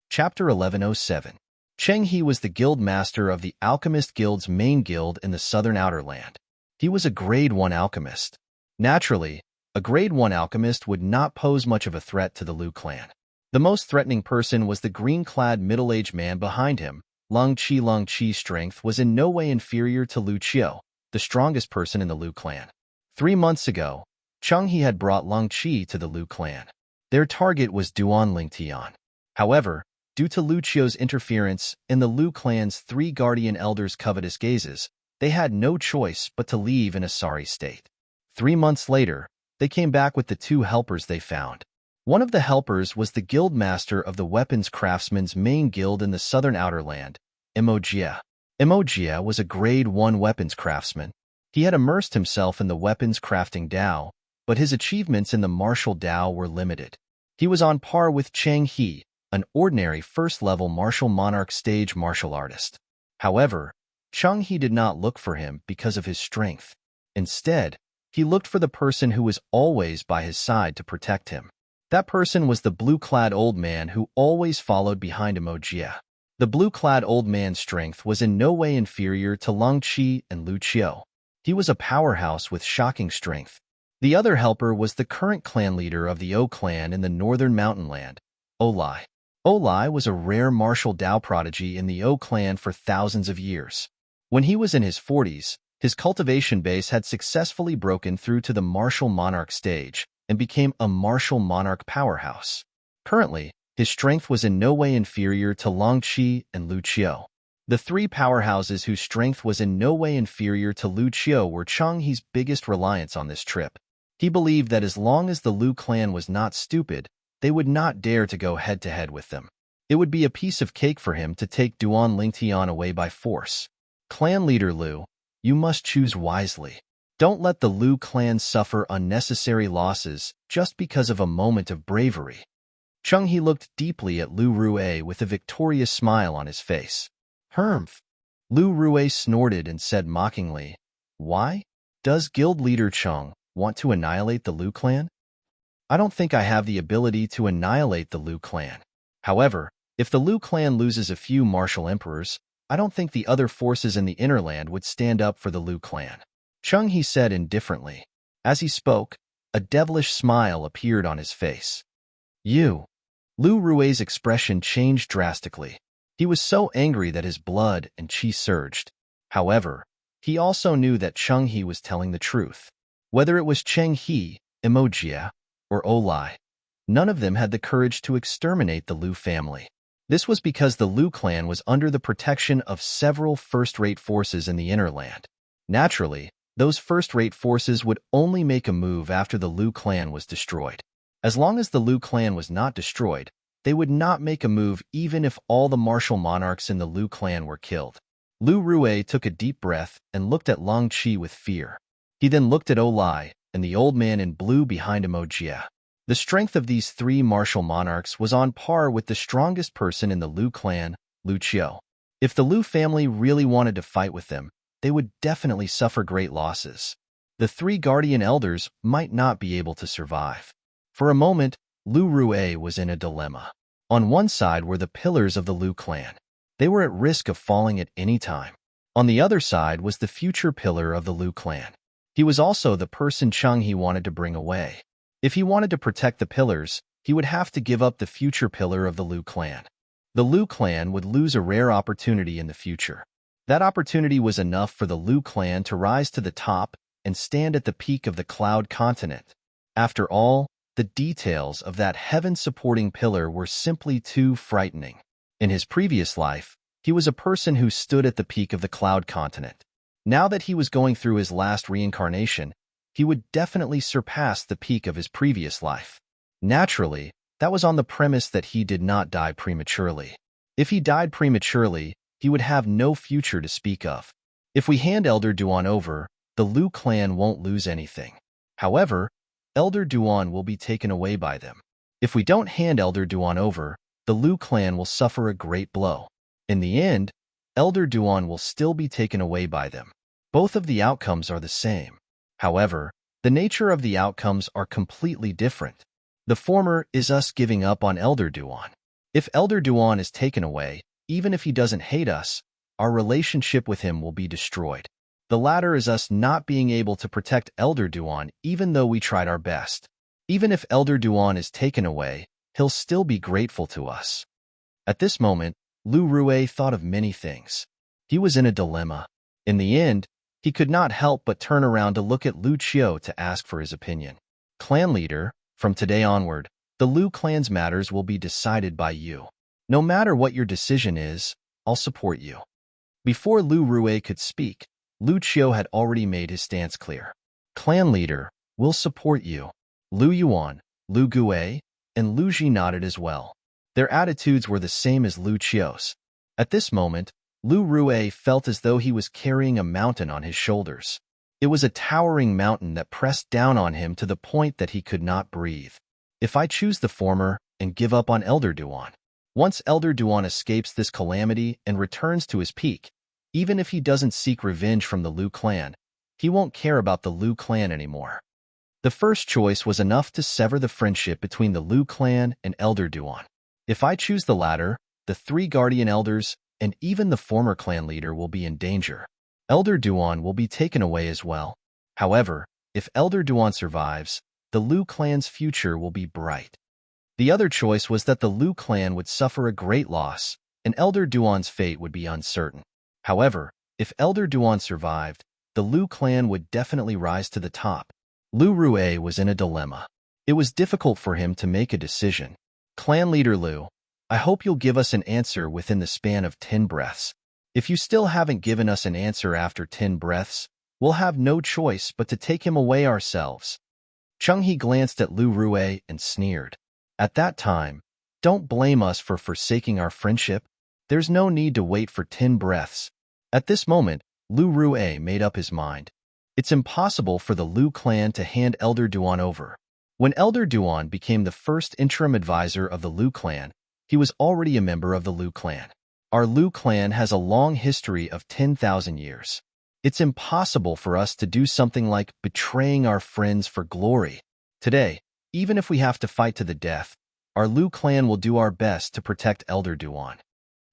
Chapter 1107. Cheng He was the guild master of the Alchemist Guild's main guild in the southern outer land. He was a Grade 1 alchemist. Naturally, a Grade 1 alchemist would not pose much of a threat to the Lu clan. The most threatening person was the green-clad middle-aged man behind him. Lung Qi's strength was in no way inferior to Lu Qiu, the strongest person in the Lu clan. 3 months ago, Cheng He had brought Lung Qi to the Lu clan. Their target was Duan Lingtian. However, due to Lu Qiu's interference in the Lu clan's 3 guardian elders' covetous gazes, they had no choice but to leave in a sorry state. 3 months later, they came back with the 2 helpers they found. One of the helpers was the guild master of the weapons craftsmen's main guild in the southern outer land, Emo Jie. Emo Jie was a Grade 1 weapons craftsman. He had immersed himself in the weapons crafting Dao, but his achievements in the martial Dao were limited. He was on par with Cheng He, an ordinary first-level martial monarch stage martial artist. However, Cheng He did not look for him because of his strength. Instead, he looked for the person who was always by his side to protect him. That person was the blue-clad old man who always followed behind Emo Jie. The blue-clad old man's strength was in no way inferior to Lung Qi and Lu Qiu. He was a powerhouse with shocking strength. The other helper was the current clan leader of the O clan in the northern mountain land, Olai. Olai was a rare martial Dao prodigy in the O clan for thousands of years. When he was in his 40s, his cultivation base had successfully broken through to the martial monarch stage and became a martial monarch powerhouse. Currently, his strength was in no way inferior to Lung Qi and Lu Qiu. The 3 powerhouses whose strength was in no way inferior to Lu Qiu were Cheng He's biggest reliance on this trip. He believed that as long as the Lu clan was not stupid, they would not dare to go head-to-head with them. It would be a piece of cake for him to take Duan Lingtian away by force. Clan leader Lu, you must choose wisely. Don't let the Lu clan suffer unnecessary losses just because of a moment of bravery. Cheng He looked deeply at Lu Rui with a victorious smile on his face. Humph. Lu Rui snorted and said mockingly, "Why? Does guild leader Cheng want to annihilate the Lu clan? I don't think I have the ability to annihilate the Lu clan. However, if the Lu clan loses a few martial emperors, I don't think the other forces in the inner land would stand up for the Lu clan," Cheng He said indifferently. As he spoke, a devilish smile appeared on his face. "You." Lu Rui's expression changed drastically. He was so angry that his blood and qi surged. However, he also knew that Cheng He was telling the truth. Whether it was Cheng He, Emo Jie, or Olai, none of them had the courage to exterminate the Lu family. This was because the Lu clan was under the protection of several first-rate forces in the inner land. Naturally, those first-rate forces would only make a move after the Lu clan was destroyed. As long as the Lu clan was not destroyed, they would not make a move even if all the martial monarchs in the Lu clan were killed. Lu Rui took a deep breath and looked at Lung Qi with fear. He then looked at Olai and the old man in blue behind Emo Jie. The strength of these 3 martial monarchs was on par with the strongest person in the Lu clan, Lu Qiu. If the Lu family really wanted to fight with them, they would definitely suffer great losses. The 3 guardian elders might not be able to survive. For a moment, Lu Rui was in a dilemma. On one side were the pillars of the Lu clan. They were at risk of falling at any time. On the other side was the future pillar of the Lu clan. He was also the person Cheng He wanted to bring away. If he wanted to protect the pillars, he would have to give up the future pillar of the Lu clan. The Lu clan would lose a rare opportunity in the future. That opportunity was enough for the Lu clan to rise to the top and stand at the peak of the Cloud Continent. After all, the details of that heaven-supporting pillar were simply too frightening. In his previous life, he was a person who stood at the peak of the Cloud Continent. Now that he was going through his last reincarnation, he would definitely surpass the peak of his previous life. Naturally, that was on the premise that he did not die prematurely. If he died prematurely, he would have no future to speak of. If we hand Elder Duan over, the Lu clan won't lose anything. However, Elder Duan will be taken away by them. If we don't hand Elder Duan over, the Lu clan will suffer a great blow. In the end, Elder Duan will still be taken away by them. Both of the outcomes are the same. However, the nature of the outcomes are completely different. The former is us giving up on Elder Duan. If Elder Duan is taken away, even if he doesn't hate us, our relationship with him will be destroyed. The latter is us not being able to protect Elder Duan even though we tried our best. Even if Elder Duan is taken away, he'll still be grateful to us. At this moment, Lu Rue thought of many things. He was in a dilemma. In the end, he could not help but turn around to look at Lu Qiu to ask for his opinion. Clan leader, from today onward, the Lu clan's matters will be decided by you. No matter what your decision is, I'll support you. Before Lu Rue could speak, Lu Qiu had already made his stance clear. Clan leader, we'll support you. Lu Yuan, Lu Gue, and Lu Ji nodded as well. Their attitudes were the same as Lu Qiu's. At this moment, Lu Rue felt as though he was carrying a mountain on his shoulders. It was a towering mountain that pressed down on him to the point that he could not breathe. If I choose the former and give up on Elder Duan, once Elder Duan escapes this calamity and returns to his peak, even if he doesn't seek revenge from the Lu clan, he won't care about the Lu clan anymore. The first choice was enough to sever the friendship between the Lu clan and Elder Duan. If I choose the latter, the 3 guardian elders and even the former clan leader will be in danger. Elder Duan will be taken away as well. However, if Elder Duan survives, the Lu clan's future will be bright. The other choice was that the Lu clan would suffer a great loss, and Elder Duan's fate would be uncertain. However, if Elder Duan survived, the Lu clan would definitely rise to the top. Lu Rue was in a dilemma. It was difficult for him to make a decision. Clan leader Lu, I hope you'll give us an answer within the span of 10 breaths. If you still haven't given us an answer after 10 breaths, we'll have no choice but to take him away ourselves. Cheng He glanced at Lu Rue and sneered. At that time, don't blame us for forsaking our friendship. There's no need to wait for 10 breaths. At this moment, Lu Rue made up his mind. It's impossible for the Lu clan to hand Elder Duan over. When Elder Duan became the first interim advisor of the Lu clan, he was already a member of the Lu clan. Our Lu clan has a long history of 10,000 years. It's impossible for us to do something like betraying our friends for glory. Today, even if we have to fight to the death, our Lu clan will do our best to protect Elder Duan.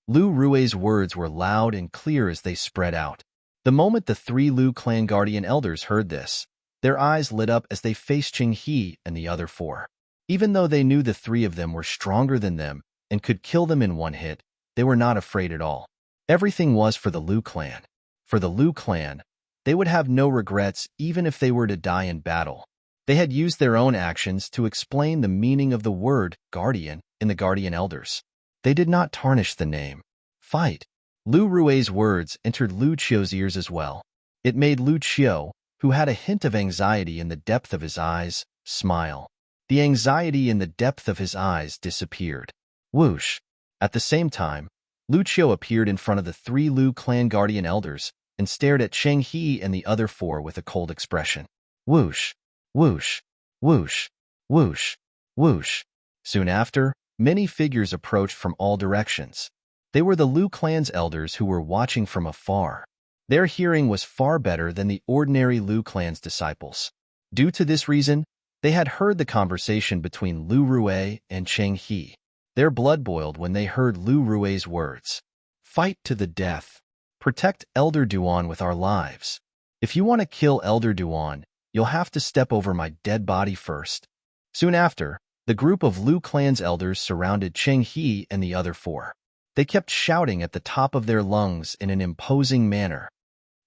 Lu Rue's words were loud and clear as they spread out. The moment the 3 Lu clan guardian elders heard this, their eyes lit up as they faced Cheng He and the other 4. Even though they knew the 3 of them were stronger than them and could kill them in one hit, they were not afraid at all. Everything was for the Lu clan. For the Lu clan, they would have no regrets even if they were to die in battle. They had used their own actions to explain the meaning of the word guardian in the guardian elders. They did not tarnish the name. Fight. Lu Rue's words entered Lu Qiu's ears as well. It made Lu Qiu, who had a hint of anxiety in the depth of his eyes, smile. The anxiety in the depth of his eyes disappeared. Whoosh. At the same time, Lu Qiu appeared in front of the 3 Lu clan guardian elders and stared at Cheng He and the other 4 with a cold expression. Whoosh. Whoosh. Whoosh. Whoosh. Whoosh. Soon after, many figures approached from all directions. They were the Lu clan's elders who were watching from afar. Their hearing was far better than the ordinary Lu clan's disciples. Due to this reason, they had heard the conversation between Lu Rue and Cheng He. Their blood boiled when they heard Lu Rue's words. Fight to the death. Protect Elder Duan with our lives. If you want to kill Elder Duan, you'll have to step over my dead body first. Soon after, the group of Lu clan's elders surrounded Cheng He and the other 4. They kept shouting at the top of their lungs in an imposing manner.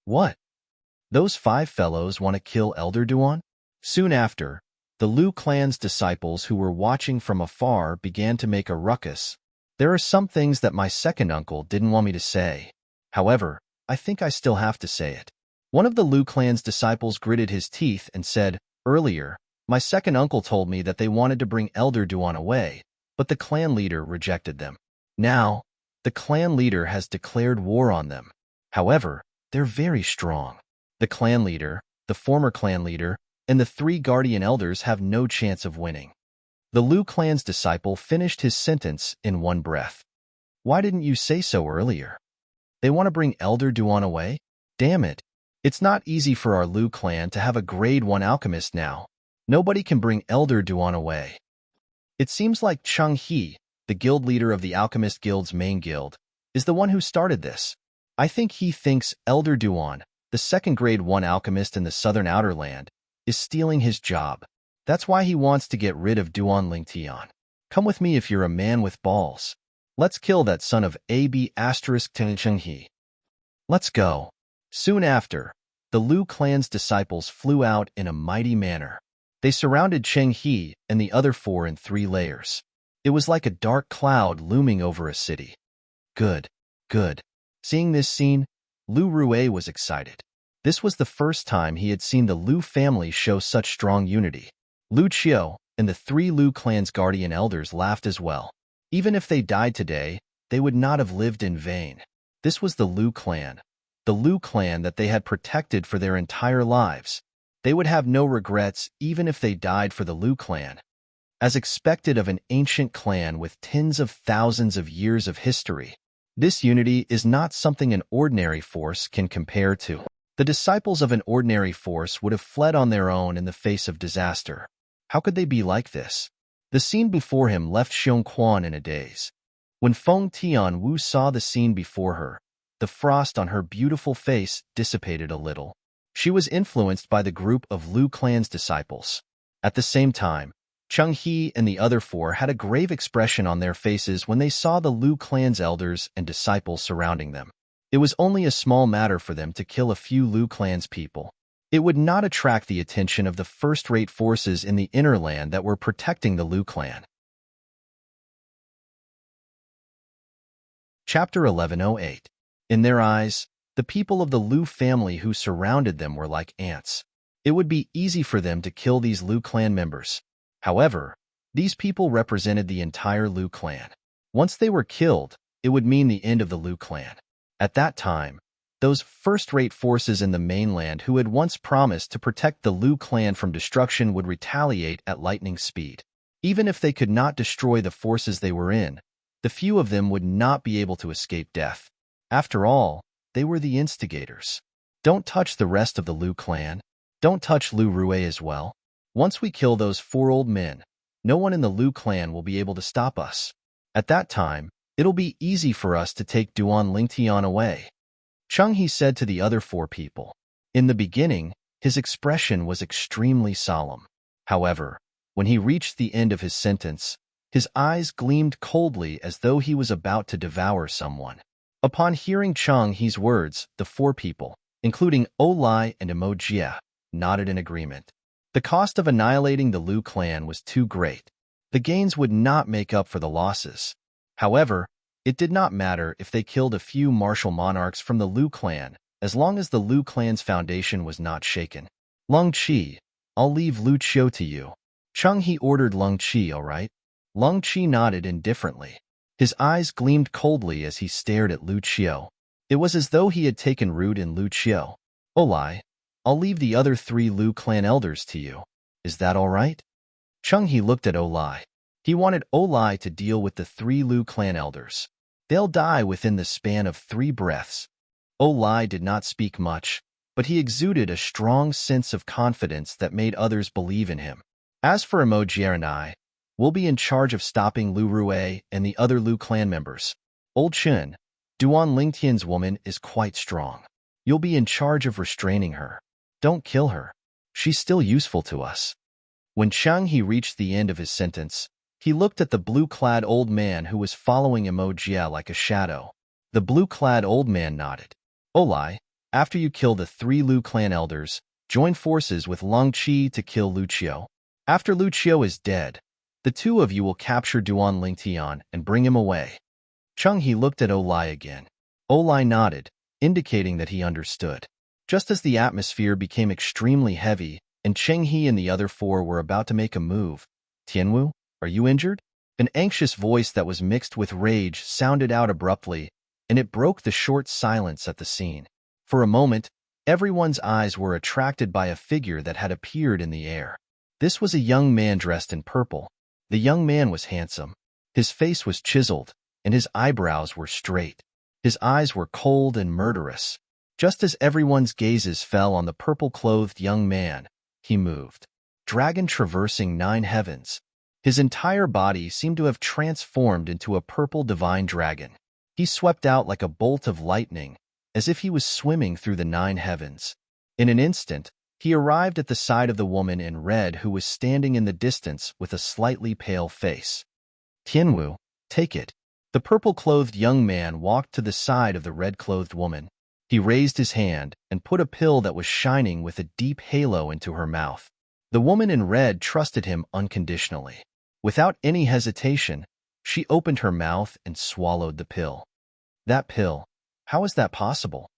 What? Those 5 fellows want to kill Elder Duan? Soon after, the Lu clan's disciples who were watching from afar began to make a ruckus. There are some things that my second uncle didn't want me to say. However, I think I still have to say it. One of the Lu clan's disciples gritted his teeth and said, earlier, my second uncle told me that they wanted to bring Elder Duan away, but the clan leader rejected them. Now, The clan leader has declared war on them. However, they're very strong. The clan leader, the former clan leader, and the three guardian elders have no chance of winning. The Lu clan's disciple finished his sentence in one breath. Why didn't you say so earlier? They want to bring Elder Duan away? Damn it. It's not easy for our Lu clan to have a grade 1 alchemist now. Nobody can bring Elder Duan away. It seems like Cheng He, the guild leader of the Alchemist Guild's main guild, is the one who started this. I think he thinks Elder Duan, the second grade 1 alchemist in the southern outer land, is stealing his job. That's why he wants to get rid of Duan Lingtian. Come with me if you're a man with balls. Let's kill that son of AB** Cheng He. Let's go. Soon after, the Lu clan's disciples flew out in a mighty manner. They surrounded Cheng He and the other four in 3 layers. It was like a dark cloud looming over a city. Good, good. Seeing this scene, Lu Rue was excited. This was the first time he had seen the Lu family show such strong unity. Lu Qiu and the 3 Lu clan's guardian elders laughed as well. Even if they died today, they would not have lived in vain. This was the Lu clan that they had protected for their entire lives. They would have no regrets even if they died for the Lu clan. As expected of an ancient clan with tens of thousands of years of history, this unity is not something an ordinary force can compare to. The disciples of an ordinary force would have fled on their own in the face of disaster. How could they be like this? The scene before him left Xiong Quan in a daze. When Feng Tianwu saw the scene before her, the frost on her beautiful face dissipated a little. She was influenced by the group of Lu clan's disciples. At the same time, Cheng He and the other 4 had a grave expression on their faces when they saw the Lu clan's elders and disciples surrounding them. It was only a small matter for them to kill a few Lu clan's people. It would not attract the attention of the first-rate forces in the inner land that were protecting the Lu clan. Chapter 1108. In their eyes, the people of the Lu family who surrounded them were like ants. It would be easy for them to kill these Lu clan members. However, these people represented the entire Lu clan. Once they were killed, it would mean the end of the Lu clan. At that time, those first-rate forces in the mainland who had once promised to protect the Lu clan from destruction would retaliate at lightning speed. Even if they could not destroy the forces they were in, the few of them would not be able to escape death. After all, they were the instigators. Don't touch the rest of the Lu clan. Don't touch Lu Rue as well. Once we kill those 4 old men, no one in the Lu clan will be able to stop us. At that time, it'll be easy for us to take Duan Lingtian away. Cheng He said to the other 4 people. In the beginning, his expression was extremely solemn. However, when he reached the end of his sentence, his eyes gleamed coldly as though he was about to devour someone. Upon hearing Cheng He's words, the 4 people, including Olai and Emojia, nodded in agreement. The cost of annihilating the Lu clan was too great. The gains would not make up for the losses. However, it did not matter if they killed a few martial monarchs from the Lu clan, as long as the Lu clan's foundation was not shaken. Lung Qi, I'll leave Lu Qiu to you. Cheng He ordered Lung Qi, all right? Lung Qi nodded indifferently. His eyes gleamed coldly as he stared at Lu Qiu. It was as though he had taken root in Lu Qiu. Olai, I'll leave the other 3 Lu clan elders to you. Is that all right? Cheng He looked at Olai. He wanted Olai to deal with the 3 Lu clan elders. They'll die within the span of 3 breaths. Olai did not speak much, but he exuded a strong sense of confidence that made others believe in him. As for Emojier and I, we'll be in charge of stopping Lu Rue and the other Lu clan members. Old Chun, Duan Lingtian's woman is quite strong. You'll be in charge of restraining her. Don't kill her. She's still useful to us. When Cheng He reached the end of his sentence, he looked at the blue-clad old man who was following Emojia like a shadow. The blue-clad old man nodded. Olai, after you kill the 3 Lu clan elders, join forces with Lung Qi to kill Lu Qiu. After Lu Qiu is dead, the 2 of you will capture Duan Lingtian and bring him away. Cheng He looked at Olai again. Olai nodded, indicating that he understood. Just as the atmosphere became extremely heavy and Cheng He and the other 4 were about to make a move, Tianwu, are you injured? An anxious voice that was mixed with rage sounded out abruptly, and it broke the short silence at the scene. For a moment, everyone's eyes were attracted by a figure that had appeared in the air. This was a young man dressed in purple. The young man was handsome. His face was chiseled, and his eyebrows were straight. His eyes were cold and murderous. Just as everyone's gazes fell on the purple-clothed young man, he moved. Dragon traversing 9 heavens. His entire body seemed to have transformed into a purple divine dragon. He swept out like a bolt of lightning, as if he was swimming through the 9 heavens. In an instant, he arrived at the side of the woman in red who was standing in the distance with a slightly pale face. Tianwu, take it. The purple-clothed young man walked to the side of the red-clothed woman. He raised his hand and put a pill that was shining with a deep halo into her mouth. The woman in red trusted him unconditionally. Without any hesitation, she opened her mouth and swallowed the pill. That pill, how is that possible?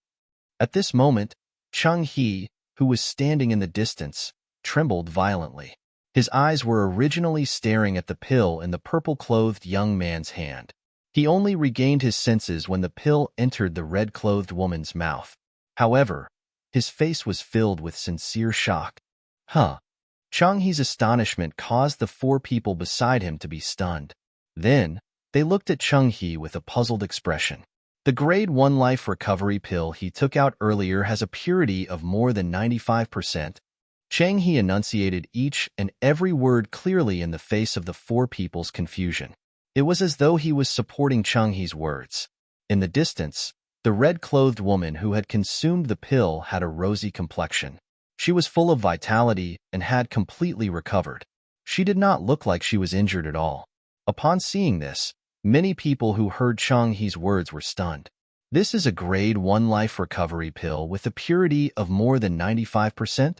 At this moment, Cheng He, who was standing in the distance, trembled violently. His eyes were originally staring at the pill in the purple-clothed young man's hand. He only regained his senses when the pill entered the red-clothed woman's mouth. However, his face was filled with sincere shock. Cheng He's astonishment caused the 4 people beside him to be stunned. Then, they looked at Cheng He with a puzzled expression. The grade 1 life recovery pill he took out earlier has a purity of more than 95%. Cheng He enunciated each and every word clearly in the face of the 4 people's confusion. It was as though he was supporting Cheng He's words. In the distance, the red-clothed woman who had consumed the pill had a rosy complexion. She was full of vitality and had completely recovered. She did not look like she was injured at all. Upon seeing this, many people who heard Cheng He's words were stunned. This is a grade 1 life recovery pill with a purity of more than 95%?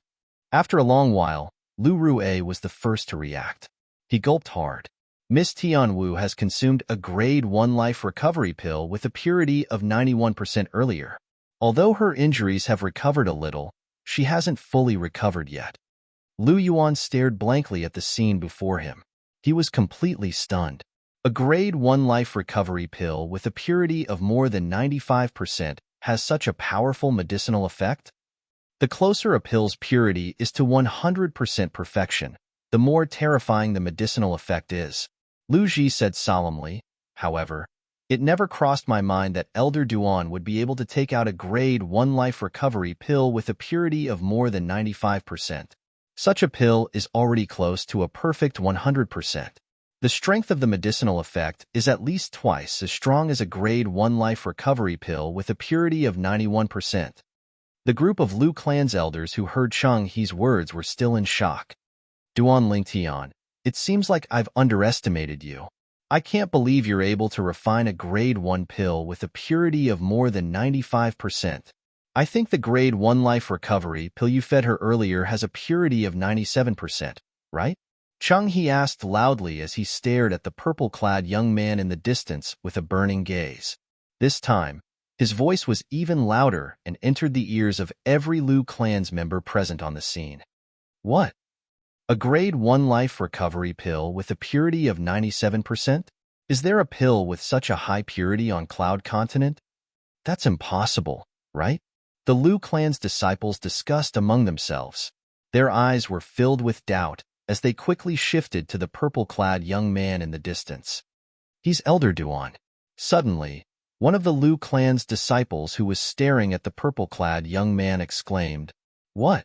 After a long while, Lu Rue was the first to react. He gulped hard. Miss Tianwu has consumed a grade 1 life recovery pill with a purity of 91% earlier. Although her injuries have recovered a little, she hasn't fully recovered yet. Lu Yuan stared blankly at the scene before him. He was completely stunned. A grade 1 life recovery pill with a purity of more than 95% has such a powerful medicinal effect? The closer a pill's purity is to 100% perfection, the more terrifying the medicinal effect is. Lu Ji said solemnly. However, it never crossed my mind that Elder Duan would be able to take out a grade 1 life recovery pill with a purity of more than 95%. Such a pill is already close to a perfect 100%. The strength of the medicinal effect is at least twice as strong as a grade 1 life recovery pill with a purity of 91%. The group of Lu clan's elders who heard Cheng He's words were still in shock. Duan Lingtian, it seems like I've underestimated you. I can't believe you're able to refine a grade 1 pill with a purity of more than 95%. I think the grade 1 life recovery pill you fed her earlier has a purity of 97%, right? Cheng He asked loudly as he stared at the purple-clad young man in the distance with a burning gaze. This time, his voice was even louder and entered the ears of every Lu clan's member present on the scene. What? A grade 1 life recovery pill with a purity of 97%? Is there a pill with such a high purity on Cloud Continent? That's impossible, right? The Lu clan's disciples discussed among themselves. Their eyes were filled with doubt as they quickly shifted to the purple-clad young man in the distance. He's Elder Duan. Suddenly, one of the Lu clan's disciples who was staring at the purple-clad young man exclaimed, "What?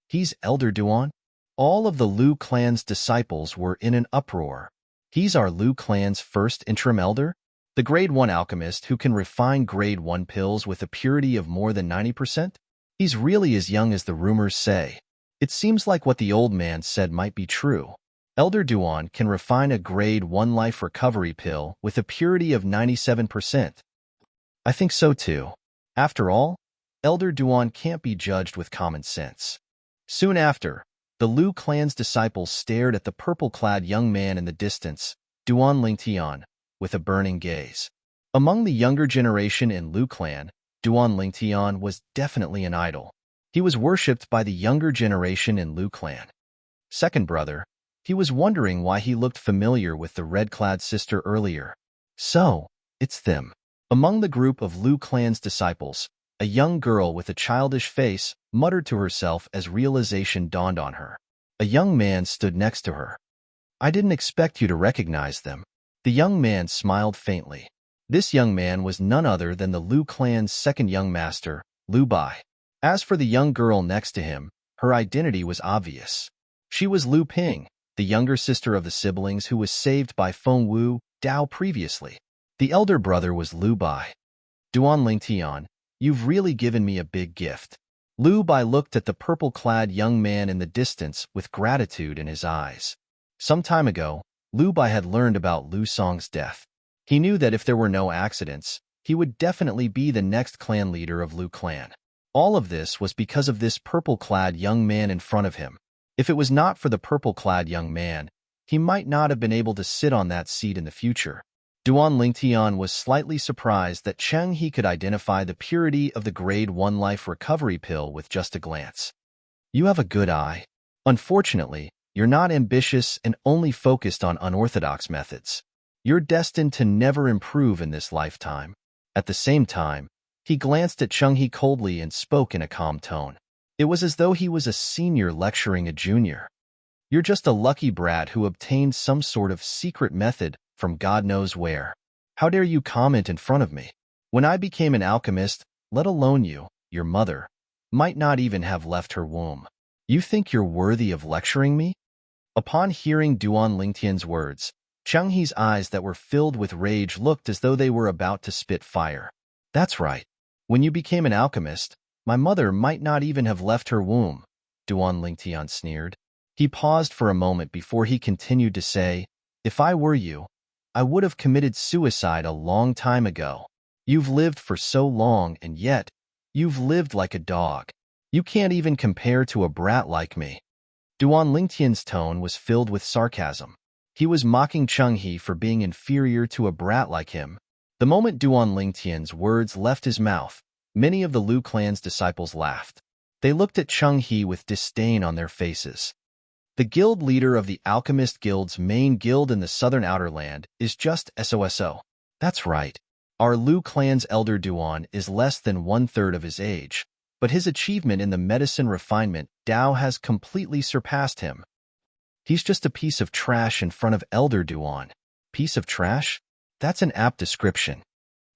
He's Elder Duan?" All of the Lu clan's disciples were in an uproar. He's our Lu clan's first interim elder? The grade 1 alchemist who can refine grade 1 pills with a purity of more than 90%? He's really as young as the rumors say. It seems like what the old man said might be true. Elder Duan can refine a grade 1 life recovery pill with a purity of 97%. I think so too. After all, Elder Duan can't be judged with common sense. Soon after, the Lu clan's disciples stared at the purple-clad young man in the distance, Duan Lingtian, with a burning gaze. Among the younger generation in Lu clan, Duan Lingtian was definitely an idol. He was worshipped by the younger generation in Lu clan. Second brother, He was wondering why he looked familiar with the red-clad sister earlier. So, it's them. Among the group of Lu clan's disciples, a young girl with a childish face muttered to herself as realization dawned on her. A young man stood next to her. I didn't expect you to recognize them. The young man smiled faintly. This young man was none other than the Lu clan's second young master, Lu Bai. As for the young girl next to him, her identity was obvious. She was Lu Ping, the younger sister of the siblings who was saved by Feng Wu Dao previously. The elder brother was Lu Bai. Duan Lingtian, you've really given me a big gift. Lu Bai looked at the purple-clad young man in the distance with gratitude in his eyes. Some time ago, Lu Bai had learned about Lu Song's death. He knew that if there were no accidents, he would definitely be the next clan leader of Lu clan. All of this was because of this purple-clad young man in front of him. If it was not for the purple-clad young man, he might not have been able to sit on that seat in the future. Duan Lingtian was slightly surprised that Cheng He could identify the purity of the Grade 1 life recovery pill with just a glance. You have a good eye. Unfortunately, you're not ambitious and only focused on unorthodox methods. You're destined to never improve in this lifetime. At the same time, he glanced at Cheng He coldly and spoke in a calm tone. It was as though he was a senior lecturing a junior. You're just a lucky brat who obtained some sort of secret method from God knows where. How dare you comment in front of me? When I became an alchemist, let alone you, your mother, might not even have left her womb. You think you're worthy of lecturing me? Upon hearing Duan Lingtian's words, Cheng He's eyes that were filled with rage looked as though they were about to spit fire. That's right. When you became an alchemist, my mother might not even have left her womb, Duan Lingtian sneered. He paused for a moment before he continued to say, if I were you, I would have committed suicide a long time ago. You've lived for so long and yet, you've lived like a dog. You can't even compare to a brat like me. Duan Lingtian's tone was filled with sarcasm. He was mocking Cheng He for being inferior to a brat like him. The moment Duan Lingtian's words left his mouth, many of the Lu clan's disciples laughed. They looked at Cheng He with disdain on their faces. The guild leader of the Alchemist Guild's main guild in the southern outer land is just SOSO. That's right. Our Lu clan's elder Duan is less than 1/3 of his age, but his achievement in the medicine refinement Dao has completely surpassed him. He's just a piece of trash in front of elder Duan. Piece of trash? That's an apt description.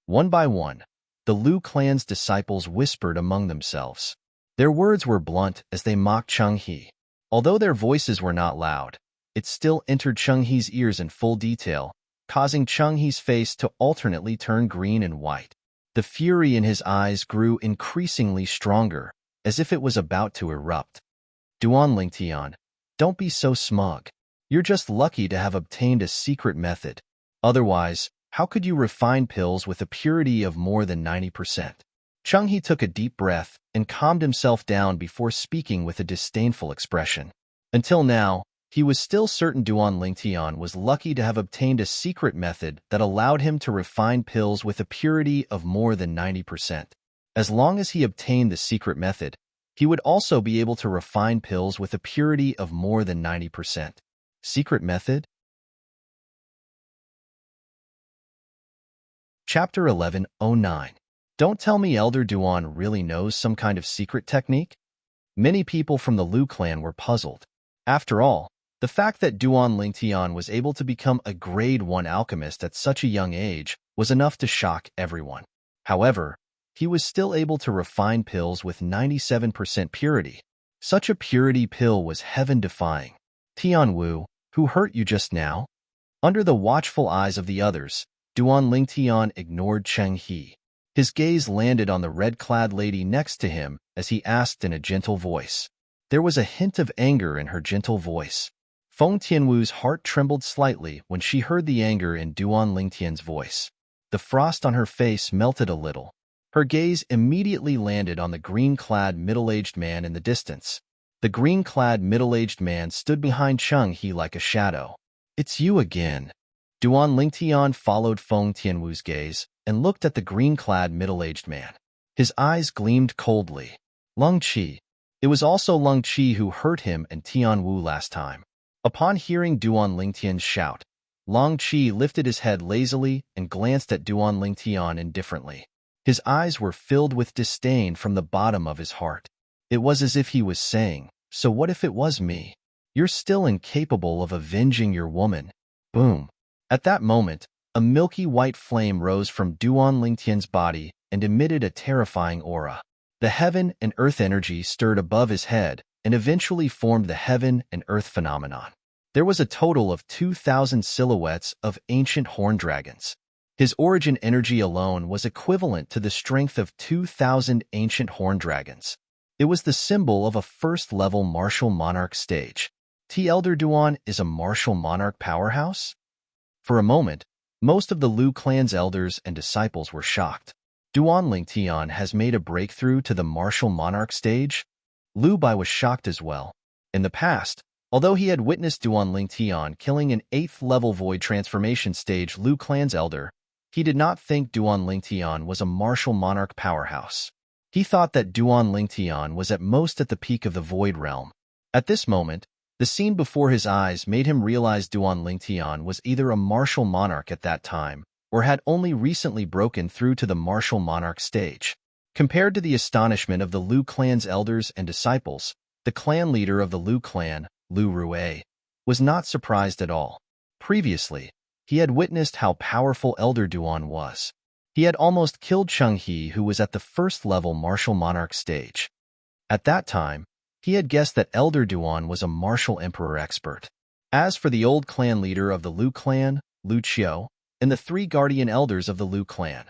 One by one, the Lu clan's disciples whispered among themselves. Their words were blunt as they mocked Cheng He. Although their voices were not loud, it still entered Cheng He's ears in full detail, causing Cheng He's face to alternately turn green and white. The fury in his eyes grew increasingly stronger, as if it was about to erupt. Duan Lingtian, don't be so smug. You're just lucky to have obtained a secret method. Otherwise, how could you refine pills with a purity of more than 90%? Cheng He took a deep breath and calmed himself down before speaking with a disdainful expression. Until now, he was still certain Duan Lingtian was lucky to have obtained a secret method that allowed him to refine pills with a purity of more than 90%. As long as he obtained the secret method, he would also be able to refine pills with a purity of more than 90%. Secret method? Chapter 1109. Don't tell me Elder Duan really knows some kind of secret technique? Many people from the Lu clan were puzzled. After all, the fact that Duan Lingtian was able to become a Grade 1 alchemist at such a young age was enough to shock everyone. However, he was still able to refine pills with 97% purity. Such a purity pill was heaven-defying. Tian Wu, who hurt you just now? Under the watchful eyes of the others, Duan Lingtian ignored Cheng He. His gaze landed on the red-clad lady next to him as he asked in a gentle voice. There was a hint of anger in her gentle voice. Feng Tianwu's heart trembled slightly when she heard the anger in Duan Lingtian's voice. The frost on her face melted a little. Her gaze immediately landed on the green-clad middle-aged man in the distance. The green-clad middle-aged man stood behind Cheng He like a shadow. It's you again. Duan Lingtian followed Feng Tianwu's gaze and looked at the green-clad middle-aged man. His eyes gleamed coldly. Lung Qi. It was also Lung Qi who hurt him and Tian Wu last time. Upon hearing Duan Lingtian's shout, Long Qi lifted his head lazily and glanced at Duan Lingtian indifferently. His eyes were filled with disdain from the bottom of his heart. It was as if he was saying, "So what if it was me? You're still incapable of avenging your woman." Boom. At that moment, a milky white flame rose from Duan Lingtian's body and emitted a terrifying aura. The heaven and earth energy stirred above his head and eventually formed the heaven and earth phenomenon. There was a total of 2,000 silhouettes of ancient horned dragons. His origin energy alone was equivalent to the strength of 2,000 ancient horned dragons. It was the symbol of a first-level martial monarch stage. T. Elder Duan is a martial monarch powerhouse? For a moment, most of the Lu clan's elders and disciples were shocked. Duan Lingtian has made a breakthrough to the martial monarch stage? Lu Bai was shocked as well. In the past, although he had witnessed Duan Lingtian killing an 8th-level void transformation stage Lu clan's elder, he did not think Duan Lingtian was a martial monarch powerhouse. He thought that Duan Lingtian was at most at the peak of the void realm. At this moment, the scene before his eyes made him realize Duan Lingtian was either a martial monarch at that time or had only recently broken through to the martial monarch stage. Compared to the astonishment of the Lu clan's elders and disciples, the clan leader of the Lu clan, Lu Rue, was not surprised at all. Previously, he had witnessed how powerful Elder Duan was. He had almost killed Cheng He, who was at the first-level martial monarch stage. At that time, he had guessed that Elder Duan was a martial emperor expert. As for the old clan leader of the Lu clan, Lu Qiu, and the 3 guardian elders of the Lu clan,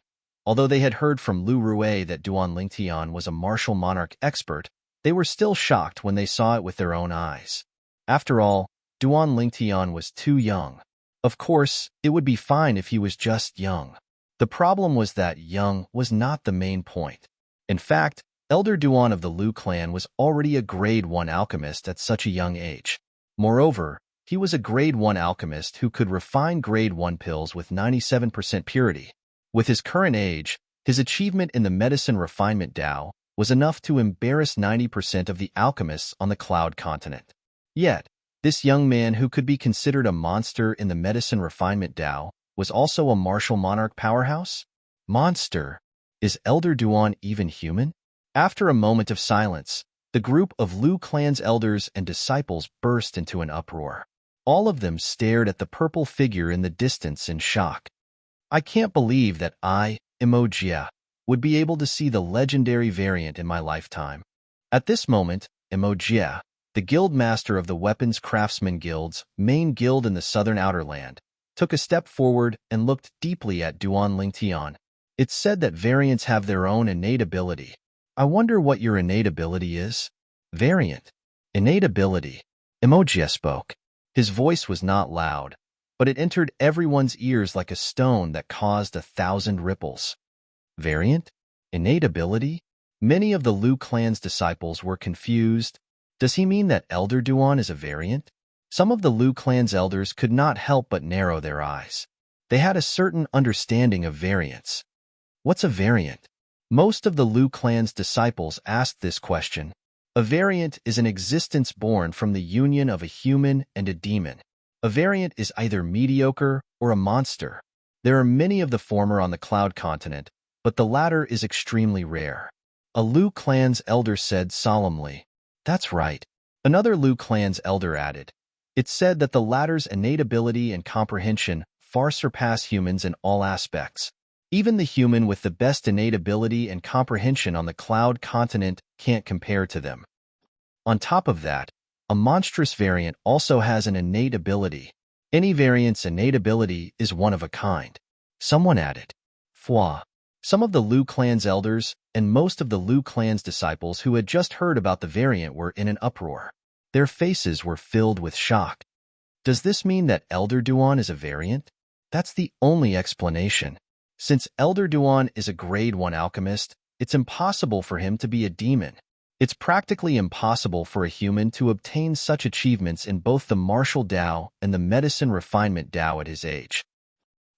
although they had heard from Lu Rue that Duan Lingtian was a martial monarch expert, they were still shocked when they saw it with their own eyes. After all, Duan Lingtian was too young. Of course, it would be fine if he was just young. The problem was that young was not the main point. In fact, Elder Duan of the Lu clan was already a Grade 1 alchemist at such a young age. Moreover, he was a Grade 1 alchemist who could refine Grade 1 pills with 97% purity. With his current age, his achievement in the medicine refinement Dao was enough to embarrass 90% of the alchemists on the Cloud continent. Yet, this young man who could be considered a monster in the medicine refinement Dao was also a martial monarch powerhouse? Monster? Is Elder Duan even human? After a moment of silence, the group of Lu clan's elders and disciples burst into an uproar. All of them stared at the purple figure in the distance in shock. I can't believe that I, Emojia, would be able to see the legendary variant in my lifetime. At this moment, Emojia, the guild master of the Weapons Craftsman Guild's main guild in the southern Outerland, took a step forward and looked deeply at Duan Lingtian. It's said that variants have their own innate ability. I wonder what your innate ability is? Variant. Innate ability. Emojia spoke. His voice was not loud, but it entered everyone's ears like a stone that caused 1,000 ripples. Variant? Innate ability? Many of the Lu clan's disciples were confused. Does he mean that Elder Duan is a variant? Some of the Lu clan's elders could not help but narrow their eyes. They had a certain understanding of variants. What's a variant? Most of the Lu clan's disciples asked this question. A variant is an existence born from the union of a human and a demon. A variant is either mediocre or a monster. There are many of the former on the Cloud continent, but the latter is extremely rare. A Lu clan's elder said solemnly. That's right. Another Lu clan's elder added. It's said that the latter's innate ability and comprehension far surpass humans in all aspects. Even the human with the best innate ability and comprehension on the Cloud continent can't compare to them. On top of that, a monstrous variant also has an innate ability. Any variant's innate ability is one of a kind. Someone added. Fwa. Some of the Lu clan's elders and most of the Lu clan's disciples who had just heard about the variant were in an uproar. Their faces were filled with shock. Does this mean that Elder Duan is a variant? That's the only explanation. Since Elder Duan is a Grade 1 alchemist, it's impossible for him to be a demon. It's practically impossible for a human to obtain such achievements in both the martial Dao and the medicine refinement Dao at his age.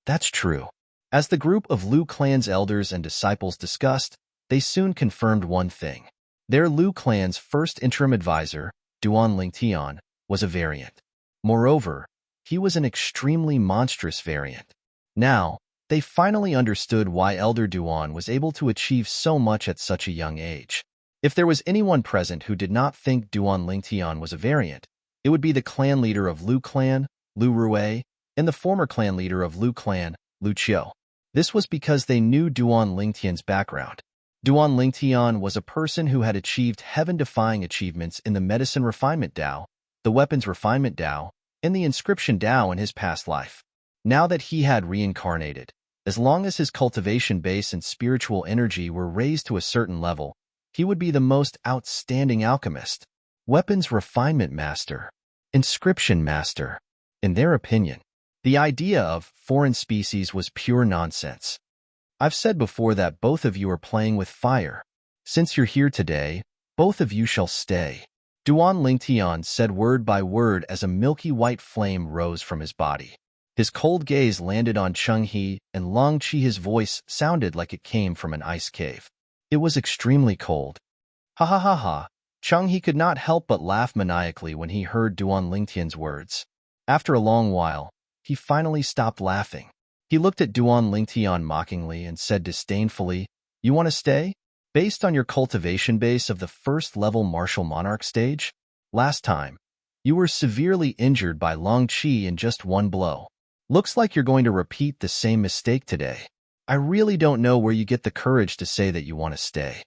That's true. As the group of Lu clan's elders and disciples discussed, they soon confirmed one thing. Their Lu clan's first interim advisor, Duan Lingtian, was a variant. Moreover, he was an extremely monstrous variant. Now, they finally understood why Elder Duan was able to achieve so much at such a young age. If there was anyone present who did not think Duan Lingtian was a variant, it would be the clan leader of Lu Clan, Lu Rui, and the former clan leader of Lu Clan, Lu Qiu. This was because they knew Duan Lingtian's background. Duan Lingtian was a person who had achieved heaven-defying achievements in the Medicine Refinement Dao, the Weapons Refinement Dao, and the Inscription Dao in his past life. Now that he had reincarnated, as long as his cultivation base and spiritual energy were raised to a certain level, he would be the most outstanding alchemist, Weapons Refinement Master, Inscription Master. In their opinion, the idea of foreign species was pure nonsense. I've said before that both of you are playing with fire. Since you're here today, both of you shall stay. Duan Lingtian said word by word as a milky white flame rose from his body. His cold gaze landed on Cheng-He and Long-Chi. His voice sounded like it came from an ice cave. It was extremely cold. Ha ha ha ha. Cheng-He could not help but laugh maniacally when he heard Duan Lingtian's words. After a long while, he finally stopped laughing. He looked at Duan Lingtian mockingly and said disdainfully, "You want to stay? Based on your cultivation base of the first-level martial monarch stage? Last time, you were severely injured by Long-Chi in just one blow. Looks like you're going to repeat the same mistake today. I really don't know where you get the courage to say that you want to stay."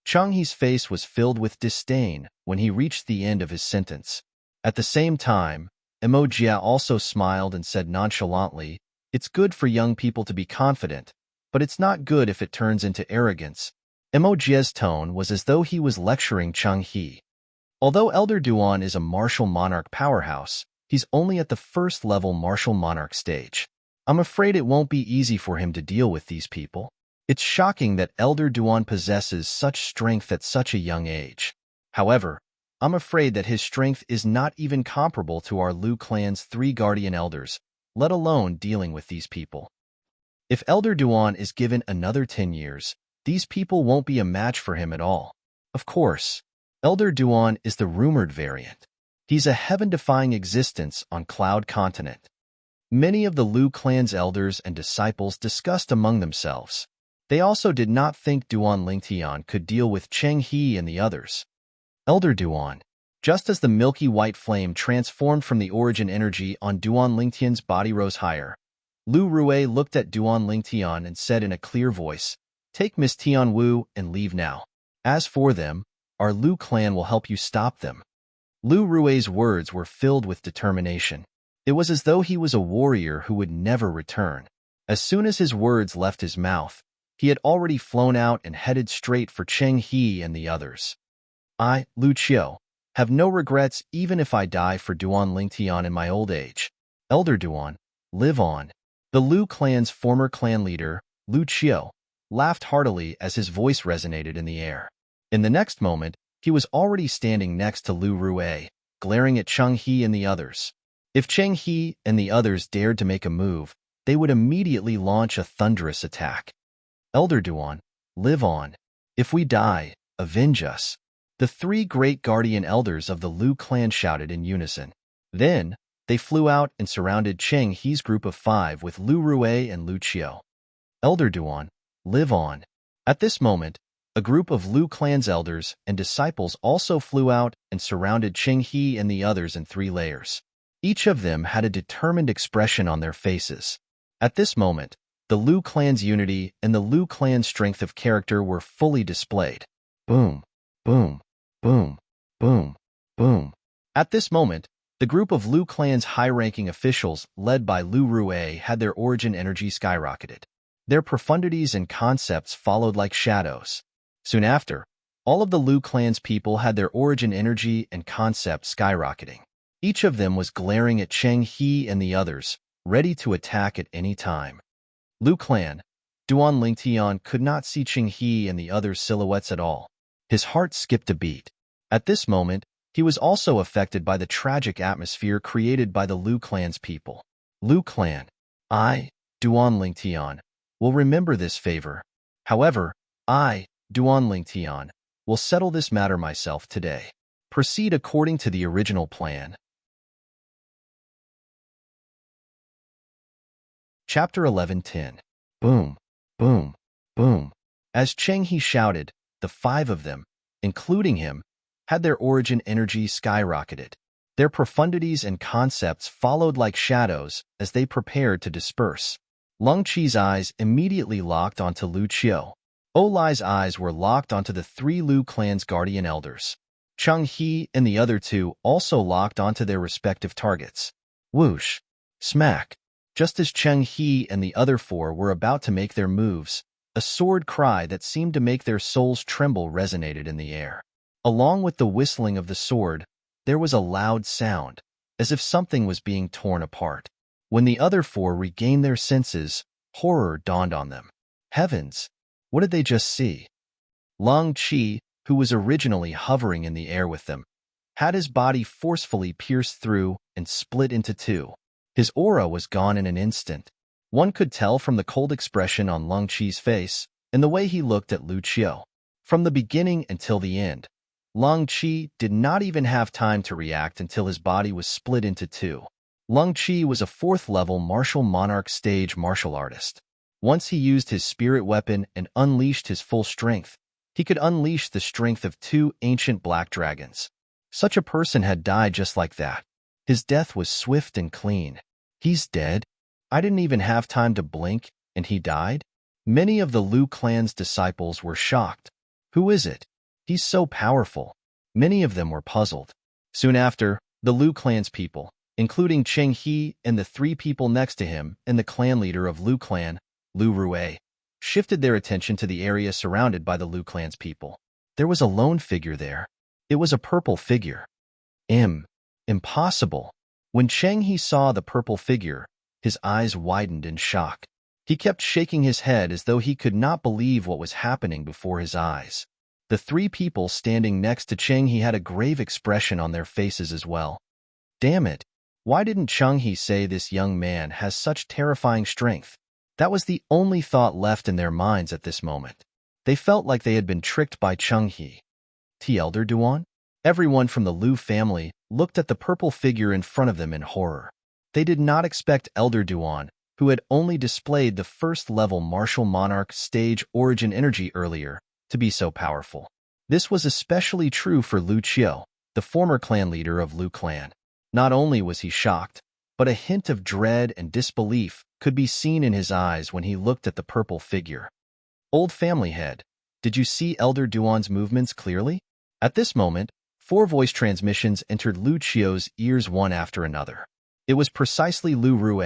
Cheng-He's face was filled with disdain when he reached the end of his sentence. At the same time, Emojia also smiled and said nonchalantly, "It's good for young people to be confident, but it's not good if it turns into arrogance." Emojia's tone was as though he was lecturing Cheng-He. Although Elder Duan is a martial monarch powerhouse, he's only at the first-level martial monarch stage. I'm afraid it won't be easy for him to deal with these people. It's shocking that Elder Duan possesses such strength at such a young age. However, I'm afraid that his strength is not even comparable to our Lu clan's 3 guardian elders, let alone dealing with these people. If Elder Duan is given another 10 years, these people won't be a match for him at all. Of course, Elder Duan is the rumored variant. He's a heaven-defying existence on Cloud Continent. Many of the Lu clan's elders and disciples discussed among themselves. They also did not think Duan Lingtian could deal with Cheng-He and the others. Elder Duan. Just as the milky white flame transformed from the origin energy on Duan Lingtian's body rose higher, Lu Rui looked at Duan Lingtian and said in a clear voice, "Take Miss Tianwu and leave now. As for them, our Lu clan will help you stop them." Lu Rui's words were filled with determination. It was as though he was a warrior who would never return. As soon as his words left his mouth, he had already flown out and headed straight for Cheng-He and the others. "I, Lu Qiu, have no regrets even if I die for Duan Lingtian in my old age. Elder Duan, live on." The Lu clan's former clan leader, Lu Qiu, laughed heartily as his voice resonated in the air. In the next moment, he was already standing next to Lu Rui, glaring at Cheng-He and the others. If Cheng-He and the others dared to make a move, they would immediately launch a thunderous attack. "Elder Duan, live on. If we die, avenge us." The 3 great guardian elders of the Lu clan shouted in unison. Then, they flew out and surrounded Cheng-He's group of 5 with Lu Rui and Lu Qiu. "Elder Duan, live on." At this moment, a group of Lu clan's elders and disciples also flew out and surrounded Cheng-He and the others in 3 layers. Each of them had a determined expression on their faces. At this moment, the Lu clan's unity and the Lu clan's strength of character were fully displayed. Boom, boom, boom, boom, boom. At this moment, the group of Lu clan's high-ranking officials, led by Lu Rui, had their origin energy skyrocketed. Their profundities and concepts followed like shadows. Soon after, all of the Lu clan's people had their origin energy and concepts skyrocketing. Each of them was glaring at Cheng-He and the others, ready to attack at any time. Lu clan, Duan Lingtian could not see Cheng-He and the others' silhouettes at all. His heart skipped a beat. At this moment, he was also affected by the tragic atmosphere created by the Lu clan's people. Lu clan, I, Duan Lingtian, will remember this favor. However, I, Duan Lingtian, will settle this matter myself today. Proceed according to the original plan. Chapter 11:10. Boom, boom, boom. As Cheng He shouted, the five of them, including him, had their origin energy skyrocketed. Their profundities and concepts followed like shadows as they prepared to disperse. Lung Chi's eyes immediately locked onto Lu Qiu. Olai's eyes were locked onto the three Lu clan's guardian elders. Cheng He and the other two also locked onto their respective targets. Whoosh! Smack! Just as Cheng He and the other four were about to make their moves, a sword cry that seemed to make their souls tremble resonated in the air. Along with the whistling of the sword, there was a loud sound, as if something was being torn apart. When the other four regained their senses, horror dawned on them. Heavens! What did they just see? Lung Chi, who was originally hovering in the air with them, had his body forcefully pierced through and split into two. His aura was gone in an instant. One could tell from the cold expression on Lung Chi's face and the way he looked at Lu Qiu. From the beginning until the end, Lung Chi did not even have time to react until his body was split into two. Lung Chi was a fourth-level martial monarch stage martial artist. Once he used his spirit weapon and unleashed his full strength, he could unleash the strength of two ancient black dragons. Such a person had died just like that. His death was swift and clean. He's dead? I didn't even have time to blink, and he died? Many of the Lu clan's disciples were shocked. Who is it? He's so powerful. Many of them were puzzled. Soon after, the Lu clan's people, including Cheng He and the three people next to him and the clan leader of Lu clan, Lu Rue, shifted their attention to the area surrounded by the Lu clan's people. There was a lone figure there. It was a purple figure. Impossible. When Cheng He saw the purple figure, his eyes widened in shock. He kept shaking his head as though he could not believe what was happening before his eyes. The three people standing next to Cheng He had a grave expression on their faces as well. Damn it! Why didn't Cheng He say this young man has such terrifying strength? That was the only thought left in their minds at this moment. They felt like they had been tricked by Cheng He. T. Elder Duan? Everyone from the Lu family looked at the purple figure in front of them in horror. They did not expect Elder Duan, who had only displayed the first-level martial monarch stage origin energy earlier, to be so powerful. This was especially true for Lu Qiu, the former clan leader of Lu clan. Not only was he shocked, but a hint of dread and disbelief could be seen in his eyes when he looked at the purple figure. Old family head, did you see Elder Duan's movements clearly? At this moment, 4 voice transmissions entered Lu Qiu's ears one after another. It was precisely Lu Rue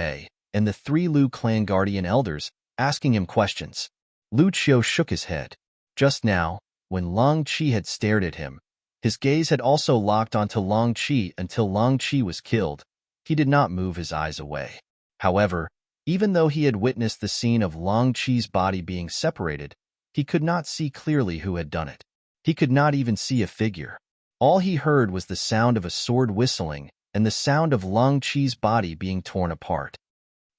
and the 3 Lu clan guardian elders asking him questions. Lu Qiu shook his head. Just now, when Lung Chi had stared at him, his gaze had also locked onto Lung Chi until Lung Chi was killed. He did not move his eyes away. However, even though he had witnessed the scene of Lung Chi's body being separated, he could not see clearly who had done it. He could not even see a figure. All he heard was the sound of a sword whistling and the sound of Lung Chi's body being torn apart.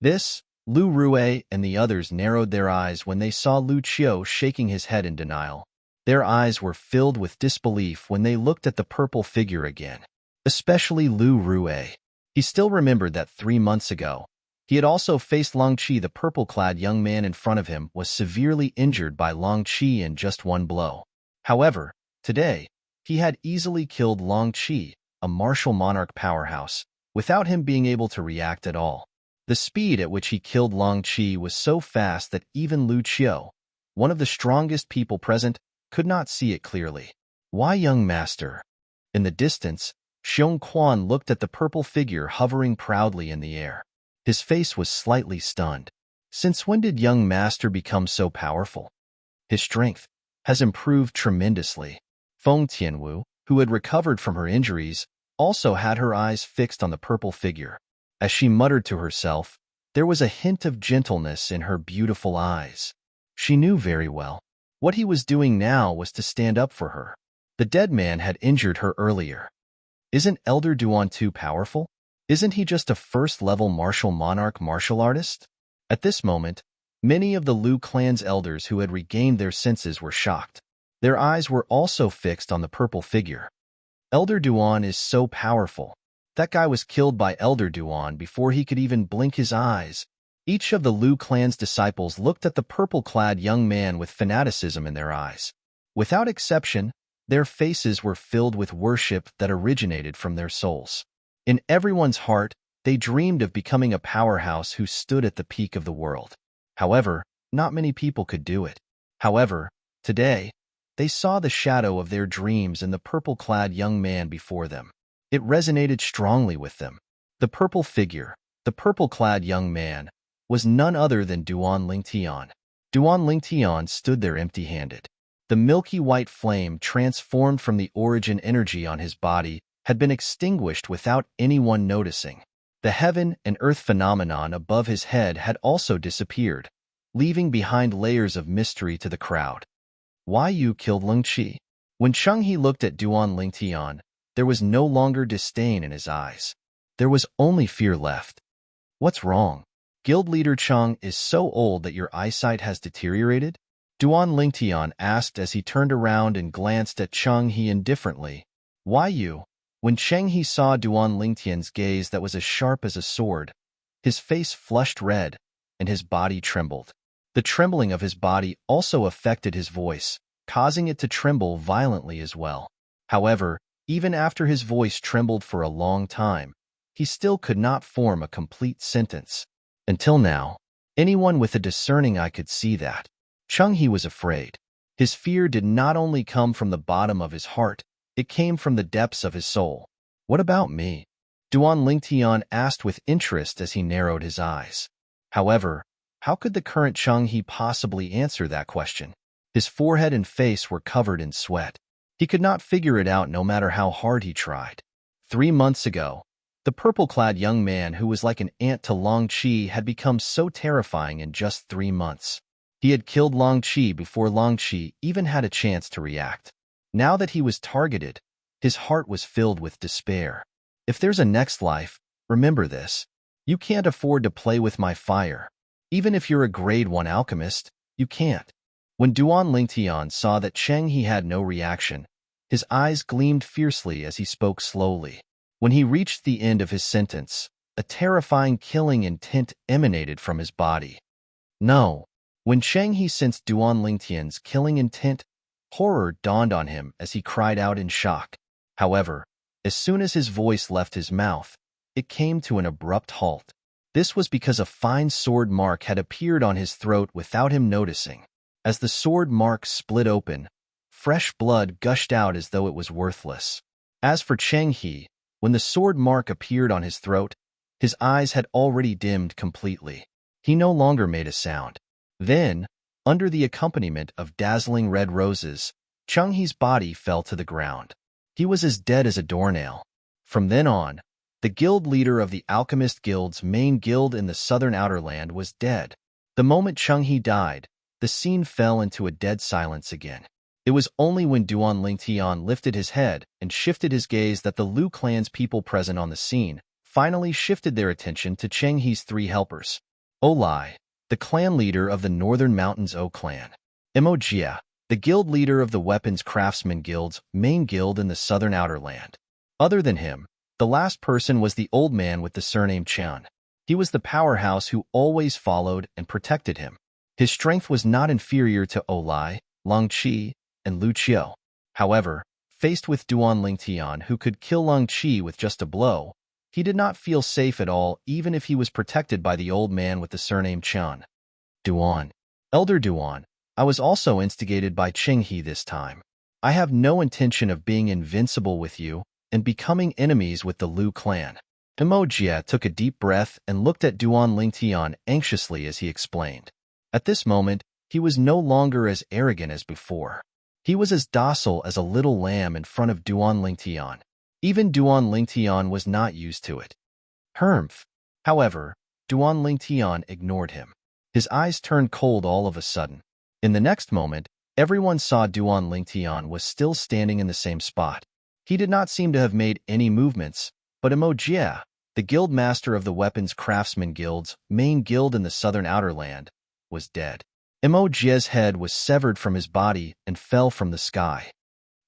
This, Lu Rue and the others narrowed their eyes when they saw Lu Qiu shaking his head in denial. Their eyes were filled with disbelief when they looked at the purple figure again. Especially Lu Rue. He still remembered that 3 months ago, he had also faced Lung Chi. The purple-clad young man in front of him was severely injured by Lung Chi in just one blow. However, today, he had easily killed Lung Chi, a martial monarch powerhouse, without him being able to react at all. The speed at which he killed Lung Chi was so fast that even Lu Qiu, one of the strongest people present, could not see it clearly. Why, young master? In the distance, Xiong Quan looked at the purple figure hovering proudly in the air. His face was slightly stunned. Since when did young master become so powerful? His strength has improved tremendously. Feng Tianwu, who had recovered from her injuries, also had her eyes fixed on the purple figure. As she muttered to herself, there was a hint of gentleness in her beautiful eyes. She knew very well. What he was doing now was to stand up for her. The dead man had injured her earlier. Isn't Elder Duan too powerful? Isn't he just a first-level martial monarch martial artist? At this moment, many of the Lu clan's elders who had regained their senses were shocked. Their eyes were also fixed on the purple figure. Elder Duan is so powerful. That guy was killed by Elder Duan before he could even blink his eyes. Each of the Lu clan's disciples looked at the purple-clad young man with fanaticism in their eyes. Without exception, their faces were filled with worship that originated from their souls. In everyone's heart, they dreamed of becoming a powerhouse who stood at the peak of the world. However, not many people could do it. However, today, they saw the shadow of their dreams in the purple-clad young man before them. It resonated strongly with them. The purple figure, the purple-clad young man, was none other than Duan Lingtian. Duan Lingtian stood there empty-handed. The milky white flame transformed from the origin energy on his body had been extinguished without anyone noticing. The heaven and earth phenomenon above his head had also disappeared, leaving behind layers of mystery to the crowd. Why you killed Leng Qi? When Cheng He looked at Duan Lingtian, there was no longer disdain in his eyes. There was only fear left. What's wrong? Guild leader Cheng is so old that your eyesight has deteriorated? Duan Lingtian asked as he turned around and glanced at Cheng He indifferently. Why you? When Cheng He saw Duan Lingtian's gaze that was as sharp as a sword, his face flushed red and his body trembled. The trembling of his body also affected his voice, causing it to tremble violently as well. However, even after his voice trembled for a long time, he still could not form a complete sentence. Until now, anyone with a discerning eye could see that. Cheng He was afraid. His fear did not only come from the bottom of his heart, it came from the depths of his soul. What about me? Duan Lingtian asked with interest as he narrowed his eyes. However, how could the current Cheng He possibly answer that question? His forehead and face were covered in sweat. He could not figure it out no matter how hard he tried. 3 months ago, the purple-clad young man who was like an ant to Long Qi had become so terrifying in just 3 months. He had killed Long Qi before Long Qi even had a chance to react. Now that he was targeted, his heart was filled with despair. If there's a next life, remember this. You can't afford to play with my fire. Even if you're a grade 1 alchemist, you can't. When Duan Lingtian saw that Cheng He had no reaction, his eyes gleamed fiercely as he spoke slowly. When he reached the end of his sentence, a terrifying killing intent emanated from his body. No. When Cheng He sensed Duan Lingtian's killing intent, horror dawned on him as he cried out in shock. However, as soon as his voice left his mouth, it came to an abrupt halt. This was because a fine sword mark had appeared on his throat without him noticing. As the sword mark split open, fresh blood gushed out as though it was worthless. As for Cheng He, when the sword mark appeared on his throat, his eyes had already dimmed completely. He no longer made a sound. Then, under the accompaniment of dazzling red roses, Cheng He's body fell to the ground. He was as dead as a doornail. From then on, the guild leader of the Alchemist Guild's main guild in the southern Outerland was dead. The moment Cheng He died, the scene fell into a dead silence again. It was only when Duan Lingtian lifted his head and shifted his gaze that the Lu clan's people present on the scene finally shifted their attention to Cheng He's 3 helpers. Olai, the clan leader of the Northern Mountains O clan. Emojia, the guild leader of the Weapons Craftsman Guild's main guild in the southern Outerland. Other than him, the last person was the old man with the surname Chan. He was the powerhouse who always followed and protected him. His strength was not inferior to Olai, Long Qi, and Lu Qiu. However, faced with Duan Lingtian who could kill Long Qi with just a blow, he did not feel safe at all even if he was protected by the old man with the surname Chan. Duan. Elder Duan, I was also instigated by Cheng He this time. I have no intention of being invincible with you and becoming enemies with the Lu clan. Emojia took a deep breath and looked at Duan Lingtian anxiously as he explained. At this moment, he was no longer as arrogant as before. He was as docile as a little lamb in front of Duan Lingtian. Even Duan Lingtian was not used to it. Humph. However, Duan Lingtian ignored him. His eyes turned cold all of a sudden. In the next moment, everyone saw Duan Lingtian was still standing in the same spot. He did not seem to have made any movements, but Emojia, the guild master of the Weapons Craftsman Guild's main guild in the southern Outerland, was dead. Emojia's head was severed from his body and fell from the sky.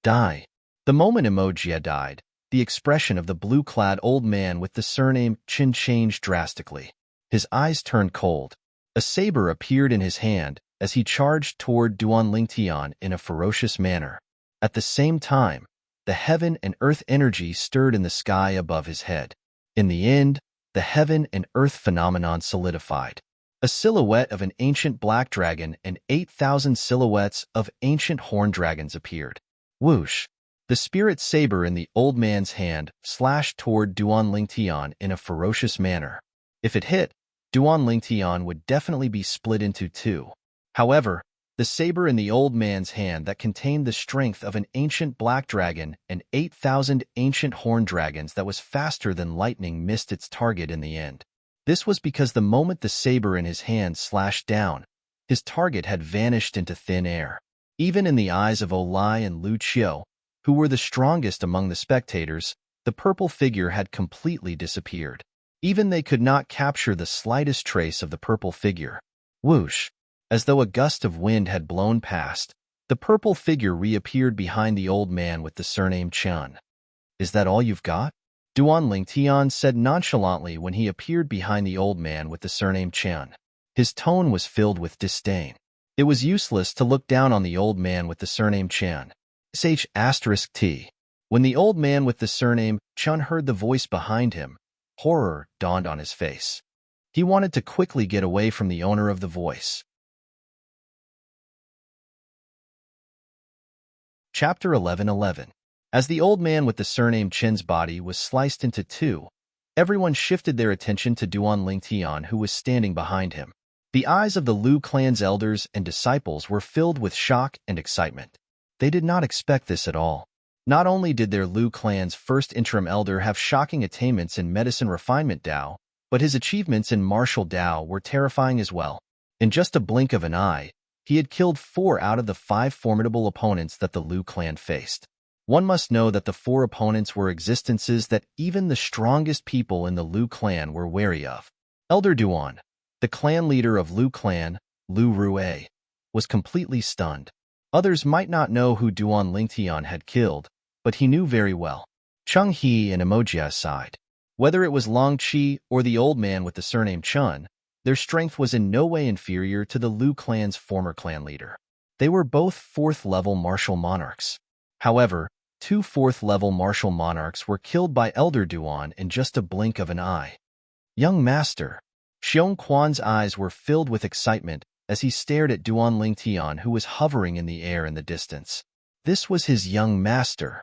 Die. The moment Emojia died, the expression of the blue-clad old man with the surname Chin changed drastically. His eyes turned cold. A saber appeared in his hand as he charged toward Duan Lingtian in a ferocious manner. At the same time, the heaven and earth energy stirred in the sky above his head. In the end, the heaven and earth phenomenon solidified. A silhouette of an ancient black dragon and 8,000 silhouettes of ancient horned dragons appeared. Whoosh! The spirit saber in the old man's hand slashed toward Duan Lingtian in a ferocious manner. If it hit, Duan Lingtian would definitely be split into two. However, the saber in the old man's hand that contained the strength of an ancient black dragon and 8,000 ancient horned dragons that was faster than lightning missed its target in the end. This was because the moment the saber in his hand slashed down, his target had vanished into thin air. Even in the eyes of Olai and Lu Qiu, who were the strongest among the spectators, the purple figure had completely disappeared. Even they could not capture the slightest trace of the purple figure. Whoosh! As though a gust of wind had blown past, the purple figure reappeared behind the old man with the surname Chen. "Is that all you've got?" Duan Lingtian said nonchalantly when he appeared behind the old man with the surname Chen. His tone was filled with disdain. It was useless to look down on the old man with the surname Chen. **T. When the old man with the surname Chen heard the voice behind him, horror dawned on his face. He wanted to quickly get away from the owner of the voice. Chapter 11:11. As the old man with the surname Chen's body was sliced into two, everyone shifted their attention to Duan Lingtian, who was standing behind him. The eyes of the Lu clan's elders and disciples were filled with shock and excitement. They did not expect this at all. Not only did their Lu clan's first interim elder have shocking attainments in medicine refinement Dao, but his achievements in martial Dao were terrifying as well. In just a blink of an eye, he had killed 4 out of the 5 formidable opponents that the Lu clan faced. One must know that the 4 opponents were existences that even the strongest people in the Lu clan were wary of. Elder Duan, the clan leader of Lu clan, Lu Rue, was completely stunned. Others might not know who Duan Lingtian had killed, but he knew very well. Cheng He and Emojia sighed. Whether it was Long Qi or the old man with the surname Chun, their strength was in no way inferior to the Lu clan's former clan leader. They were both 4th-level martial monarchs. However, 2 4th-level martial monarchs were killed by Elder Duan in just a blink of an eye. Young Master. Xiong Quan's eyes were filled with excitement as he stared at Duan Lingtian, who was hovering in the air in the distance. This was his young master.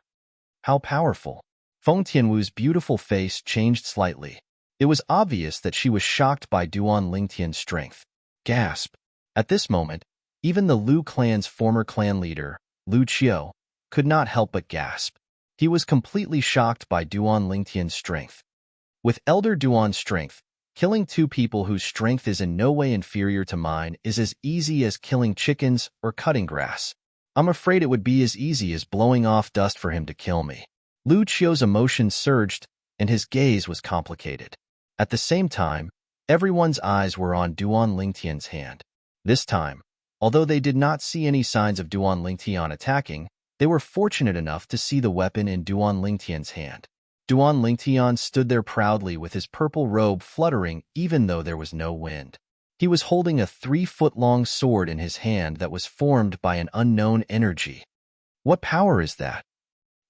How powerful. Feng Tianwu's beautiful face changed slightly. It was obvious that she was shocked by Duan Lingtian's strength. Gasp. At this moment, even the Lu clan's former clan leader, Lu Qiu, could not help but gasp. He was completely shocked by Duan Lingtian's strength. With Elder Duan's strength, killing 2 people whose strength is in no way inferior to mine is as easy as killing chickens or cutting grass. I'm afraid it would be as easy as blowing off dust for him to kill me. Lu Qiu's emotions surged, and his gaze was complicated. At the same time, everyone's eyes were on Duan Lingtian's hand. This time, although they did not see any signs of Duan Lingtian attacking, they were fortunate enough to see the weapon in Duan Lingtian's hand. Duan Lingtian stood there proudly with his purple robe fluttering even though there was no wind. He was holding a 3-foot-long sword in his hand that was formed by an unknown energy. What power is that?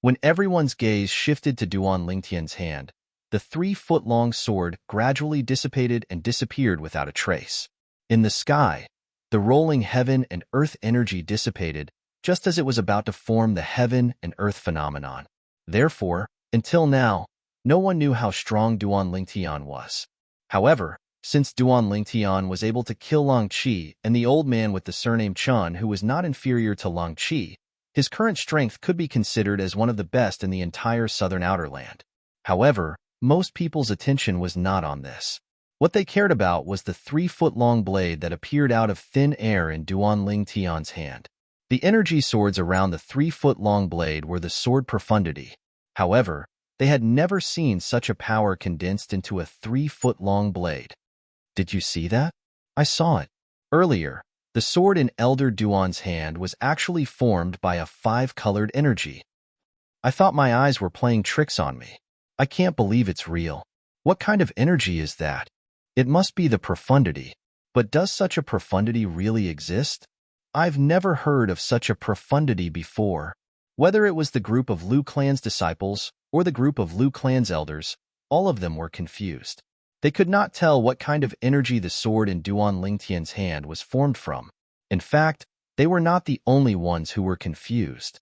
When everyone's gaze shifted to Duan Lingtian's hand, the 3-foot-long sword gradually dissipated and disappeared without a trace. In the sky, the rolling heaven and earth energy dissipated just as it was about to form the heaven and earth phenomenon. Therefore, until now, no one knew how strong Duan Lingtian was. However, since Duan Lingtian was able to kill Long Qi and the old man with the surname Chun, who was not inferior to Long Qi, his current strength could be considered as one of the best in the entire southern outerland. However, most people's attention was not on this. What they cared about was the 3-foot-long blade that appeared out of thin air in Duan Lingtian's hand. The energy swords around the 3-foot-long blade were the sword profundity. However, they had never seen such a power condensed into a 3-foot-long blade. Did you see that? I saw it. Earlier, the sword in Elder Duan's hand was actually formed by a 5-colored energy. I thought my eyes were playing tricks on me. I can't believe it's real. What kind of energy is that? It must be the profundity. But does such a profundity really exist? I've never heard of such a profundity before. Whether it was the group of Liu Clan's disciples or the group of Liu Clan's elders, all of them were confused. They could not tell what kind of energy the sword in Duan Lingtian's hand was formed from. In fact, they were not the only ones who were confused.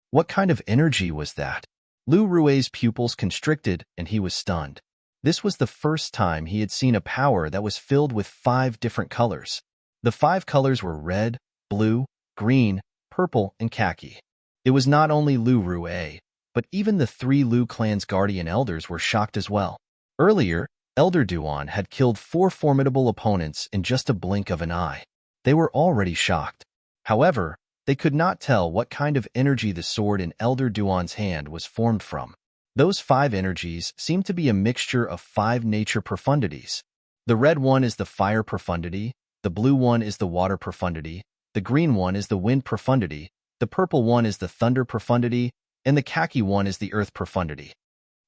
What kind of energy was that? Lu Rui's pupils constricted and he was stunned. This was the first time he had seen a power that was filled with 5 different colors. The 5 colors were red, blue, green, purple, and khaki. It was not only Lu Rui, but even the 3 Liu Clan's guardian elders were shocked as well. Earlier, Elder Duan had killed 4 formidable opponents in just a blink of an eye. They were already shocked. However, they could not tell what kind of energy the sword in Elder Duan's hand was formed from. Those 5 energies seemed to be a mixture of 5 nature profundities. The red one is the fire profundity, the blue one is the water profundity, the green one is the wind profundity, the purple one is the thunder profundity, and the khaki one is the earth profundity.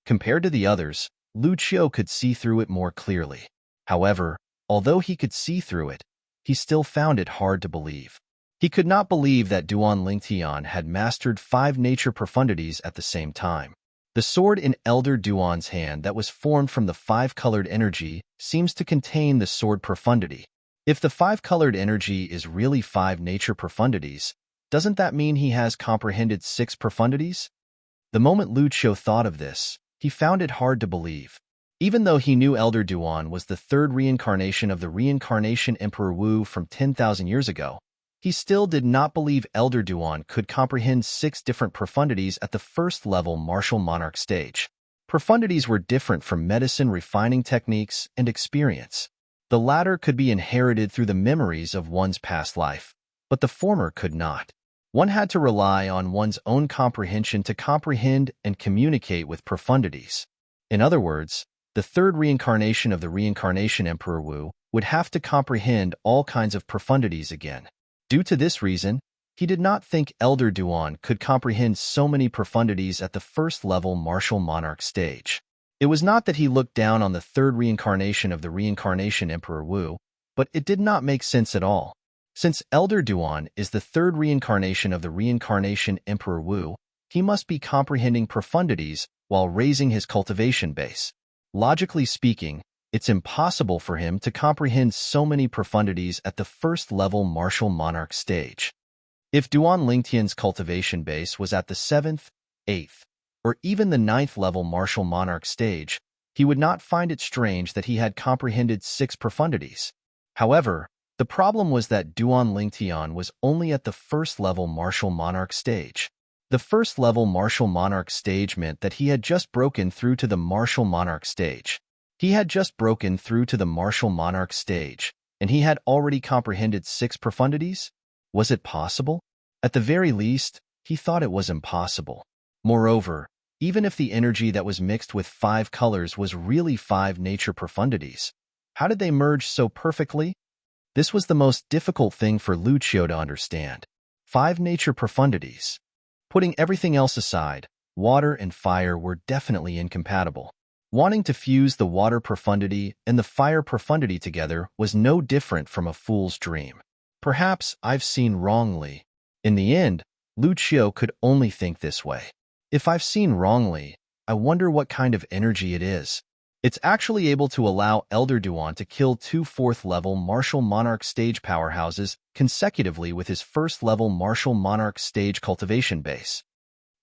Compared to the others, Lu Qiu could see through it more clearly. However, although he could see through it, he still found it hard to believe. He could not believe that Duan Lingtian had mastered 5 nature profundities at the same time. The sword in Elder Duan's hand that was formed from the 5-colored energy seems to contain the sword profundity. If the 5-colored energy is really 5 nature profundities, doesn't that mean he has comprehended 6 profundities? The moment Lu Qiu thought of this, he found it hard to believe. Even though he knew Elder Duan was the 3rd reincarnation of the reincarnation Emperor Wu from 10,000 years ago, he still did not believe Elder Duan could comprehend 6 different profundities at the 1st level martial monarch stage. Profundities were different from medicine refining techniques and experience. The latter could be inherited through the memories of one's past life, but the former could not. One had to rely on one's own comprehension to comprehend and communicate with profundities. In other words, the 3rd reincarnation of the reincarnation Emperor Wu would have to comprehend all kinds of profundities again. Due to this reason, he did not think Elder Duan could comprehend so many profundities at the 1st level martial monarch stage. It was not that he looked down on the 3rd reincarnation of the reincarnation Emperor Wu, but it did not make sense at all. Since Elder Duan is the 3rd reincarnation of the reincarnation Emperor Wu, he must be comprehending profundities while raising his cultivation base. Logically speaking, it's impossible for him to comprehend so many profundities at the 1st level martial monarch stage. If Duan Lingtian's cultivation base was at the 7th, 8th, or even the 9th level martial monarch stage, he would not find it strange that he had comprehended 6 profundities. However, the problem was that Duan Lingtian was only at the 1st level martial monarch stage. The 1st level martial monarch stage meant that he had just broken through to the martial monarch stage. He had just broken through to the martial monarch stage, and he had already comprehended 6 profundities? Was it possible? At the very least, he thought it was impossible. Moreover, even if the energy that was mixed with 5 colors was really 5 nature profundities, how did they merge so perfectly? This was the most difficult thing for Lu Qiu to understand. 5 nature profundities. Putting everything else aside, water and fire were definitely incompatible. Wanting to fuse the water profundity and the fire profundity together was no different from a fool's dream. Perhaps I've seen wrongly. In the end, Lu Qiu could only think this way. If I've seen wrongly, I wonder what kind of energy it is. It's actually able to allow Elder Duan to kill 2 4th-level martial monarch stage powerhouses consecutively with his 1st-level martial monarch stage cultivation base.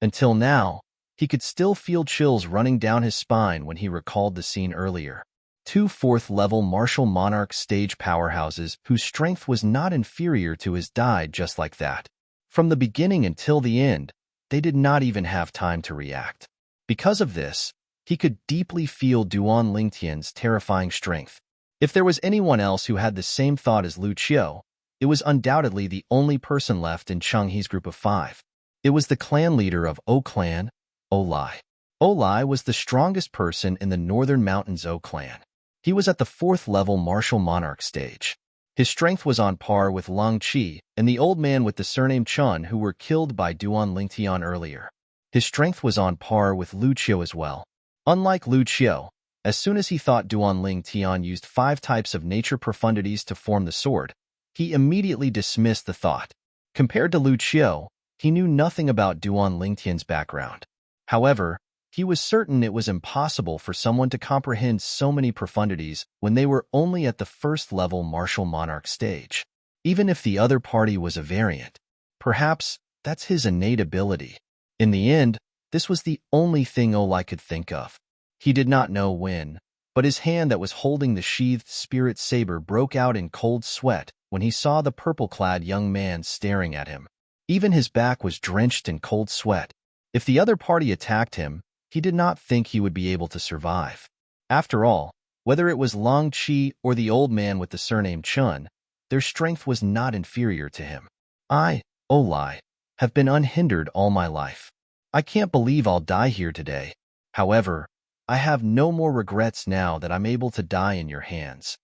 Until now, he could still feel chills running down his spine when he recalled the scene earlier. 2 4th-level martial monarch stage powerhouses whose strength was not inferior to his died just like that. From the beginning until the end, they did not even have time to react. Because of this, he could deeply feel Duan Lingtian's terrifying strength. If there was anyone else who had the same thought as Lu Qiu, it was undoubtedly the only person left in Cheng He's group of 5. It was the clan leader of O Clan, Olai. Olai was the strongest person in the Northern Mountains O Clan. He was at the 4th level martial monarch stage. His strength was on par with Long Qi and the old man with the surname Chun who were killed by Duan Lingtian earlier. His strength was on par with Lu Qiu as well. Unlike Lu Qiu, As soon as he thought Duan Ling Tian used 5 types of nature profundities to form the sword, he immediately dismissed the thought. Compared to Lu Qiu, he knew nothing about Duan Ling Tian's background. However, he was certain it was impossible for someone to comprehend so many profundities when they were only at the first-level martial monarch stage. Even if the other party was a variant, perhaps that's his innate ability. In the end, this was the only thing Olai could think of. He did not know when, but his hand that was holding the sheathed spirit saber broke out in cold sweat when he saw the purple-clad young man staring at him. Even his back was drenched in cold sweat. If the other party attacked him, he did not think he would be able to survive. After all, whether it was Long Qi or the old man with the surname Chun, their strength was not inferior to him. I, Olai, have been unhindered all my life. I can't believe I'll die here today. However, I have no more regrets now that I'm able to die in your hands.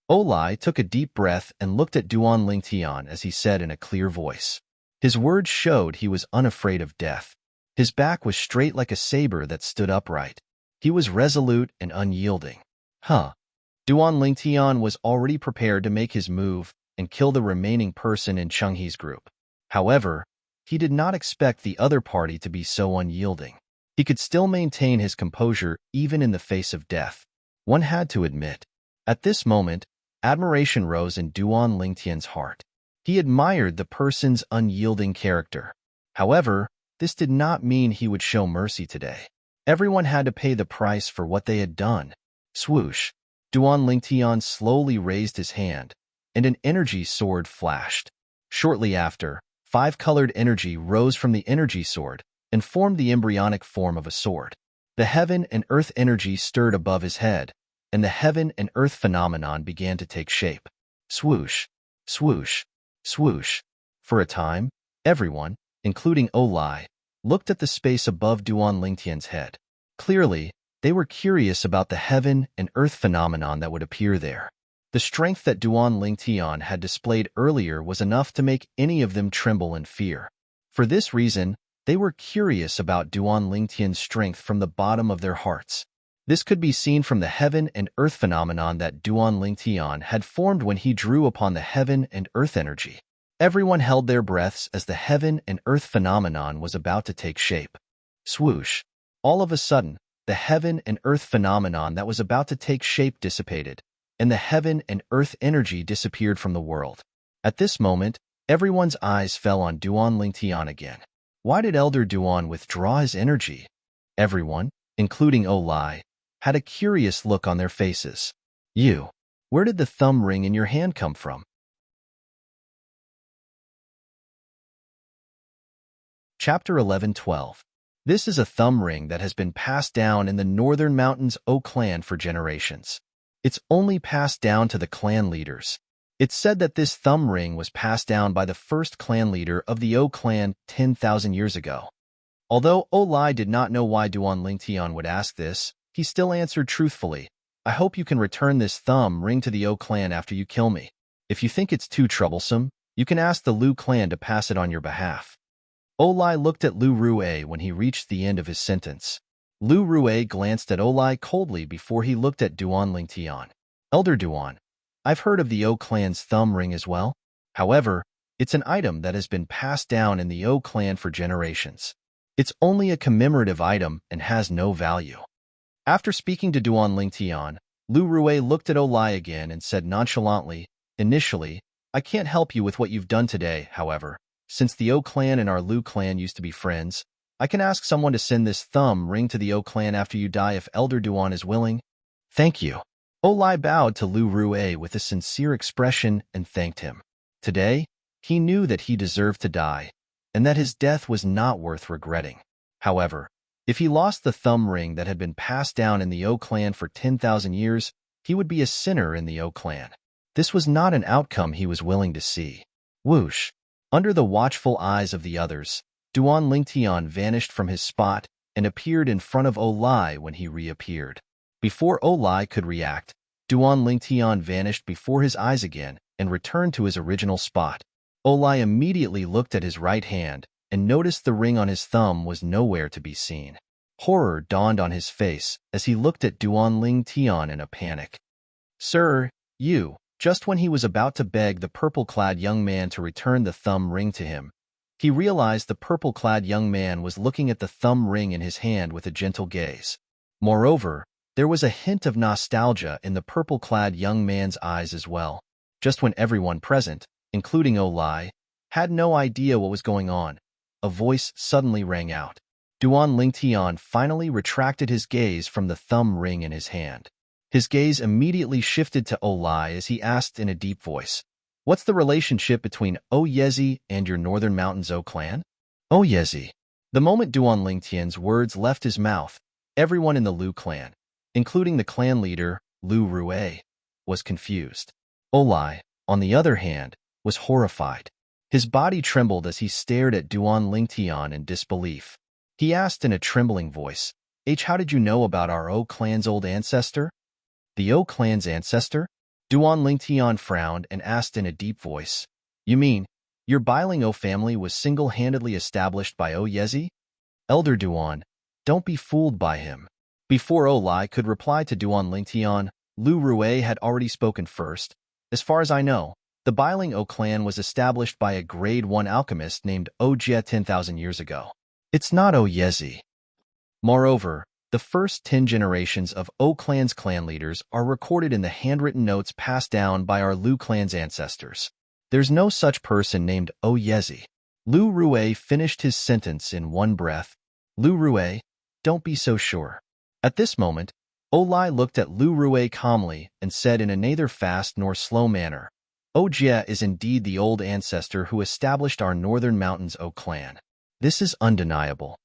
Olai took a deep breath and looked at Duan Ling Tian as he said in a clear voice. His words showed he was unafraid of death. His back was straight like a saber that stood upright. He was resolute and unyielding. Duan Ling Tian was already prepared to make his move and kill the remaining person in Cheng He's group. However, he did not expect the other party to be so unyielding. He could still maintain his composure even in the face of death. One had to admit. At this moment, admiration rose in Duan Ling Tian's heart. He admired the person's unyielding character. However, this did not mean he would show mercy today. Everyone had to pay the price for what they had done. Swoosh! Duan Ling Tian slowly raised his hand, and an energy sword flashed. Shortly after, 5-colored energy rose from the energy sword and formed the embryonic form of a sword. The heaven and earth energy stirred above his head, and the heaven and earth phenomenon began to take shape. Swoosh! Swoosh! Swoosh! For a time, everyone, including Olai, looked at the space above Duan Ling Tian's head. Clearly, they were curious about the heaven and earth phenomenon that would appear there. The strength that Duan Ling Tian had displayed earlier was enough to make any of them tremble in fear. For this reason, they were curious about Duan Ling Tian's strength from the bottom of their hearts. This could be seen from the heaven and earth phenomenon that Duan Ling Tian had formed when he drew upon the heaven and earth energy. Everyone held their breaths as the heaven and earth phenomenon was about to take shape. Swoosh! All of a sudden, the heaven and earth phenomenon that was about to take shape dissipated, and the heaven and earth energy disappeared from the world. At this moment, everyone's eyes fell on Duan Ling Tian again. Why did Elder Duan withdraw his energy? Everyone, including Olai, had a curious look on their faces. You, where did the thumb ring in your hand come from? Chapter 11:12. This is a thumb ring that has been passed down in the Northern Mountains O clan for generations. It's only passed down to the clan leaders. It's said that this thumb ring was passed down by the first clan leader of the O clan 10,000 years ago. Although Olai did not know why Duan Ling Tian would ask this, he still answered truthfully, I hope you can return this thumb ring to the O clan after you kill me. If you think it's too troublesome, you can ask the Lu clan to pass it on your behalf. Olai looked at Lu Rue when he reached the end of his sentence. Lu Rue glanced at Olai coldly before he looked at Duan Ling Tian. Elder Duan, I've heard of the O clan's thumb ring as well. However, it's an item that has been passed down in the O clan for generations. It's only a commemorative item and has no value. After speaking to Duan Ling Tian, Lu Rue looked at Olai again and said nonchalantly, Initially, I can't help you with what you've done today, however. Since the O clan and our Lu clan used to be friends, I can ask someone to send this thumb ring to the O clan after you die if Elder Duan is willing. Thank you. Olai bowed to Lu Rue with a sincere expression and thanked him. Today, he knew that he deserved to die, and that his death was not worth regretting. However, if he lost the thumb ring that had been passed down in the O clan for 10,000 years, he would be a sinner in the O clan. This was not an outcome he was willing to see. Whoosh! Under the watchful eyes of the others, Duan Ling Tian vanished from his spot and appeared in front of Olai when he reappeared. Before Olai could react, Duan Ling Tian vanished before his eyes again and returned to his original spot. Olai immediately looked at his right hand and noticed the ring on his thumb was nowhere to be seen. Horror dawned on his face as he looked at Duan Tian in a panic. Sir, you, just when he was about to beg the purple-clad young man to return the thumb ring to him, he realized the purple-clad young man was looking at the thumb ring in his hand with a gentle gaze. Moreover, there was a hint of nostalgia in the purple-clad young man's eyes as well. Just when everyone present, including Olai, had no idea what was going on, a voice suddenly rang out. Duan Tian finally retracted his gaze from the thumb ring in his hand. His gaze immediately shifted to Olai as he asked in a deep voice, "What's the relationship between Yezi and your Northern Mountains clan?" Yezi. The moment Duan Tian's words left his mouth, everyone in the Lu clan, including the clan leader, Lu Rue, was confused. Olai, on the other hand, was horrified. His body trembled as he stared at Duan Tian in disbelief. He asked in a trembling voice, How did you know about our O clan's old ancestor?" "The O clan's ancestor?" Duan Tian frowned and asked in a deep voice, "You mean, your Biling O family was single-handedly established by Yezi?" "Elder Duan, don't be fooled by him." Before Olai could reply to Duan Tian, Lu Rue had already spoken first. "As far as I know, the Biling O clan was established by a grade 1 alchemist named Jie 10,000 years ago. It's not Yezi." Moreover, the first 10 generations of O clan's clan leaders are recorded in the handwritten notes passed down by our Lu clan's ancestors. There's no such person named Yezi. Lu Rue finished his sentence in one breath. "Lu Rue, don't be so sure." At this moment, Olai looked at Lu Rue calmly and said in a neither fast nor slow manner, "Jie is indeed the old ancestor who established our Northern Mountains O clan. This is undeniable.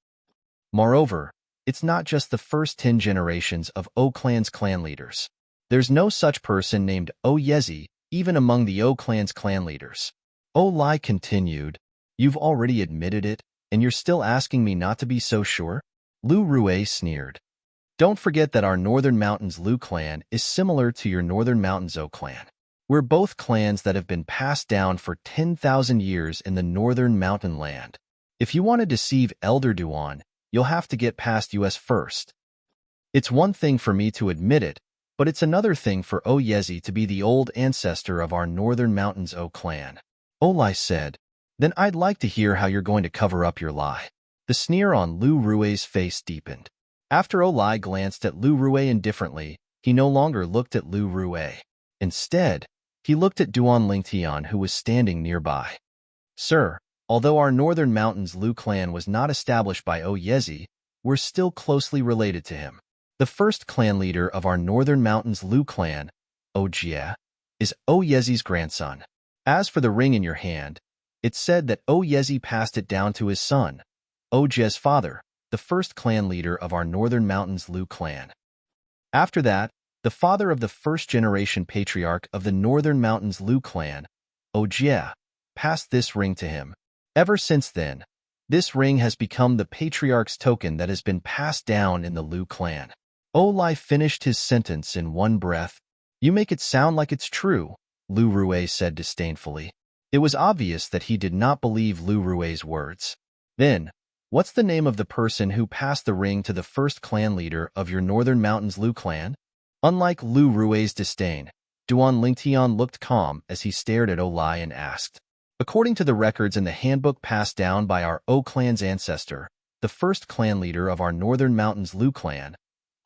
Moreover, it's not just the first 10 generations of O clan's clan leaders. There's no such person named Yezi even among the O clan's clan leaders." Olai continued, "You've already admitted it, and you're still asking me not to be so sure?" Lu Rue sneered. "Don't forget that our Northern Mountains Lu clan is similar to your Northern Mountains O clan. We're both clans that have been passed down for 10,000 years in the Northern Mountain Land. If you want to deceive Elder Duan, you'll have to get past us first. It's one thing for me to admit it, but it's another thing for Yezi to be the old ancestor of our Northern Mountains O clan." Olai said, "Then I'd like to hear how you're going to cover up your lie." The sneer on Lu Rue's face deepened. After Olai glanced at Lu Rue indifferently, he no longer looked at Lu Rue. Instead, he looked at Duan Tian, who was standing nearby. "Sir, although our Northern Mountains Lu clan was not established by Yezi, we're still closely related to him. The first clan leader of our Northern Mountains Lu clan, Jie, is Yezi's grandson. As for the ring in your hand, it's said that Yezi passed it down to his son, Jie's father, the first clan leader of our Northern Mountains Lu clan. After that, the father of the first-generation patriarch of the Northern Mountains Lu clan, Jie, passed this ring to him. Ever since then, this ring has become the patriarch's token that has been passed down in the Lu clan." Olai finished his sentence in one breath. "You make it sound like it's true," Lu Rue said disdainfully. It was obvious that he did not believe Lu Rue's words. "Then, what's the name of the person who passed the ring to the first clan leader of your Northern Mountains Lu clan?" Unlike Lu Rue's disdain, Duan Tian looked calm as he stared at Olai and asked, "According to the records in the handbook passed down by our O clan's ancestor, the first clan leader of our Northern Mountains Lu clan,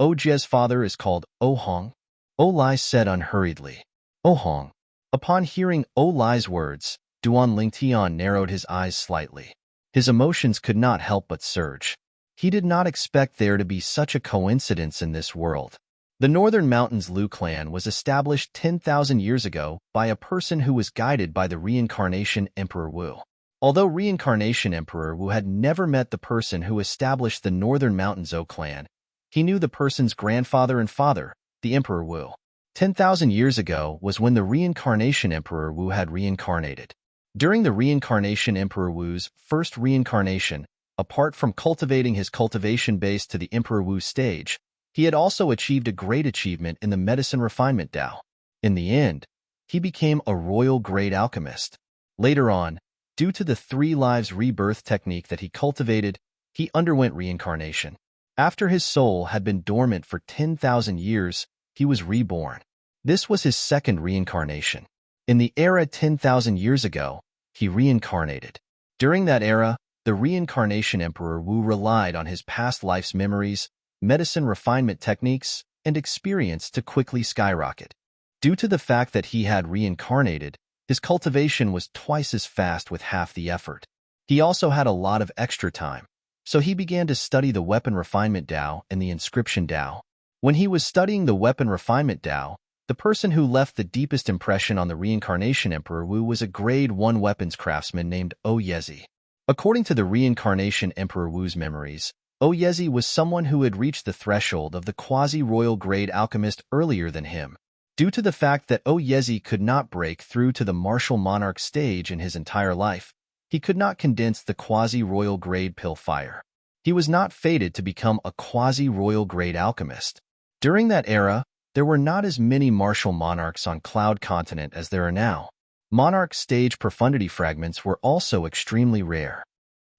Jie's father is called Hong?" Olai said unhurriedly, Hong. Upon hearing Olai's words, Duan Tian narrowed his eyes slightly. His emotions could not help but surge. He did not expect there to be such a coincidence in this world. The Northern Mountains Lu clan was established 10,000 years ago by a person who was guided by the Reincarnation Emperor Wu. Although Reincarnation Emperor Wu had never met the person who established the Northern Mountains O clan, he knew the person's grandfather and father, the Emperor Wu. 10,000 years ago was when the Reincarnation Emperor Wu had reincarnated. During the Reincarnation Emperor Wu's first reincarnation, apart from cultivating his cultivation base to the Emperor Wu stage, he had also achieved a great achievement in the medicine refinement Dao. In the end, he became a royal grade alchemist. Later on, due to the 3 lives rebirth technique that he cultivated, he underwent reincarnation. After his soul had been dormant for 10,000 years, he was reborn. This was his second reincarnation. In the era 10,000 years ago, he reincarnated. During that era, the reincarnation Emperor Wu relied on his past life's memories, medicine refinement techniques, and experience to quickly skyrocket. Due to the fact that he had reincarnated, his cultivation was twice as fast with half the effort. He also had a lot of extra time, so he began to study the weapon refinement Tao and the inscription Tao. When he was studying the weapon refinement Tao, the person who left the deepest impression on the reincarnation Emperor Wu was a grade 1 weapons craftsman named Oyezi. According to the reincarnation Emperor Wu's memories, Oyezi was someone who had reached the threshold of the quasi-royal grade alchemist earlier than him. Due to the fact that Oyezi could not break through to the martial monarch stage in his entire life, he could not condense the quasi-royal grade pill fire. He was not fated to become a quasi-royal grade alchemist. During that era, there were not as many martial monarchs on Cloud Continent as there are now. Monarch stage profundity fragments were also extremely rare.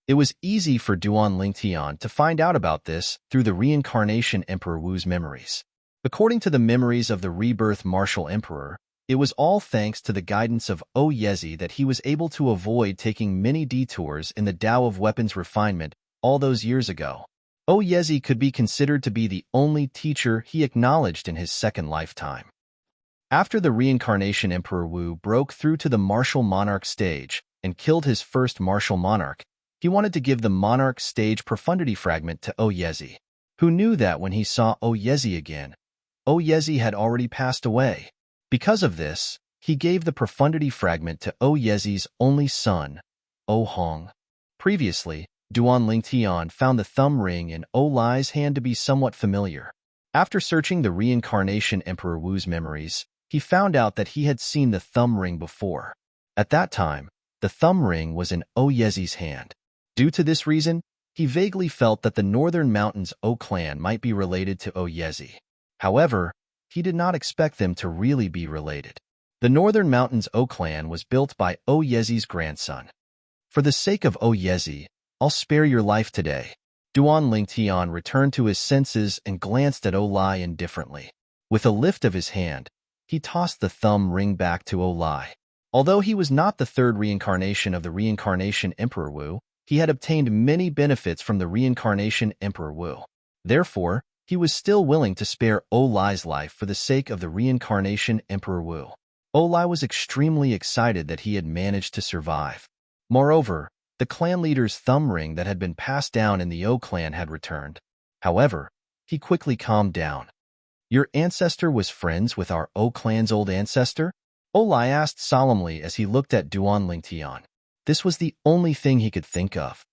It was easy for Duan Lingtian to find out about this through the reincarnation Emperor Wu's memories. According to the memories of the rebirth martial emperor, it was all thanks to the guidance of Oyezi that he was able to avoid taking many detours in the Tao of weapons refinement all those years ago. Oyezi could be considered to be the only teacher he acknowledged in his second lifetime. After the reincarnation Emperor Wu broke through to the martial monarch stage and killed his first martial monarch, he wanted to give the monarch stage profundity fragment to Oyezi, who knew that when he saw Oyezi again, Oyezi had already passed away. Because of this, he gave the profundity fragment to Oyezi's only son, O Hong. Previously, Duan Lingtian found the thumb ring in O Lai's hand to be somewhat familiar. After searching the reincarnation Emperor Wu's memories, he found out that he had seen the thumb ring before. At that time, the thumb ring was in Oyezi's hand. Due to this reason, he vaguely felt that the Northern Mountains O clan might be related to Oyezi. However, he did not expect them to really be related. The Northern Mountains O clan was built by Oyezi's grandson. For the sake of Oyezi, I'll spare your life today. Duan Lingtian returned to his senses and glanced at O Lai indifferently. With a lift of his hand, he tossed the thumb ring back to O Lai. Although he was not the third reincarnation of the reincarnation Emperor Wu, he had obtained many benefits from the reincarnation Emperor Wu. Therefore, he was still willing to spare O Lai's life for the sake of the reincarnation Emperor Wu. O Lai was extremely excited that he had managed to survive. Moreover, the clan leader's thumb ring that had been passed down in the O clan had returned. However, he quickly calmed down. Your ancestor was friends with our O clan's old ancestor? O Lai asked solemnly as he looked at Duan Lingtian. This was the only thing he could think of.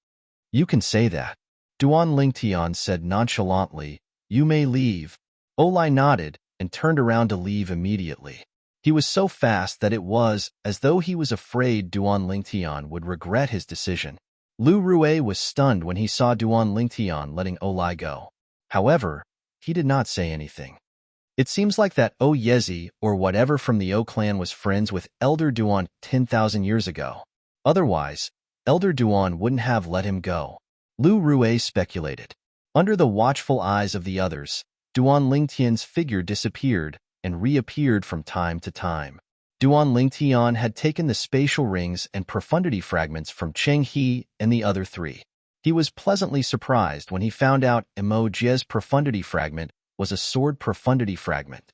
You can say that. Duan Lingtian said nonchalantly, You may leave. O Lai nodded and turned around to leave immediately. He was so fast that it was as though he was afraid Duan Lingtian would regret his decision. Lu Rue was stunned when he saw Duan Lingtian letting O Lai go. However, he did not say anything. It seems like that Oyezi or whatever from the O clan was friends with Elder Duan 10,000 years ago. Otherwise, Elder Duan wouldn't have let him go. Lu Rue speculated. Under the watchful eyes of the others, Duan Lingtian's figure disappeared and reappeared from time to time. Duan Lingtian had taken the spatial rings and profundity fragments from Cheng He and the other three. He was pleasantly surprised when he found out Emo Jie's profundity fragment was a sword profundity fragment.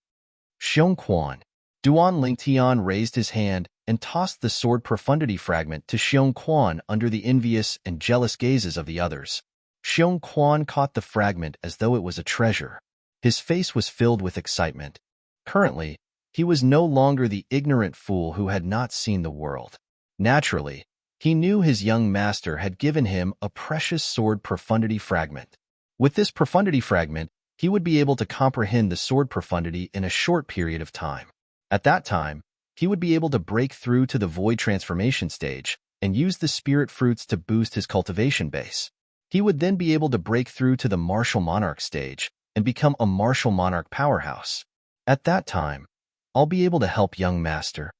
Xiong Quan. Duan Lingtian raised his hand and tossed the sword profundity fragment to Xiong Quan under the envious and jealous gazes of the others. Xiong Quan caught the fragment as though it was a treasure. His face was filled with excitement. Currently, he was no longer the ignorant fool who had not seen the world. Naturally, he knew his young master had given him a precious sword profundity fragment. With this profundity fragment, he would be able to comprehend the sword profundity in a short period of time. At that time, he would be able to break through to the void transformation stage and use the spirit fruits to boost his cultivation base. He would then be able to break through to the martial monarch stage and become a martial monarch powerhouse. At that time, I'll be able to help young master.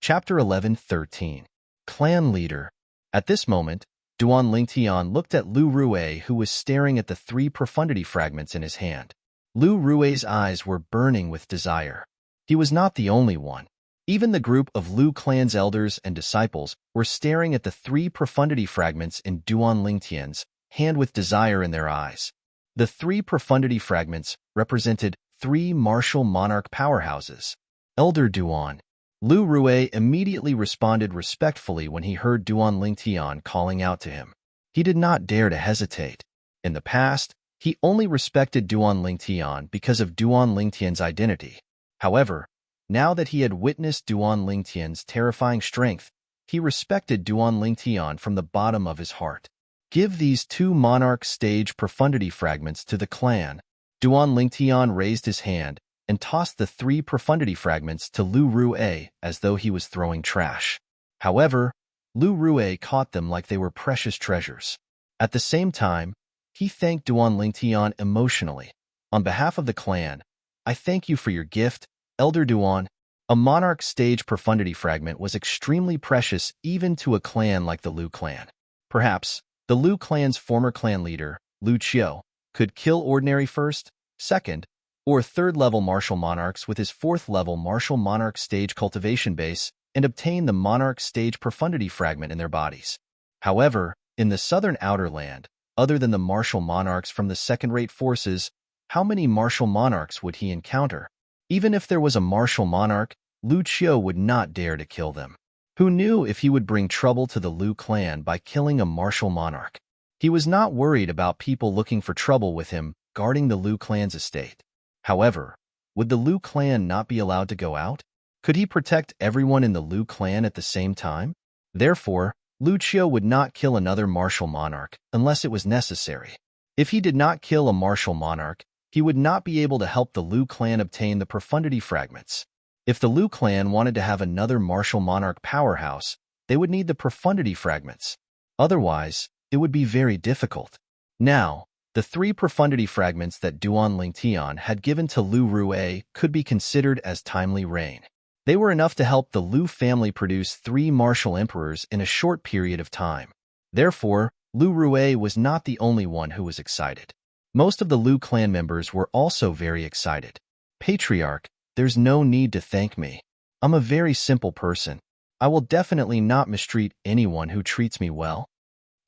Chapter 11:13. Clan Leader. At this moment, Duan Lingtian looked at Lu Rue, who was staring at the 3 profundity fragments in his hand. Lu Rue's eyes were burning with desire. He was not the only one. Even the group of Lu clan's elders and disciples were staring at the 3 profundity fragments in Duan Lingtian's hand with desire in their eyes. The 3 profundity fragments represented 3 martial monarch powerhouses. Elder Duan. Lu Rue immediately responded respectfully when he heard Duan Lingtian calling out to him. He did not dare to hesitate. In the past, he only respected Duan Lingtian because of Duan Lingtian's identity. However, now that he had witnessed Duan Lingtian's terrifying strength, he respected Duan Lingtian from the bottom of his heart. Give these 2 monarch stage profundity fragments to the clan. Duan Lingtian raised his hand and tossed the 3 profundity fragments to Lu Rue as though he was throwing trash. However, Lu Rue caught them like they were precious treasures. At the same time, he thanked Duan Lingtian emotionally. On behalf of the clan, I thank you for your gift, Elder Duan. A monarch stage profundity fragment was extremely precious even to a clan like the Lu clan. Perhaps, the Lu clan's former clan leader, Lu Qiu, could kill ordinary 1st, 2nd, or 3rd level martial monarchs with his 4th level martial monarch stage cultivation base and obtain the monarch stage profundity fragment in their bodies. However, in the southern outer land, other than the martial monarchs from the second-rate forces, how many martial monarchs would he encounter? Even if there was a martial monarch, Lu Qiu would not dare to kill them. Who knew if he would bring trouble to the Lu clan by killing a martial monarch? He was not worried about people looking for trouble with him guarding the Lu clan's estate. However, would the Lu clan not be allowed to go out? Could he protect everyone in the Lu clan at the same time? Therefore, Lu Qiu would not kill another martial monarch unless it was necessary. If he did not kill a martial monarch, he would not be able to help the Lu clan obtain the profundity fragments. If the Lu clan wanted to have another martial monarch powerhouse, they would need the profundity fragments. Otherwise, it would be very difficult. Now, the 3 profundity fragments that Duan Lingtian had given to Lu Rue could be considered as timely rain. They were enough to help the Lu family produce 3 martial emperors in a short period of time. Therefore, Lu Rue was not the only one who was excited. Most of the Lu clan members were also very excited. Patriarch, there's no need to thank me. I'm a very simple person. I will definitely not mistreat anyone who treats me well.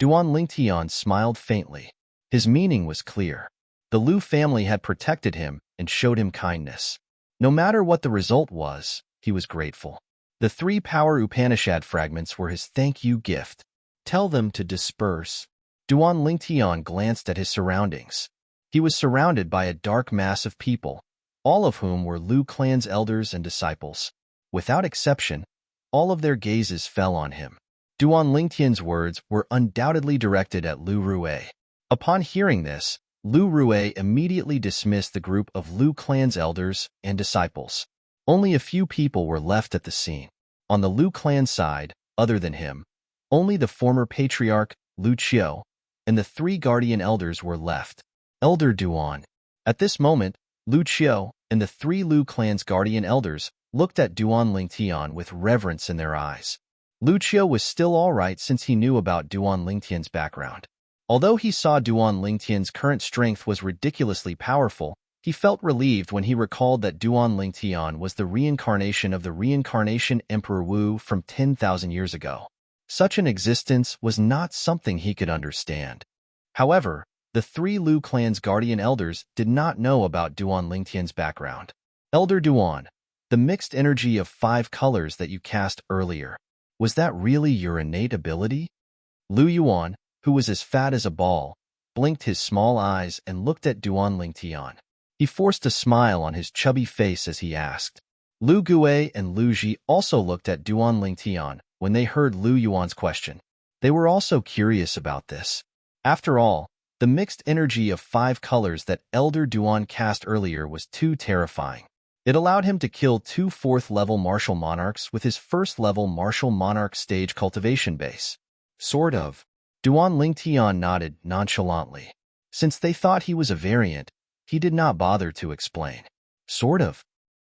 Duan Lingtian smiled faintly. His meaning was clear. The Lu family had protected him and showed him kindness. No matter what the result was, he was grateful. The 3 power Upanishad fragments were his thank you gift. Tell them to disperse. Duan Lingtian glanced at his surroundings. He was surrounded by a dark mass of people, all of whom were Lu clan's elders and disciples. Without exception, all of their gazes fell on him. Duan Lingtian's words were undoubtedly directed at Lu Rue. Upon hearing this, Lu Rue immediately dismissed the group of Lu clan's elders and disciples. Only a few people were left at the scene. On the Lu clan side, other than him, only the former patriarch, Lu Qiu, and the 3 guardian elders were left. Elder Duan. At this moment, Lu Qiu and the 3 Lu clan's guardian elders looked at Duan Lingtian with reverence in their eyes. Lu Qiu was still all right since he knew about Duan Lingtian's background. Although he saw Duan Lingtian's current strength was ridiculously powerful, he felt relieved when he recalled that Duan Lingtian was the reincarnation of the reincarnation Emperor Wu from 10,000 years ago. Such an existence was not something he could understand. However, the 3 Lu clan's guardian elders did not know about Duan Lingtian's background. Elder Duan, the mixed energy of 5 colors that you cast earlier, was that really your innate ability? Lu Yuan, who was as fat as a ball, blinked his small eyes and looked at Duan Lingtian. He forced a smile on his chubby face as he asked. Lu Gue and Lu Ji also looked at Duan Lingtian when they heard Lu Yuan's question. They were also curious about this. After all, the mixed energy of 5 colors that Elder Duan cast earlier was too terrifying. It allowed him to kill 2 4th-level martial monarchs with his 1st-level martial monarch stage cultivation base. Sort of. Duan Lingtian nodded nonchalantly. Since they thought he was a variant, he did not bother to explain. Sort of.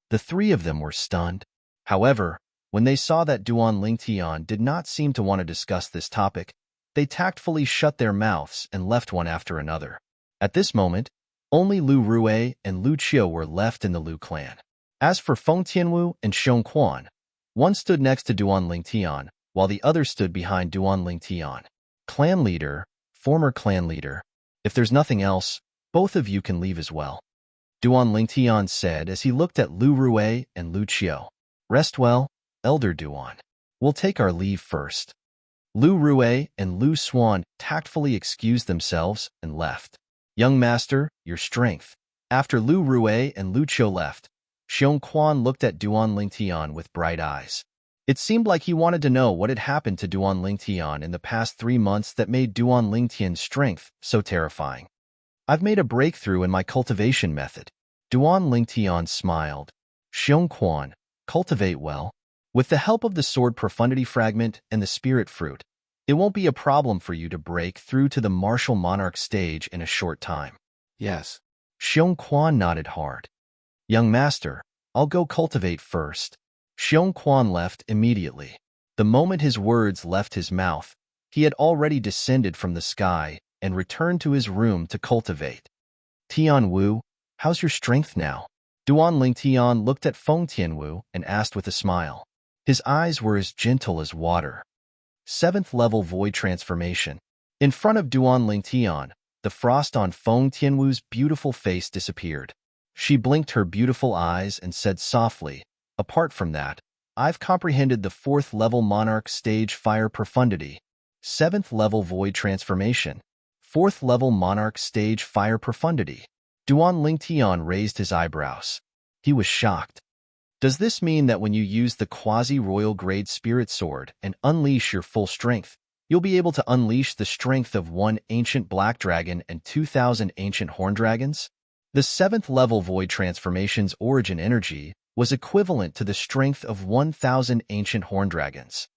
The 3 of them were stunned. However, When they saw that Duan Lingtian did not seem to want to discuss this topic, they tactfully shut their mouths and left one after another. At this moment, only Lu Rue and Lu Qiu were left in the Lu clan. As for Feng Tianwu and Xiong Quan, one stood next to Duan Lingtian, while the other stood behind Duan Lingtian. Clan leader, former clan leader, if there's nothing else, both of you can leave as well, Duan Lingtian said as he looked at Lu Rue and Lu Qiu. Rest well, Elder Duan. We'll take our leave first. Lu Rue and Lu Xuan tactfully excused themselves and left. Young master, your strength. After Lu Rue and Lu Qiu left, Xiong Quan looked at Duan Lingtian with bright eyes. It seemed like he wanted to know what had happened to Duan Lingtian in the past 3 months that made Duan Lingtian's strength so terrifying. I've made a breakthrough in my cultivation method. Duan Lingtian smiled. Xiong Quan, cultivate well. With the help of the sword profundity fragment and the spirit fruit, it won't be a problem for you to break through to the martial monarch stage in a short time. Yes. Xiong Quan nodded hard. Young master, I'll go cultivate first. Xiong Quan left immediately. The moment his words left his mouth, he had already descended from the sky and returned to his room to cultivate. Tian Wu, how's your strength now? Duan Lingtian looked at Feng Tianwu and asked with a smile. His eyes were as gentle as water. 7th level void transformation. In front of Duan Lingtian, the frost on Feng Tianwu's beautiful face disappeared. She blinked her beautiful eyes and said softly, apart from that, I've comprehended the 4th level monarch stage fire profundity. 7th level void transformation. 4th level monarch stage fire profundity. Duan Lingtian raised his eyebrows. He was shocked. Does this mean that when you use the quasi-royal grade spirit sword and unleash your full strength, you'll be able to unleash the strength of 1 ancient black dragon and 2,000 ancient horn dragons? The 7th level void transformation's origin energy was equivalent to the strength of 1,000 ancient horn dragons.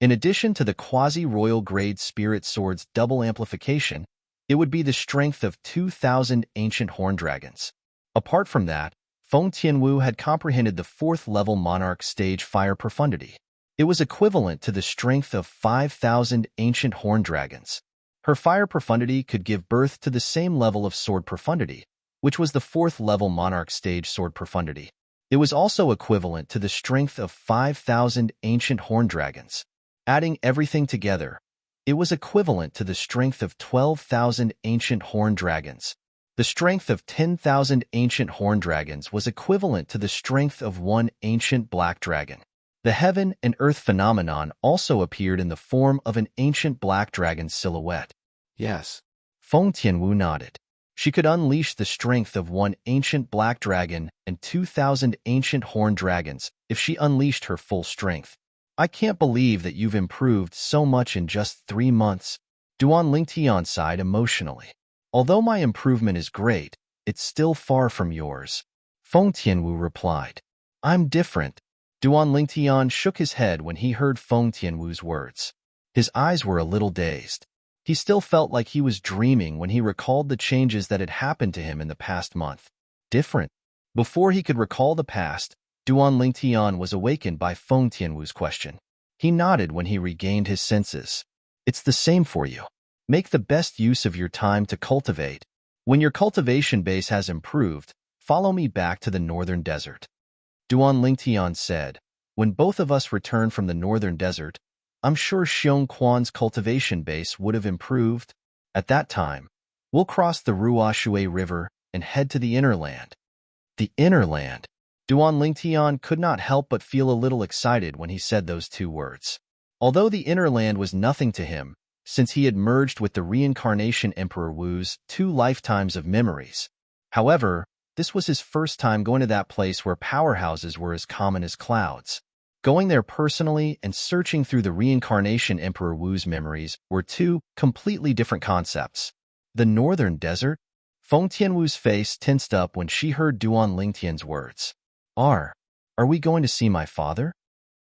In addition to the quasi-royal grade spirit sword's double amplification, it would be the strength of 2,000 ancient horn dragons. Apart from that, Feng Tianwu had comprehended the 4th level monarch stage fire profundity. It was equivalent to the strength of 5,000 ancient horn dragons. Her fire profundity could give birth to the same level of sword profundity, which was the 4th level monarch stage sword profundity. It was also equivalent to the strength of 5,000 ancient horn dragons. Adding everything together, it was equivalent to the strength of 12,000 ancient horn dragons. The strength of 10,000 ancient horn dragons was equivalent to the strength of 1 ancient black dragon. The heaven and earth phenomenon also appeared in the form of an ancient black dragon silhouette. Yes. Feng Tianwu nodded. She could unleash the strength of 1 ancient black dragon and 2,000 ancient horn dragons if she unleashed her full strength. I can't believe that you've improved so much in just 3 months. Duan Lingtian sighed emotionally. Although my improvement is great, it's still far from yours. Feng Tianwu replied. I'm different. Duan Lingtian shook his head when he heard Feng Tianwu's words. His eyes were a little dazed. He still felt like he was dreaming when he recalled the changes that had happened to him in the past month. Different. Before he could recall the past, Duan Lingtian was awakened by Feng Tianwu's question. He nodded when he regained his senses. It's the same for you. Make the best use of your time to cultivate. When your cultivation base has improved, follow me back to the northern desert. Duan Lingtian said, when both of us return from the northern desert, I'm sure Xiong Quan's cultivation base would have improved. At that time, we'll cross the Ruoshui River and head to the inner land. The inner land. Duan Lingtian could not help but feel a little excited when he said those 2 words. Although the inner land was nothing to him, since he had merged with the reincarnation Emperor Wu's 2 lifetimes of memories. However, this was his first time going to that place where powerhouses were as common as clouds. Going there personally and searching through the reincarnation Emperor Wu's memories were 2 completely different concepts. The northern desert? Feng Tianwu's face tensed up when she heard Duan Lingtian's words. Are we going to see my father?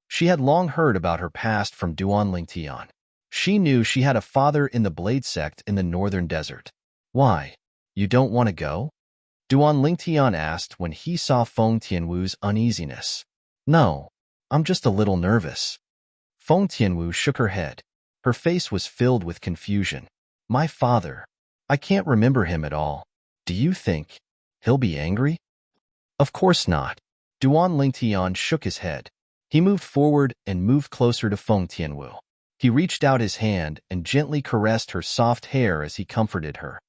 She had long heard about her past from Duan Lingtian. She knew she had a father in the Blade sect in the northern desert. Why? You don't want to go? Duan Lingtian asked when he saw Feng Tianwu's uneasiness. No. I'm just a little nervous. Feng Tianwu shook her head. Her face was filled with confusion. My father. I can't remember him at all. Do you think he'll be angry? Of course not. Duan Lingtian shook his head. He moved forward and moved closer to Feng Tianwu. He reached out his hand and gently caressed her soft hair as he comforted her.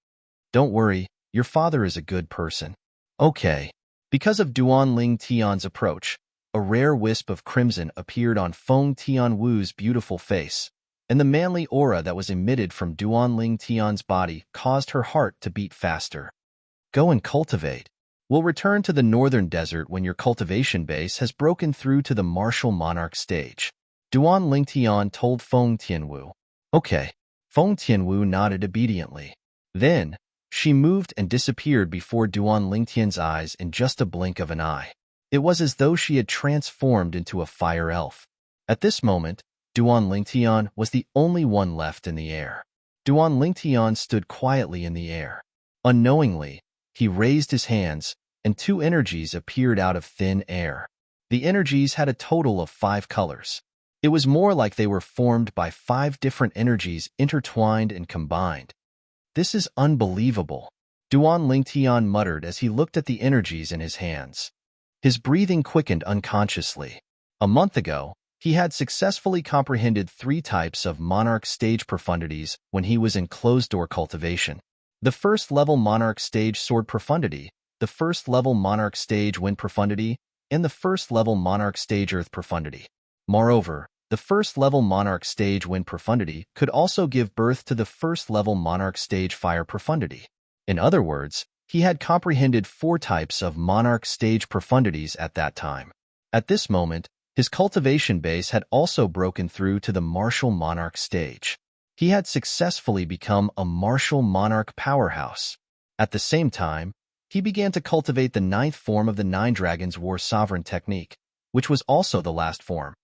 Don't worry, your father is a good person. Okay. Because of Duan Ling Tian's approach, a rare wisp of crimson appeared on Feng Tianwu's beautiful face, and the manly aura that was emitted from Duan Ling Tian's body caused her heart to beat faster. Go and cultivate. We'll return to the northern desert when your cultivation base has broken through to the martial monarch stage. Duan Ling Tian told Feng Tianwu. Okay. Feng Tianwu nodded obediently. Then, she moved and disappeared before Duan Lingtian's eyes in just a blink of an eye. It was as though she had transformed into a fire elf. At this moment, Duan Lingtian was the only one left in the air. Duan Lingtian stood quietly in the air. Unknowingly, he raised his hands, and two energies appeared out of thin air. The energies had a total of 5 colors. It was more like they were formed by 5 different energies intertwined and combined. This is unbelievable, Duan Lingtian muttered as he looked at the energies in his hands. His breathing quickened unconsciously. A month ago, he had successfully comprehended 3 types of monarch stage profundities when he was in closed-door cultivation. The first-level monarch stage sword profundity, the first-level monarch stage wind profundity, and the first-level monarch stage earth profundity. Moreover, the first-level monarch stage wind profundity could also give birth to the first-level monarch stage fire profundity. In other words, he had comprehended 4 types of monarch stage profundities at that time. At this moment, his cultivation base had also broken through to the martial monarch stage. He had successfully become a martial monarch powerhouse. At the same time, he began to cultivate the 9th form of the 9 Dragons War Sovereign technique, which was also the last form.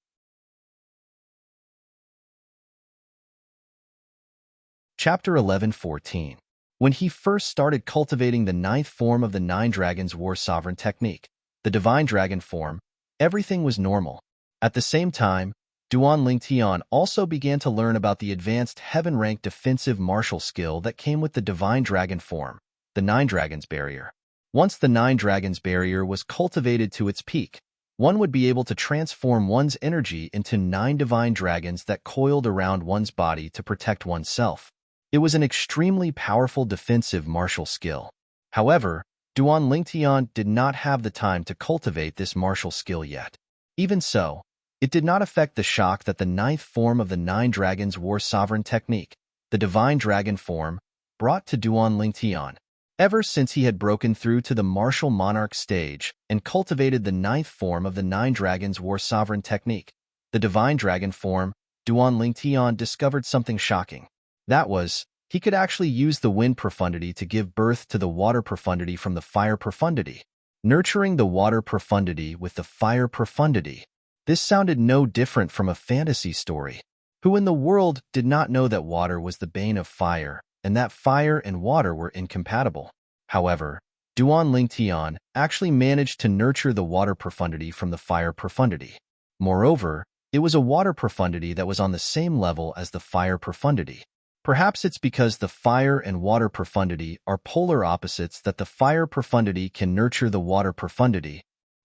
Chapter 11:14. When he first started cultivating the 9th form of the 9 Dragons War Sovereign technique, the Divine Dragon form, everything was normal. At the same time, Duan Lingtian also began to learn about the advanced heaven-ranked defensive martial skill that came with the Divine Dragon form, the 9 Dragons Barrier. Once the 9 Dragons Barrier was cultivated to its peak, one would be able to transform one's energy into 9 divine dragons that coiled around one's body to protect oneself. It was an extremely powerful defensive martial skill. However, Duan Lingtian did not have the time to cultivate this martial skill yet. Even so, it did not affect the shock that the 9th form of the 9 Dragons War Sovereign technique, the Divine Dragon form, brought to Duan Lingtian. Ever since he had broken through to the martial monarch stage and cultivated the 9th form of the 9 Dragons War Sovereign technique, the Divine Dragon form, Duan Lingtian discovered something shocking. That was, he could actually use the wind profundity to give birth to the water profundity from the fire profundity, nurturing the water profundity with the fire profundity. This sounded no different from a fantasy story. Who in the world did not know that water was the bane of fire, and that fire and water were incompatible? However, Duan Lingtian actually managed to nurture the water profundity from the fire profundity. Moreover, it was a water profundity that was on the same level as the fire profundity. Perhaps it's because the fire and water profundity are polar opposites that the fire profundity can nurture the water profundity.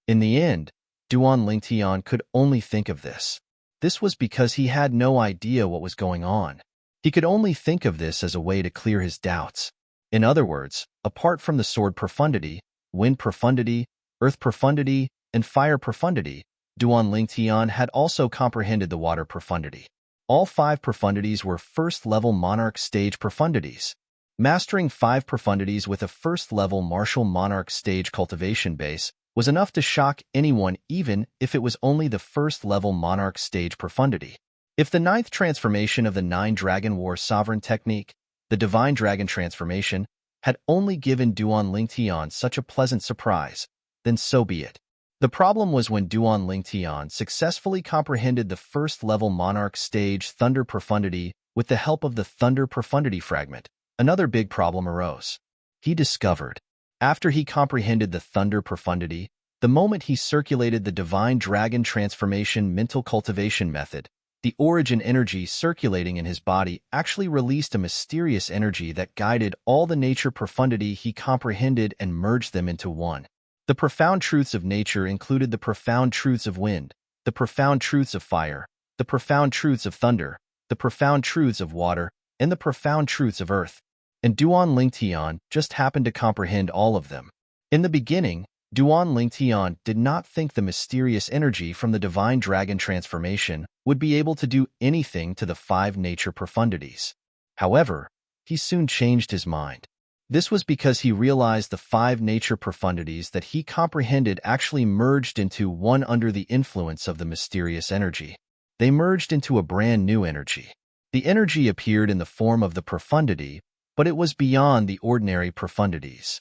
In the end, Duan Lingtian could only think of this. This was because he had no idea what was going on. He could only think of this as a way to clear his doubts. In other words, apart from the sword profundity, wind profundity, earth profundity, and fire profundity, Duan Lingtian had also comprehended the water profundity. All 5 profundities were first-level monarch stage profundities. Mastering 5 profundities with a first-level martial monarch stage cultivation base was enough to shock anyone even if it was only the first-level monarch stage profundity. If the 9th transformation of the 9 Dragon War Sovereign technique, the Divine Dragon transformation, had only given Duan Lingtian such a pleasant surprise, then so be it. The problem was when Duan Lingtian successfully comprehended the first-level monarch stage thunder profundity with the help of the thunder profundity fragment. Another big problem arose. He discovered, after he comprehended the thunder profundity, The moment he circulated the divine dragon transformation mental cultivation method, the origin energy circulating in his body actually released a mysterious energy that guided all the nature profundity he comprehended and merged them into one. The profound truths of nature included the profound truths of wind, the profound truths of fire, the profound truths of thunder, the profound truths of water, and the profound truths of earth. And Duan Lingtian just happened to comprehend all of them. In the beginning, Duan Lingtian did not think the mysterious energy from the divine dragon transformation would be able to do anything to the 5 nature profundities. However, he soon changed his mind. This was because he realized the 5 nature profundities that he comprehended actually merged into one under the influence of the mysterious energy. They merged into a brand new energy. The energy appeared in the form of the profundity, but it was beyond the ordinary profundities.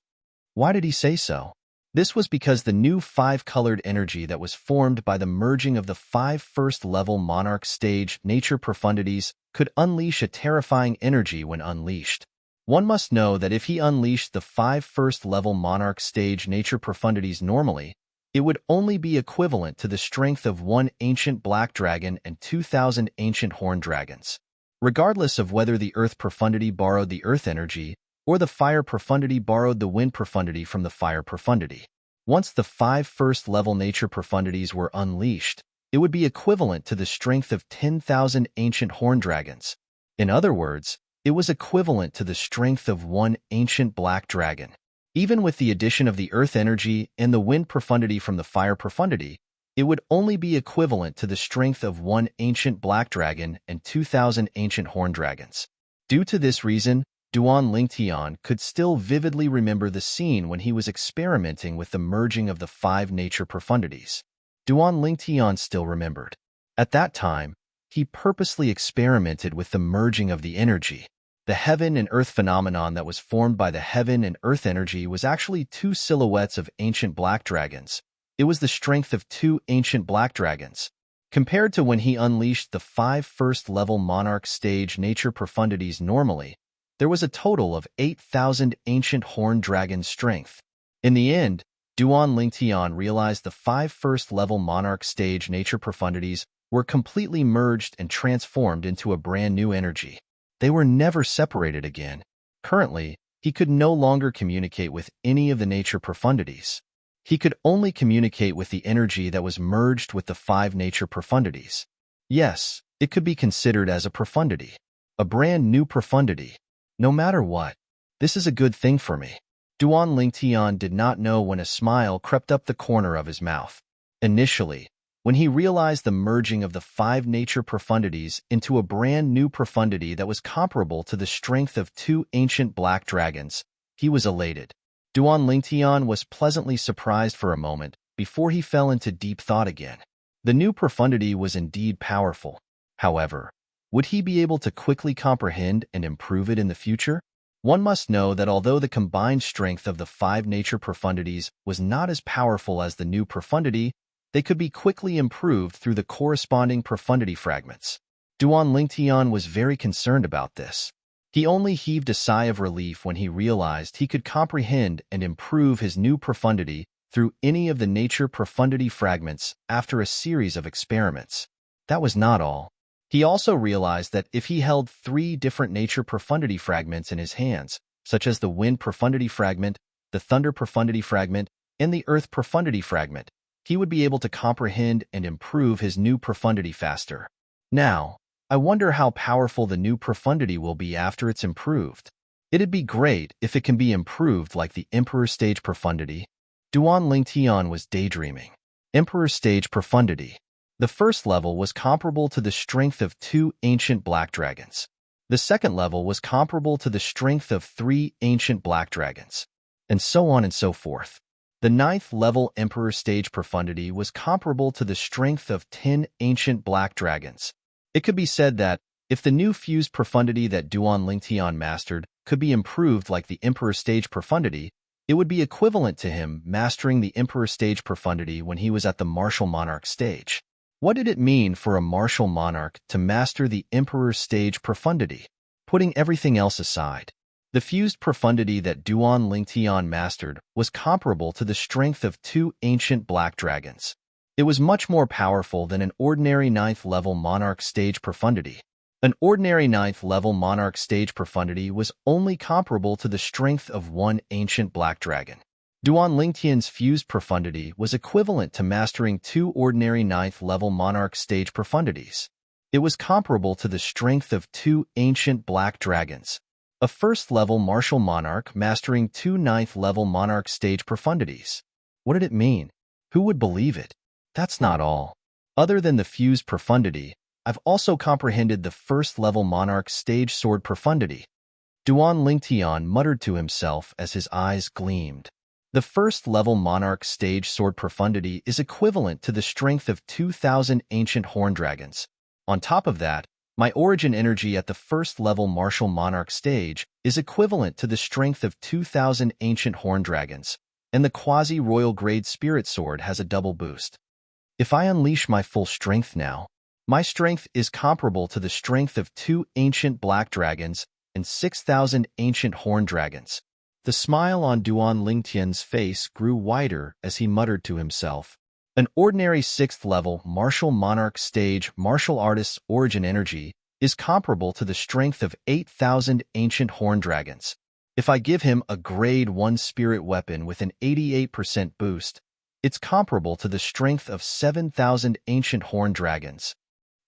Why did he say so? This was because the new 5-colored energy that was formed by the merging of the 5 first-level monarch stage nature profundities could unleash a terrifying energy when unleashed. One must know that if he unleashed the 5 first-level monarch stage nature profundities normally, it would only be equivalent to the strength of 1 ancient black dragon and 2,000 ancient horned dragons. Regardless of whether the earth profundity borrowed the earth energy or the fire profundity borrowed the wind profundity from the fire profundity. Once the 5 first-level nature profundities were unleashed, it would be equivalent to the strength of 10,000 ancient horned dragons. In other words, it was equivalent to the strength of 1 ancient black dragon. Even with the addition of the earth energy and the wind profundity from the fire profundity, it would only be equivalent to the strength of 1 ancient black dragon and 2,000 ancient horned dragons. Due to this reason, Duan Lingtian could still vividly remember the scene when he was experimenting with the merging of the 5 nature profundities. Duan Lingtian still remembered. At that time, he purposely experimented with the merging of the energy. The heaven and earth phenomenon that was formed by the heaven and earth energy was actually 2 silhouettes of ancient black dragons. It was the strength of 2 ancient black dragons. Compared to when he unleashed the 5 first-level monarch stage nature profundities normally, there was a total of 8,000 ancient horned dragon strength. In the end, Duan Lingtian realized the 5 first-level monarch stage nature profundities were completely merged and transformed into a brand new energy. They were never separated again. Currently, he could no longer communicate with any of the nature profundities. He could only communicate with the energy that was merged with the 5 nature profundities. Yes, it could be considered as a profundity, a brand new profundity. No matter what, this is a good thing for me. Duan Lingtian did not know when a smile crept up the corner of his mouth. Initially, when he realized the merging of the 5 nature profundities into a brand new profundity that was comparable to the strength of 2 ancient black dragons, he was elated. Duan Lingtian was pleasantly surprised for a moment before he fell into deep thought again. The new profundity was indeed powerful. However, would he be able to quickly comprehend and improve it in the future? One must know that although the combined strength of the 5 nature profundities was not as powerful as the new profundity, they could be quickly improved through the corresponding profundity fragments. Duan Lingtian was very concerned about this. He only heaved a sigh of relief when he realized he could comprehend and improve his new profundity through any of the nature profundity fragments after a series of experiments. That was not all. He also realized that if he held 3 different nature profundity fragments in his hands, such as the wind profundity fragment, the thunder profundity fragment, and the earth profundity fragment, he would be able to comprehend and improve his new profundity faster. Now, I wonder how powerful the new profundity will be after it's improved. It'd be great if it can be improved like the Emperor Stage Profundity. Duan Lingtian was daydreaming. Emperor Stage Profundity. The first level was comparable to the strength of 2 ancient black dragons. The second level was comparable to the strength of 3 ancient black dragons, and so on and so forth. The 9th level Emperor Stage Profundity was comparable to the strength of 10 ancient black dragons. It could be said that, if the new fused profundity that Duan Lingtian mastered could be improved like the Emperor Stage Profundity, it would be equivalent to him mastering the Emperor Stage Profundity when he was at the Martial Monarch stage. What did it mean for a martial monarch to master the Emperor Stage Profundity? Putting everything else aside, The fused profundity that Duan Lingtian mastered was comparable to the strength of two ancient black dragons. It was much more powerful than an ordinary ninth-level monarch stage profundity. An ordinary ninth-level monarch stage profundity was only comparable to the strength of one ancient black dragon. Duan Lingtian's fused profundity was equivalent to mastering two ordinary ninth-level monarch stage profundities. It was comparable to the strength of two ancient black dragons. A first-level martial monarch mastering two ninth-level monarch stage profundities. What did it mean? Who would believe it? That's not all. Other than the fused profundity, I've also comprehended the first-level monarch stage sword profundity. Duan Lingtian muttered to himself as his eyes gleamed. The first-level monarch stage sword profundity is equivalent to the strength of 2,000 ancient horn dragons. On top of that, my origin energy at the first-level martial monarch stage is equivalent to the strength of 2,000 ancient horn dragons, and the quasi-royal grade spirit sword has a double boost. If I unleash my full strength now, my strength is comparable to the strength of two ancient black dragons and 6,000 ancient horn dragons. The smile on Duan Lingtian's face grew wider as he muttered to himself. An ordinary 6th-level martial monarch stage martial artist's origin energy is comparable to the strength of 8,000 ancient horn dragons. If I give him a grade 1 spirit weapon with an 88% boost, it's comparable to the strength of 7,000 ancient horn dragons.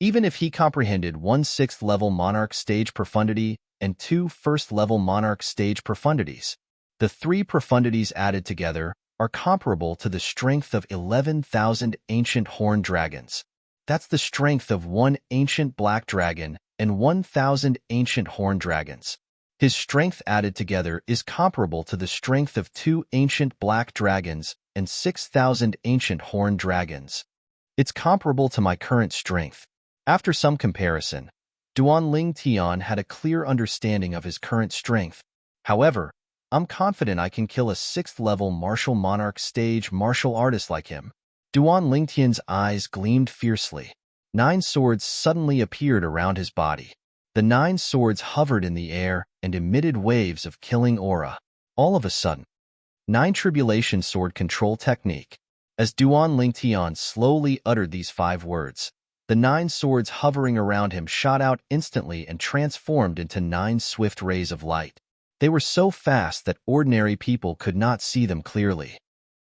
Even if he comprehended one 6th-level monarch stage profundity and two first-level monarch stage profundities, the three profundities added together are comparable to the strength of 11,000 ancient horn dragons. That's the strength of one ancient black dragon and 1,000 ancient horn dragons. His strength added together is comparable to the strength of two ancient black dragons and 6,000 ancient horn dragons. It's comparable to my current strength. After some comparison, Duan Lingtian had a clear understanding of his current strength. However, I'm confident I can kill a 6th-level martial monarch stage martial artist like him. Duan Lingtian's eyes gleamed fiercely. 9 swords suddenly appeared around his body. The 9 swords hovered in the air and emitted waves of killing aura. All of a sudden, 9 tribulation sword control technique. As Duan Lingtian slowly uttered these 5 words, the 9 swords hovering around him shot out instantly and transformed into 9 swift rays of light. They were so fast that ordinary people could not see them clearly.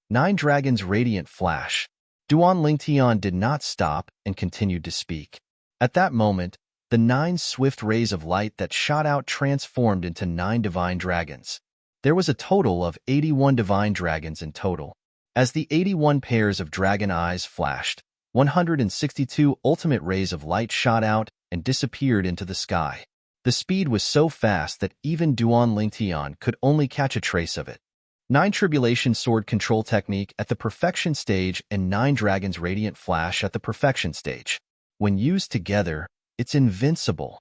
9 dragons' radiant flash. Duan Lingtian did not stop and continued to speak. At that moment, the 9 swift rays of light that shot out transformed into 9 divine dragons. There was a total of 81 divine dragons in total. As the 81 pairs of dragon eyes flashed, 162 ultimate rays of light shot out and disappeared into the sky. The speed was so fast that even Duan Lingtian could only catch a trace of it. 9 tribulation sword control technique at the perfection stage and 9 dragons radiant flash at the perfection stage. When used together, it's invincible.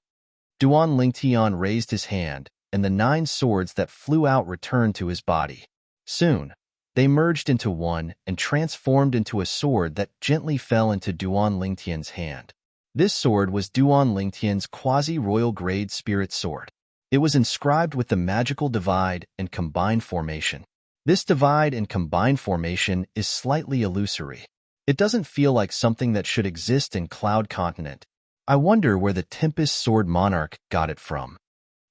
Duan Lingtian raised his hand, and the 9 swords that flew out returned to his body. Soon, they merged into one and transformed into a sword that gently fell into Duan Lingtian's hand. This sword was Duan Lingtian's quasi-royal grade spirit sword. It was inscribed with the magical divide and combined formation. This divide and combined formation is slightly illusory. It doesn't feel like something that should exist in Cloud Continent. I wonder where the Tempest Sword Monarch got it from.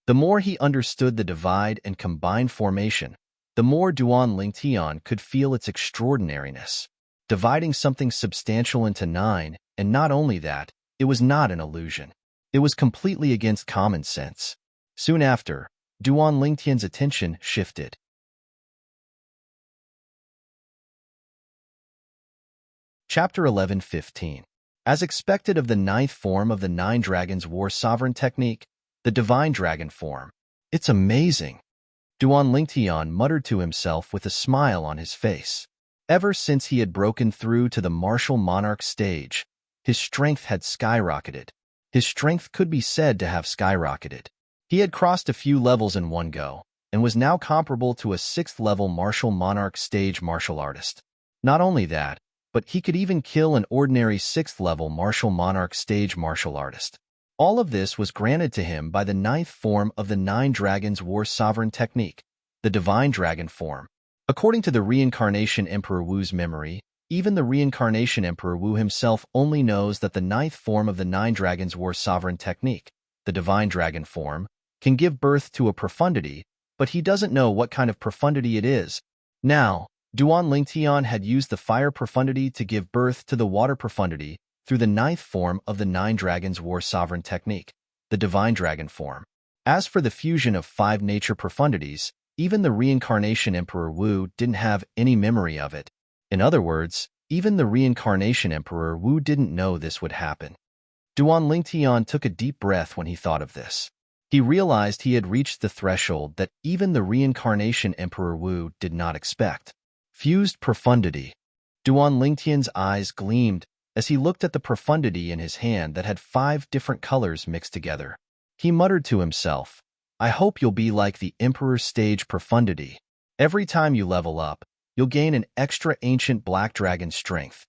The more he understood the divide and combined formation, the more Duan Lingtian could feel its extraordinariness. Dividing something substantial into 9, and not only that, it was not an illusion. It was completely against common sense. Soon after, Duan Lingtian's attention shifted. Chapter 11:15. As expected of the 9th form of the 9 Dragons War Sovereign technique, the Divine Dragon form. It's amazing. Duan Lingtian muttered to himself with a smile on his face. Ever since he had broken through to the martial monarch stage, his strength had skyrocketed. His strength could be said to have skyrocketed. He had crossed a few levels in one go, and was now comparable to a 6th-level martial monarch stage martial artist. Not only that, but he could even kill an ordinary 6th-level martial monarch stage martial artist. All of this was granted to him by the ninth form of the Nine Dragons War Sovereign technique, the Divine Dragon form. According to the Reincarnation Emperor Wu's memory, even the Reincarnation Emperor Wu himself only knows that the ninth form of the Nine Dragons War Sovereign technique, the Divine Dragon form, can give birth to a profundity, but he doesn't know what kind of profundity it is. Now, Duan Lingtian had used the fire profundity to give birth to the water profundity through the ninth form of the Nine Dragons War Sovereign technique, the Divine Dragon form. As for the fusion of 5 nature profundities, even the Reincarnation Emperor Wu didn't have any memory of it. In other words, even the Reincarnation Emperor Wu didn't know this would happen. Duan Lingtian took a deep breath when he thought of this. He realized he had reached the threshold that even the Reincarnation Emperor Wu did not expect. Fused profundity. Duan Lingtian's eyes gleamed as he looked at the profundity in his hand that had 5 different colors mixed together. He muttered to himself, "I hope you'll be like the Emperor's stage profundity. Every time you level up, you'll gain an extra ancient black dragon strength."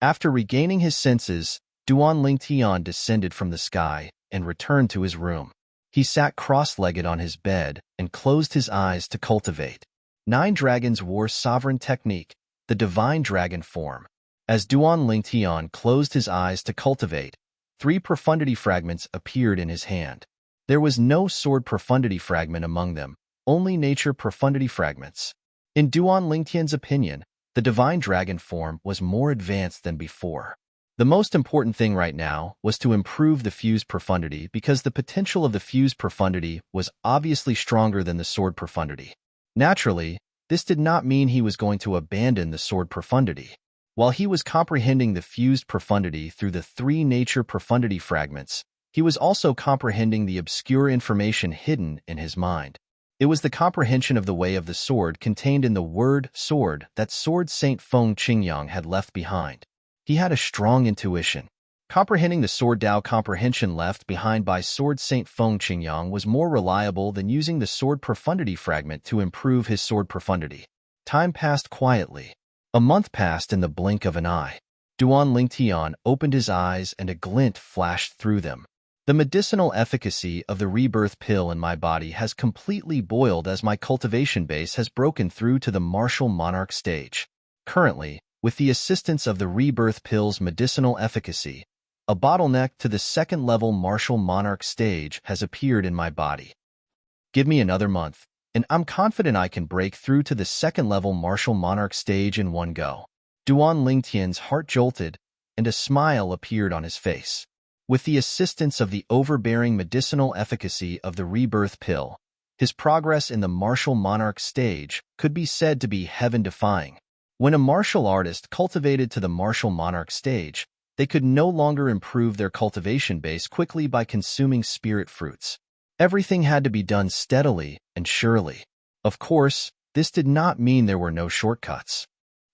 After regaining his senses, Duan Lingtian descended from the sky and returned to his room. He sat cross-legged on his bed and closed his eyes to cultivate. Nine Dragons War Sovereign technique, the Divine Dragon form. As Duan Lingtian closed his eyes to cultivate, 3 profundity fragments appeared in his hand. There was no sword profundity fragment among them, only nature profundity fragments. In Duan Lingtian's opinion, the Divine Dragon form was more advanced than before. The most important thing right now was to improve the fused profundity because the potential of the fused profundity was obviously stronger than the sword profundity. Naturally, this did not mean he was going to abandon the sword profundity. While he was comprehending the fused profundity through the 3 nature profundity fragments, he was also comprehending the obscure information hidden in his mind. It was the comprehension of the way of the sword contained in the word sword that Sword Saint Feng Qingyang had left behind. He had a strong intuition. Comprehending the sword Dao comprehension left behind by Sword Saint Feng Qingyang was more reliable than using the sword profundity fragment to improve his sword profundity. Time passed quietly. A month passed in the blink of an eye. Duan Lingtian opened his eyes and a glint flashed through them. The medicinal efficacy of the rebirth pill in my body has completely boiled as my cultivation base has broken through to the martial monarch stage. Currently, with the assistance of the rebirth pill's medicinal efficacy, a bottleneck to the second-level martial monarch stage has appeared in my body. Give me another month, and I'm confident I can break through to the second-level martial monarch stage in one go. Duan Lingtian's heart jolted, and a smile appeared on his face. With the assistance of the overbearing medicinal efficacy of the rebirth pill, his progress in the martial monarch stage could be said to be heaven-defying. When a martial artist cultivated to the martial monarch stage, they could no longer improve their cultivation base quickly by consuming spirit fruits. Everything had to be done steadily and surely. Of course, this did not mean there were no shortcuts.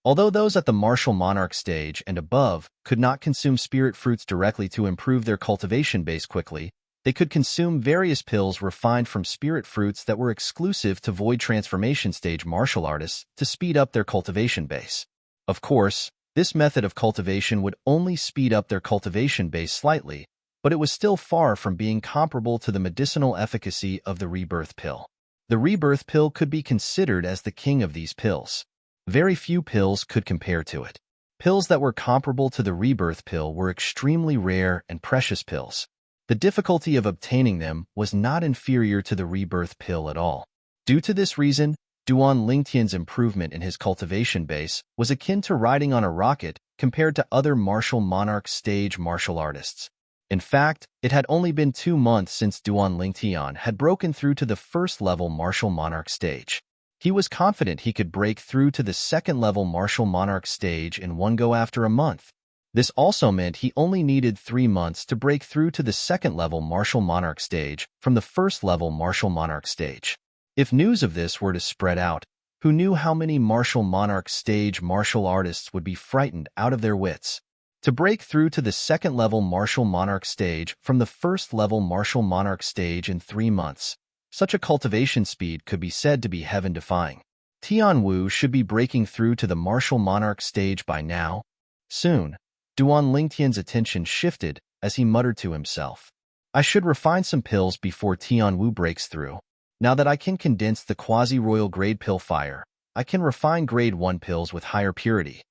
Although those at the martial monarch stage and above could not consume spirit fruits directly to improve their cultivation base quickly, they could consume various pills refined from spirit fruits that were exclusive to void transformation stage martial artists to speed up their cultivation base. Of course, this method of cultivation would only speed up their cultivation base slightly, but it was still far from being comparable to the medicinal efficacy of the rebirth pill. The rebirth pill could be considered as the king of these pills. Very few pills could compare to it. Pills that were comparable to the rebirth pill were extremely rare and precious pills. The difficulty of obtaining them was not inferior to the rebirth pill at all. Due to this reason, Duan Lingtian's improvement in his cultivation base was akin to riding on a rocket compared to other martial monarch stage martial artists. In fact, it had only been 2 months since Duan Lingtian had broken through to the first-level martial monarch stage. He was confident he could break through to the second-level martial monarch stage in one go after a month. This also meant he only needed 3 months to break through to the second-level martial monarch stage from the first-level martial monarch stage. If news of this were to spread out, who knew how many martial monarch stage martial artists would be frightened out of their wits? To break through to the second-level martial monarch stage from the first-level martial monarch stage in 3 months, such a cultivation speed could be said to be heaven-defying. Tian Wu should be breaking through to the martial monarch stage by now. Soon, Duan Lingtian's attention shifted as he muttered to himself. I should refine some pills before Tianwu breaks through. Now that I can condense the quasi-royal grade pill fire, I can refine grade 1 pills with higher purity.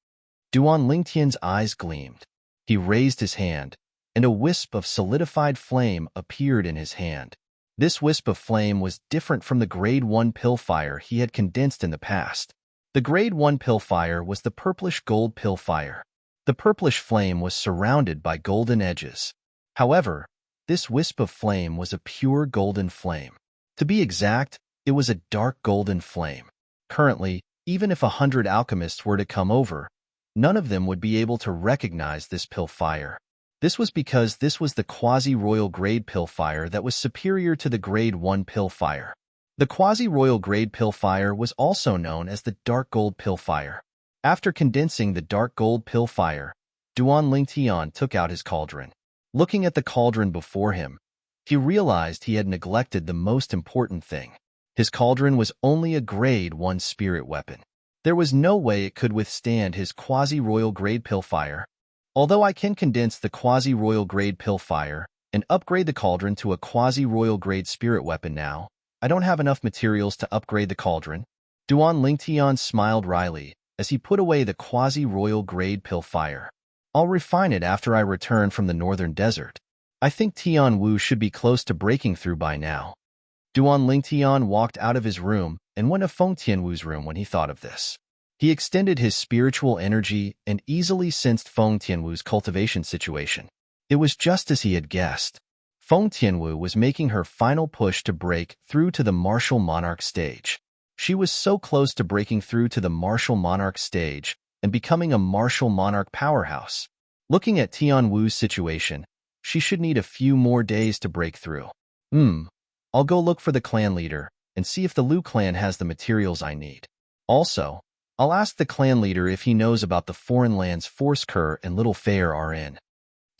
Duan Lingtian's eyes gleamed. He raised his hand, and a wisp of solidified flame appeared in his hand. This wisp of flame was different from the grade 1 pill fire he had condensed in the past. The grade 1 pill fire was the purplish gold pill fire. The purplish flame was surrounded by golden edges. However, this wisp of flame was a pure golden flame. To be exact, it was a dark golden flame. Currently, even if 100 alchemists were to come over, none of them would be able to recognize this pill fire. This was because this was the quasi-royal grade pill fire that was superior to the grade 1 pill fire. The quasi-royal grade pill fire was also known as the dark gold pill fire. After condensing the dark gold pill fire, Duan Lingtian took out his cauldron. Looking at the cauldron before him, he realized he had neglected the most important thing. His cauldron was only a grade 1 spirit weapon. There was no way it could withstand his quasi-royal grade pill fire. Although I can condense the quasi-royal grade pill fire and upgrade the cauldron to a quasi-royal grade spirit weapon now, I don't have enough materials to upgrade the cauldron. Duan Lingtian smiled wryly as he put away the quasi-royal grade pill fire. I'll refine it after I return from the northern desert. I think Tianwu should be close to breaking through by now. Duan Lingtian walked out of his room and went to Feng Tianwu's room when he thought of this. He extended his spiritual energy and easily sensed Feng Tianwu's cultivation situation. It was just as he had guessed. Feng Tianwu was making her final push to break through to the martial monarch stage. She was so close to breaking through to the martial monarch stage and becoming a martial monarch powerhouse. Looking at Tianwu's situation, she should need a few more days to break through. I'll go look for the clan leader and see if the Lu clan has the materials I need. Also, I'll ask the clan leader if he knows about the foreign lands Force Cur and Little Fair are in.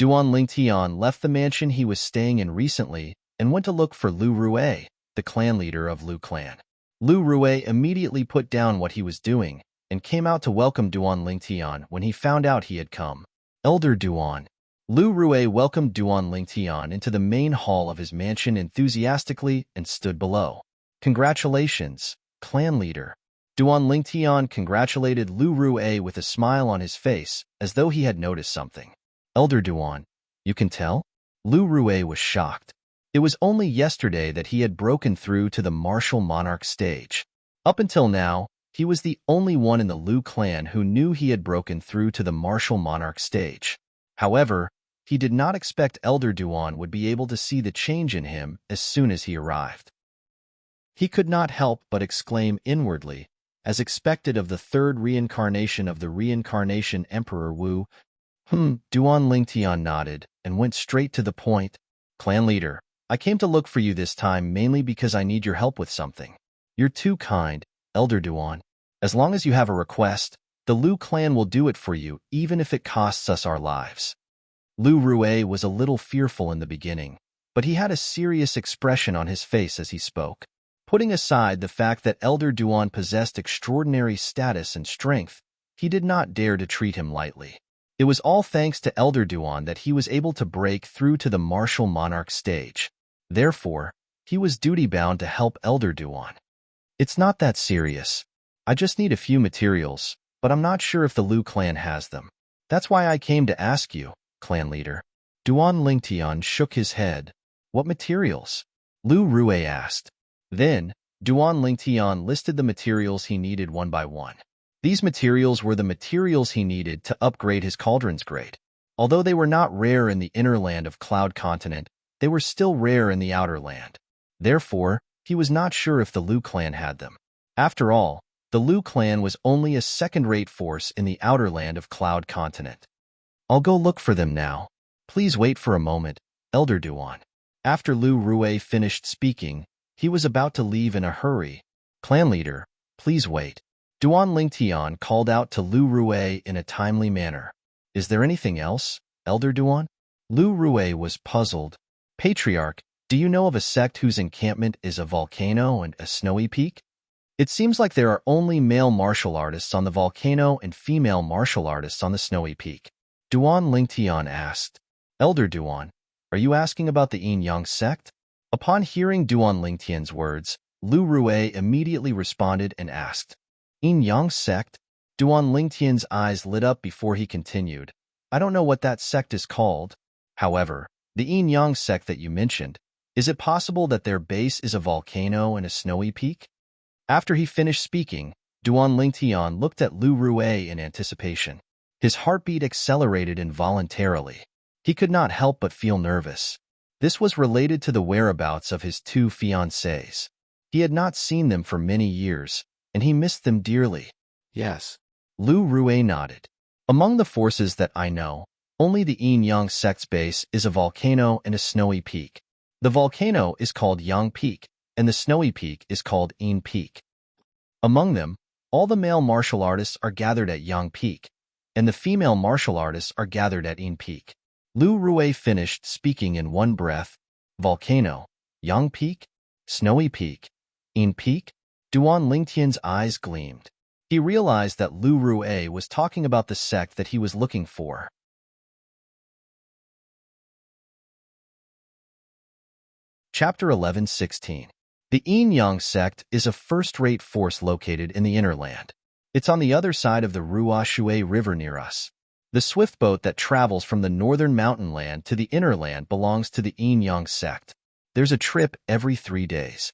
Duan Lingtian left the mansion he was staying in recently and went to look for Lu Rue, the clan leader of Lu clan. Lu Rue immediately put down what he was doing and came out to welcome Duan Lingtian when he found out he had come. Elder Duan. Lu Rue welcomed Duan Lingtian into the main hall of his mansion enthusiastically and stood below. Congratulations, clan leader. Duan Lingtian congratulated Lu Rue with a smile on his face as though he had noticed something. Elder Duan, you can tell? Lu Rue was shocked. It was only yesterday that he had broken through to the martial monarch stage. Up until now, he was the only one in the Lu clan who knew he had broken through to the martial monarch stage. However, he did not expect Elder Duan would be able to see the change in him as soon as he arrived. He could not help but exclaim inwardly, as expected of the third reincarnation of the reincarnation Emperor Wu. Duan Lingtian nodded and went straight to the point. Clan leader, I came to look for you this time mainly because I need your help with something. You're too kind, Elder Duan. As long as you have a request, the Lu clan will do it for you even if it costs us our lives. Lu Rue was a little fearful in the beginning, but he had a serious expression on his face as he spoke. Putting aside the fact that Elder Duan possessed extraordinary status and strength, he did not dare to treat him lightly. It was all thanks to Elder Duan that he was able to break through to the martial monarch stage. Therefore, he was duty-bound to help Elder Duan. It's not that serious. I just need a few materials, but I'm not sure if the Lu clan has them. That's why I came to ask you, clan leader. Duan Lingtian shook his head. What materials? Lu Rue asked. Then, Duan Lingtian listed the materials he needed one by one. These materials were the materials he needed to upgrade his cauldron's grade. Although they were not rare in the inner land of Cloud Continent, they were still rare in the outer land. Therefore, he was not sure if the Lu clan had them. After all, the Lu clan was only a second-rate force in the outer land of Cloud Continent. I'll go look for them now. Please wait for a moment, Elder Duan. After Lu Rue finished speaking, he was about to leave in a hurry. Clan leader, please wait. Duan Lingtian called out to Lu Rue in a timely manner. Is there anything else, Elder Duan? Lu Rue was puzzled. Patriarch, do you know of a sect whose encampment is a volcano and a snowy peak? It seems like there are only male martial artists on the volcano and female martial artists on the snowy peak. Duan Lingtian asked. Elder Duan, Are you asking about the Yin-Yang sect? Upon hearing Duan Lingtian's words, Lu Rui immediately responded and asked, Yin-Yang sect? Duan Lingtian's eyes lit up before he continued. I don't know what that sect is called. However, the Yin-Yang sect that you mentioned, is it possible that their base is a volcano and a snowy peak? After he finished speaking, Duan Lingtian looked at Lu Rui in anticipation. His heartbeat accelerated involuntarily. He could not help but feel nervous. This was related to the whereabouts of his two fiancées. He had not seen them for many years, and he missed them dearly. Yes. Lu Rui nodded. Among the forces that I know, only the Yin-Yang sect's base is a volcano and a snowy peak. The volcano is called Yang Peak, and the snowy peak is called Yin Peak. Among them, all the male martial artists are gathered at Yang Peak, and the female martial artists are gathered at Yin Peak. Lu Rui finished speaking in one breath. Volcano, Yang Peak, Snowy Peak, Yin Peak. Duan Lingtian's eyes gleamed. He realized that Lu Rui was talking about the sect that he was looking for. Chapter 11:16. The Yin-Yang sect is a first-rate force located in the inner land. It's on the other side of the Ruoshui River near us. The swift boat that travels from the northern mountain land to the inner land belongs to the Yin-Yang sect. There's a trip every 3 days.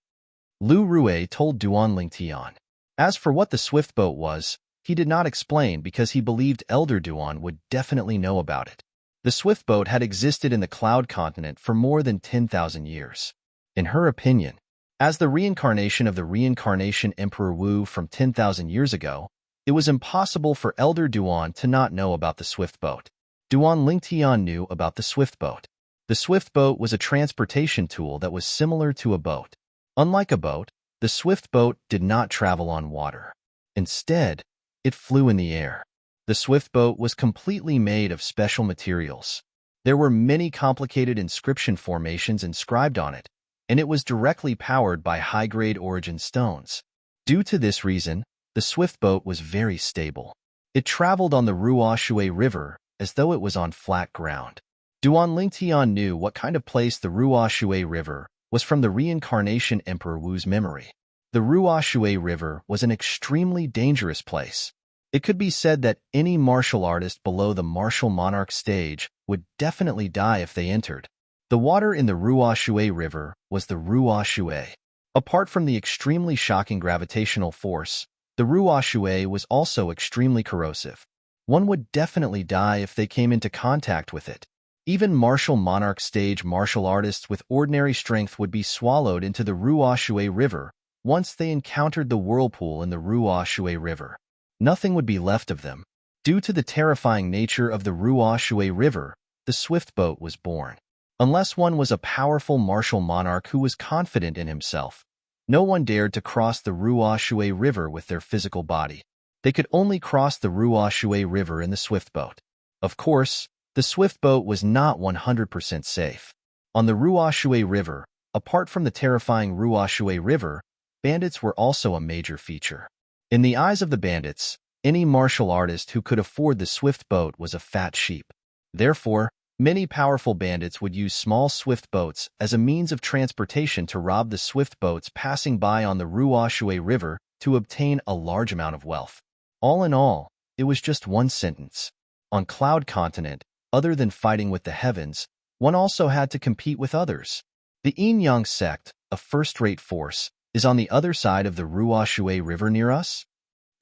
Lu Rui told Duan Lingtian. As for what the swift boat was, he did not explain because he believed Elder Duan would definitely know about it. The swift boat had existed in the Cloud Continent for more than 10,000 years. In her opinion, as the reincarnation of the reincarnation Emperor Wu from 10,000 years ago, it was impossible for Elder Duan to not know about the swift boat. Duan Lingtian knew about the swift boat. The swift boat was a transportation tool that was similar to a boat. Unlike a boat, the swift boat did not travel on water. Instead, it flew in the air. The swift boat was completely made of special materials. There were many complicated inscription formations inscribed on it, and it was directly powered by high-grade origin stones. Due to this reason, the swift boat was very stable. It traveled on the Ruoshui River as though it was on flat ground. Duan Lingtian knew what kind of place the Ruoshui River was from the reincarnation Emperor Wu's memory. The Ruoshui River was an extremely dangerous place. It could be said that any martial artist below the martial monarch stage would definitely die if they entered. The water in the Ruoshui River was the Ruoshui. Apart from the extremely shocking gravitational force, the Ruoshui was also extremely corrosive. One would definitely die if they came into contact with it. Even martial monarch stage martial artists with ordinary strength would be swallowed into the Ruoshui River once they encountered the whirlpool in the Ruoshui River. Nothing would be left of them. Due to the terrifying nature of the Ruoshui River, the swift boat was born. Unless one was a powerful martial monarch who was confident in himself, no one dared to cross the Ruoshui River with their physical body. They could only cross the Ruoshui River in the swift boat. Of course, the swift boat was not 100% safe. On the Ruoshui River, apart from the terrifying Ruoshui River, bandits were also a major feature. In the eyes of the bandits, any martial artist who could afford the swift boat was a fat sheep. Therefore, many powerful bandits would use small swift boats as a means of transportation to rob the swift boats passing by on the Ruoshui River to obtain a large amount of wealth. All in all, it was just one sentence. On Cloud Continent, other than fighting with the heavens, one also had to compete with others. The Yin-Yang sect, a first-rate force, is on the other side of the Ruoshui River near us?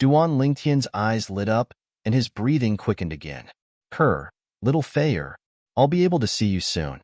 Duan Lingtian's eyes lit up, and his breathing quickened again. Little Fayer, I'll be able to see you soon.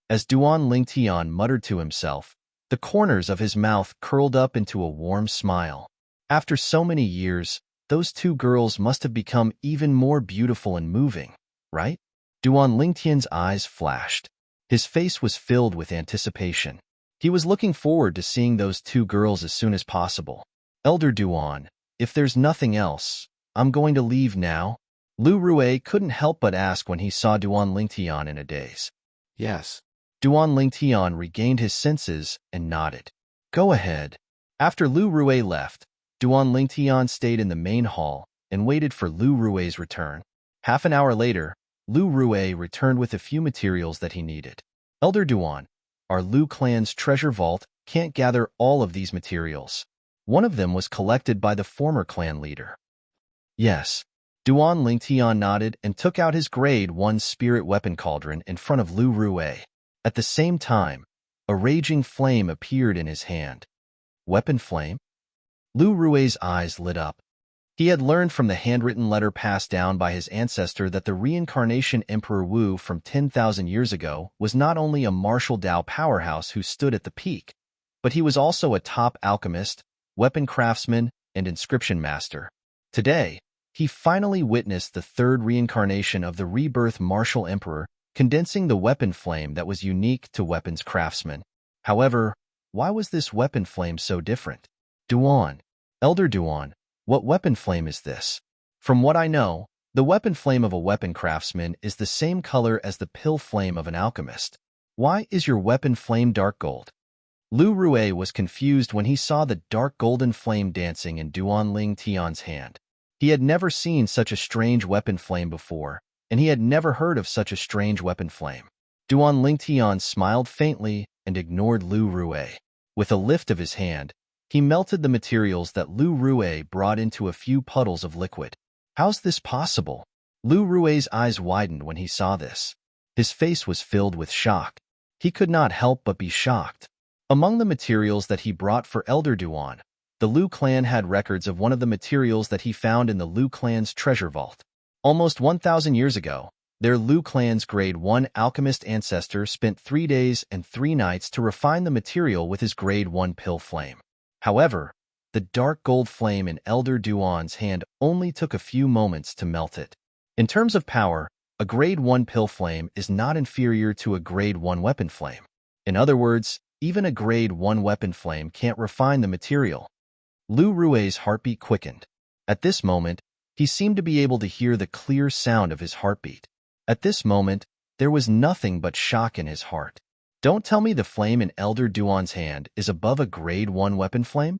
As Duan Lingtian muttered to himself, the corners of his mouth curled up into a warm smile. After so many years, those two girls must have become even more beautiful and moving, right? Duan Lingtian's eyes flashed. His face was filled with anticipation. He was looking forward to seeing those two girls as soon as possible. Elder Duan, if there's nothing else, I'm going to leave now. Lu Rui couldn't help but ask when he saw Duan Lingtian in a daze. Yes. Duan Lingtian regained his senses and nodded. Go ahead. After Lu Rui left, Duan Lingtian stayed in the main hall and waited for Lu Rui's return. Half an hour later, Lu Rui returned with a few materials that he needed. Elder Duan, our Lu clan's treasure vault can't gather all of these materials. One of them was collected by the former clan leader. Yes. Duan Lingtian nodded and took out his grade 1 spirit weapon cauldron in front of Lu Rue. At the same time, a raging flame appeared in his hand. Weapon flame? Lu Rue's eyes lit up. He had learned from the handwritten letter passed down by his ancestor that the reincarnation Emperor Wu from 10,000 years ago was not only a martial Dao powerhouse who stood at the peak, but he was also a top alchemist, weapon craftsman, and inscription master. Today, he finally witnessed the third reincarnation of the rebirth martial emperor, condensing the weapon flame that was unique to weapons craftsmen. However, why was this weapon flame so different? Duan, Elder Duan, what weapon flame is this? From what I know, the weapon flame of a weapon craftsman is the same color as the pill flame of an alchemist. Why is your weapon flame dark gold? Lu Rue was confused when he saw the dark golden flame dancing in Duan Ling Tian's hand. He had never seen such a strange weapon flame before, and he had never heard of such a strange weapon flame. Duan Ling Tian smiled faintly and ignored Lu Rue. With a lift of his hand, he melted the materials that Lu Rue brought into a few puddles of liquid. How's this possible? Lu Rue's eyes widened when he saw this. His face was filled with shock. He could not help but be shocked. Among the materials that he brought for Elder Duan, the Lu clan had records of one of the materials that he found in the Lu clan's treasure vault. Almost 1,000 years ago, their Lu clan's grade 1 alchemist ancestor spent 3 days and 3 nights to refine the material with his grade 1 pill flame. However, the dark gold flame in Elder Duan's hand only took a few moments to melt it. In terms of power, a grade 1 pill flame is not inferior to a grade 1 weapon flame. In other words, even a grade 1 weapon flame can't refine the material. Lu Rue's heartbeat quickened. At this moment, he seemed to be able to hear the clear sound of his heartbeat. At this moment, there was nothing but shock in his heart. Don't tell me the flame in Elder Duan's hand is above a grade 1 weapon flame?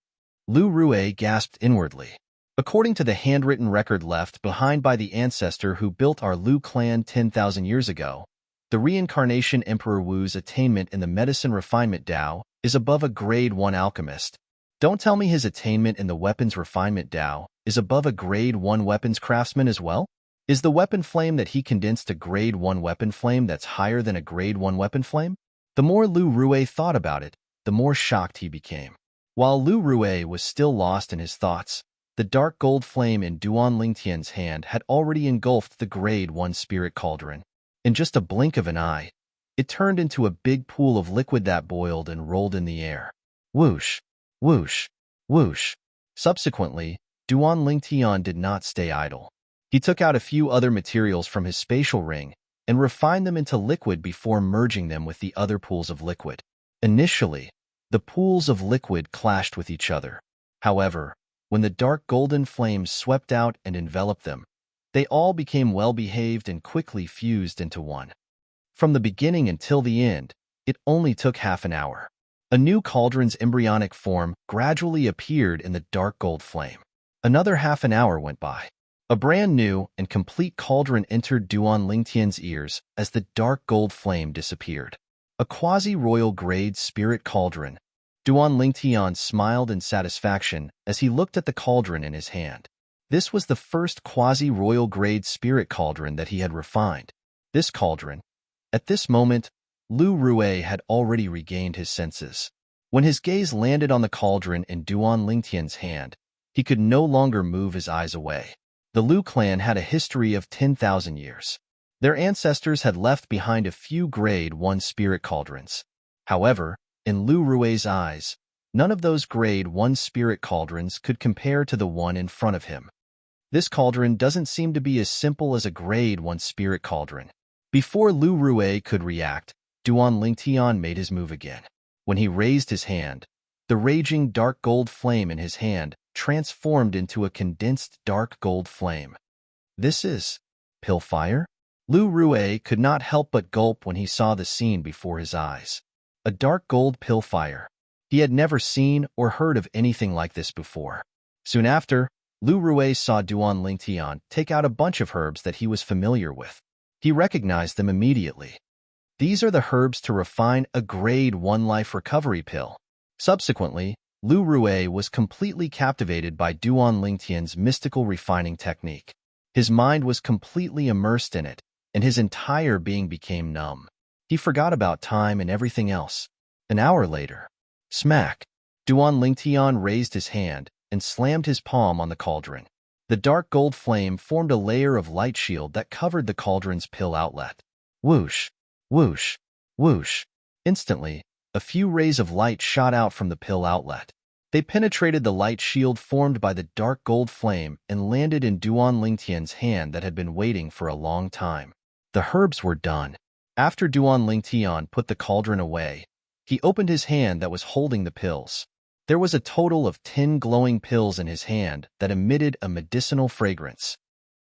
Lu Rue gasped inwardly. According to the handwritten record left behind by the ancestor who built our Lu clan 10,000 years ago, the reincarnation Emperor Wu's attainment in the medicine refinement Dao is above a grade 1 alchemist. Don't tell me his attainment in the weapons refinement Dao is above a grade 1 weapons craftsman as well? Is the weapon flame that he condensed a grade 1 weapon flame that's higher than a grade 1 weapon flame? The more Lu Rue thought about it, the more shocked he became. While Lu Rue was still lost in his thoughts, the dark gold flame in Duan Lingtian's hand had already engulfed the grade 1 spirit cauldron. In just a blink of an eye, it turned into a big pool of liquid that boiled and rolled in the air. Whoosh, whoosh, whoosh. Subsequently, Duan Lingtian did not stay idle. He took out a few other materials from his spatial ring and refined them into liquid before merging them with the other pools of liquid. Initially, the pools of liquid clashed with each other. However, when the dark golden flames swept out and enveloped them, they all became well-behaved and quickly fused into one. From the beginning until the end, it only took half an hour. A new cauldron's embryonic form gradually appeared in the dark gold flame. Another half an hour went by. A brand new and complete cauldron entered Duan Lingtian's ears as the dark gold flame disappeared. A quasi-royal grade spirit cauldron. Duan Lingtian smiled in satisfaction as he looked at the cauldron in his hand. This was the first quasi-royal grade spirit cauldron that he had refined. This cauldron. At this moment, Lu Rue had already regained his senses. When his gaze landed on the cauldron in Duan Lingtian's hand, he could no longer move his eyes away. The Lu clan had a history of 10,000 years. Their ancestors had left behind a few grade 1 spirit cauldrons. However, in Lu Rue's eyes, none of those grade 1 spirit cauldrons could compare to the one in front of him. This cauldron doesn't seem to be as simple as a grade 1 spirit cauldron. Before Lu Rue could react, Duan Lingtian made his move again. When he raised his hand, the raging dark gold flame in his hand transformed into a condensed dark gold flame. This is pill fire? Lu Rue could not help but gulp when he saw the scene before his eyes. A dark gold pill fire. He had never seen or heard of anything like this before. Soon after, Lu Rue saw Duan Lingtian take out a bunch of herbs that he was familiar with. He recognized them immediately. These are the herbs to refine a grade 1 life recovery pill. Subsequently, Lu Rue was completely captivated by Duan Lingtian's mystical refining technique. His mind was completely immersed in it, and his entire being became numb. He forgot about time and everything else. An hour later, smack! Duan Lingtian raised his hand and slammed his palm on the cauldron. The dark gold flame formed a layer of light shield that covered the cauldron's pill outlet. Whoosh! Whoosh! Whoosh! Instantly, a few rays of light shot out from the pill outlet. They penetrated the light shield formed by the dark gold flame and landed in Duan Lingtian's hand that had been waiting for a long time. The herbs were done. After Duan Lingtian put the cauldron away, he opened his hand that was holding the pills. There was a total of 10 glowing pills in his hand that emitted a medicinal fragrance.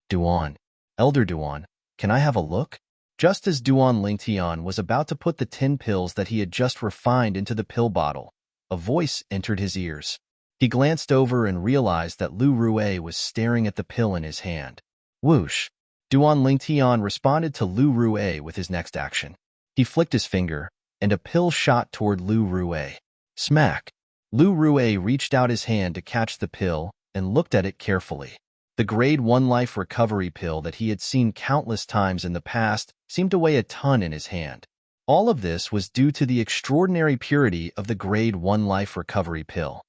Duan, Elder Duan, can I have a look? Just as Duan Lingtian was about to put the 10 pills that he had just refined into the pill bottle, a voice entered his ears. He glanced over and realized that Lu Rue was staring at the pill in his hand. Whoosh! Duan Lingtian responded to Lu Rue with his next action. He flicked his finger, and a pill shot toward Lu Rue. Smack! Lu Rue reached out his hand to catch the pill and looked at it carefully. The grade 1 life recovery pill that he had seen countless times in the past seemed to weigh a ton in his hand. All of this was due to the extraordinary purity of the grade 1 life recovery pill.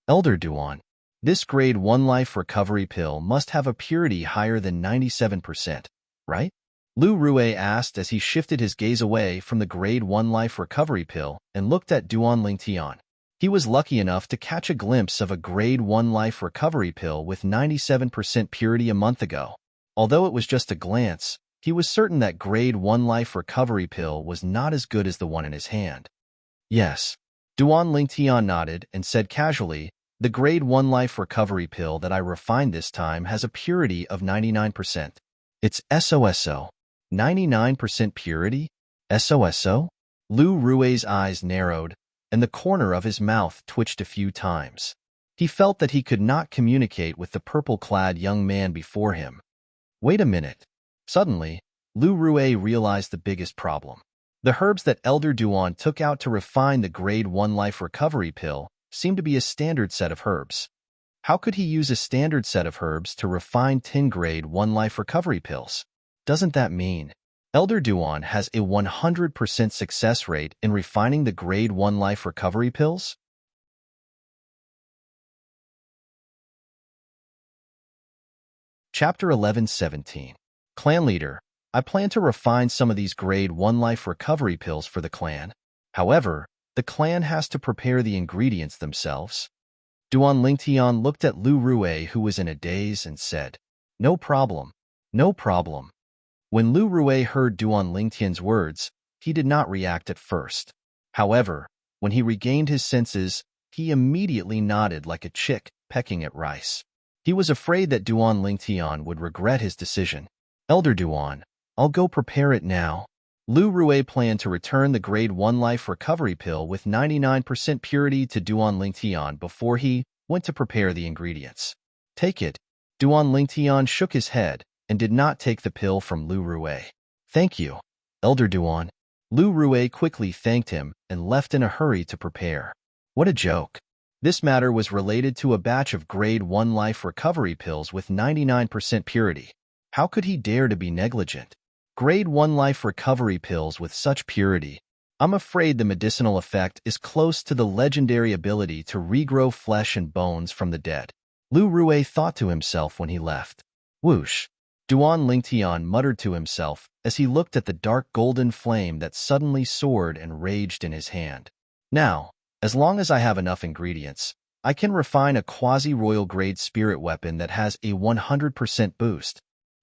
Elder Duan, this grade 1 life recovery pill must have a purity higher than 97%, right? Lu Rue asked as he shifted his gaze away from the grade 1 life recovery pill and looked at Duan Lingtian. He was lucky enough to catch a glimpse of a grade 1 life recovery pill with 97% purity a month ago. Although it was just a glance, he was certain that grade 1 life recovery pill was not as good as the one in his hand. Yes. Duan Lingtian nodded and said casually, the grade 1 life recovery pill that I refined this time has a purity of 99%. It's SOSO. 99% purity? SOSO? Lu Rue's eyes narrowed, and the corner of his mouth twitched a few times. He felt that he could not communicate with the purple-clad young man before him. Wait a minute. Suddenly, Lu Rue realized the biggest problem. The herbs that Elder Duan took out to refine the grade 1 life recovery pill seemed to be a standard set of herbs. How could he use a standard set of herbs to refine 10 grade 1 life recovery pills? Doesn't that mean Elder Duan has a 100% success rate in refining the grade 1 life recovery pills? Chapter 11:17. Clan Leader, I plan to refine some of these grade 1 life recovery pills for the clan. However, the clan has to prepare the ingredients themselves. Duan Lingtian looked at Lu Rue, who was in a daze, and said, No problem. No problem. When Lu Rue heard Duan Lingtian's words, he did not react at first. However, when he regained his senses, he immediately nodded like a chick pecking at rice. He was afraid that Duan Lingtian would regret his decision. Elder Duan, I'll go prepare it now. Lu Rue planned to return the grade 1 life recovery pill with 99% purity to Duan Lingtian before he went to prepare the ingredients. Take it. Duan Lingtian shook his head and did not take the pill from Lu Rue. Thank you, Elder Duan. Lu Rue quickly thanked him and left in a hurry to prepare. What a joke. This matter was related to a batch of grade 1 life recovery pills with 99% purity. How could he dare to be negligent? Grade 1 life recovery pills with such purity. I'm afraid the medicinal effect is close to the legendary ability to regrow flesh and bones from the dead. Lu Rue thought to himself when he left. Whoosh! Duan Lingtian muttered to himself as he looked at the dark golden flame that suddenly soared and raged in his hand. Now, as long as I have enough ingredients, I can refine a quasi-royal grade spirit weapon that has a 100% boost.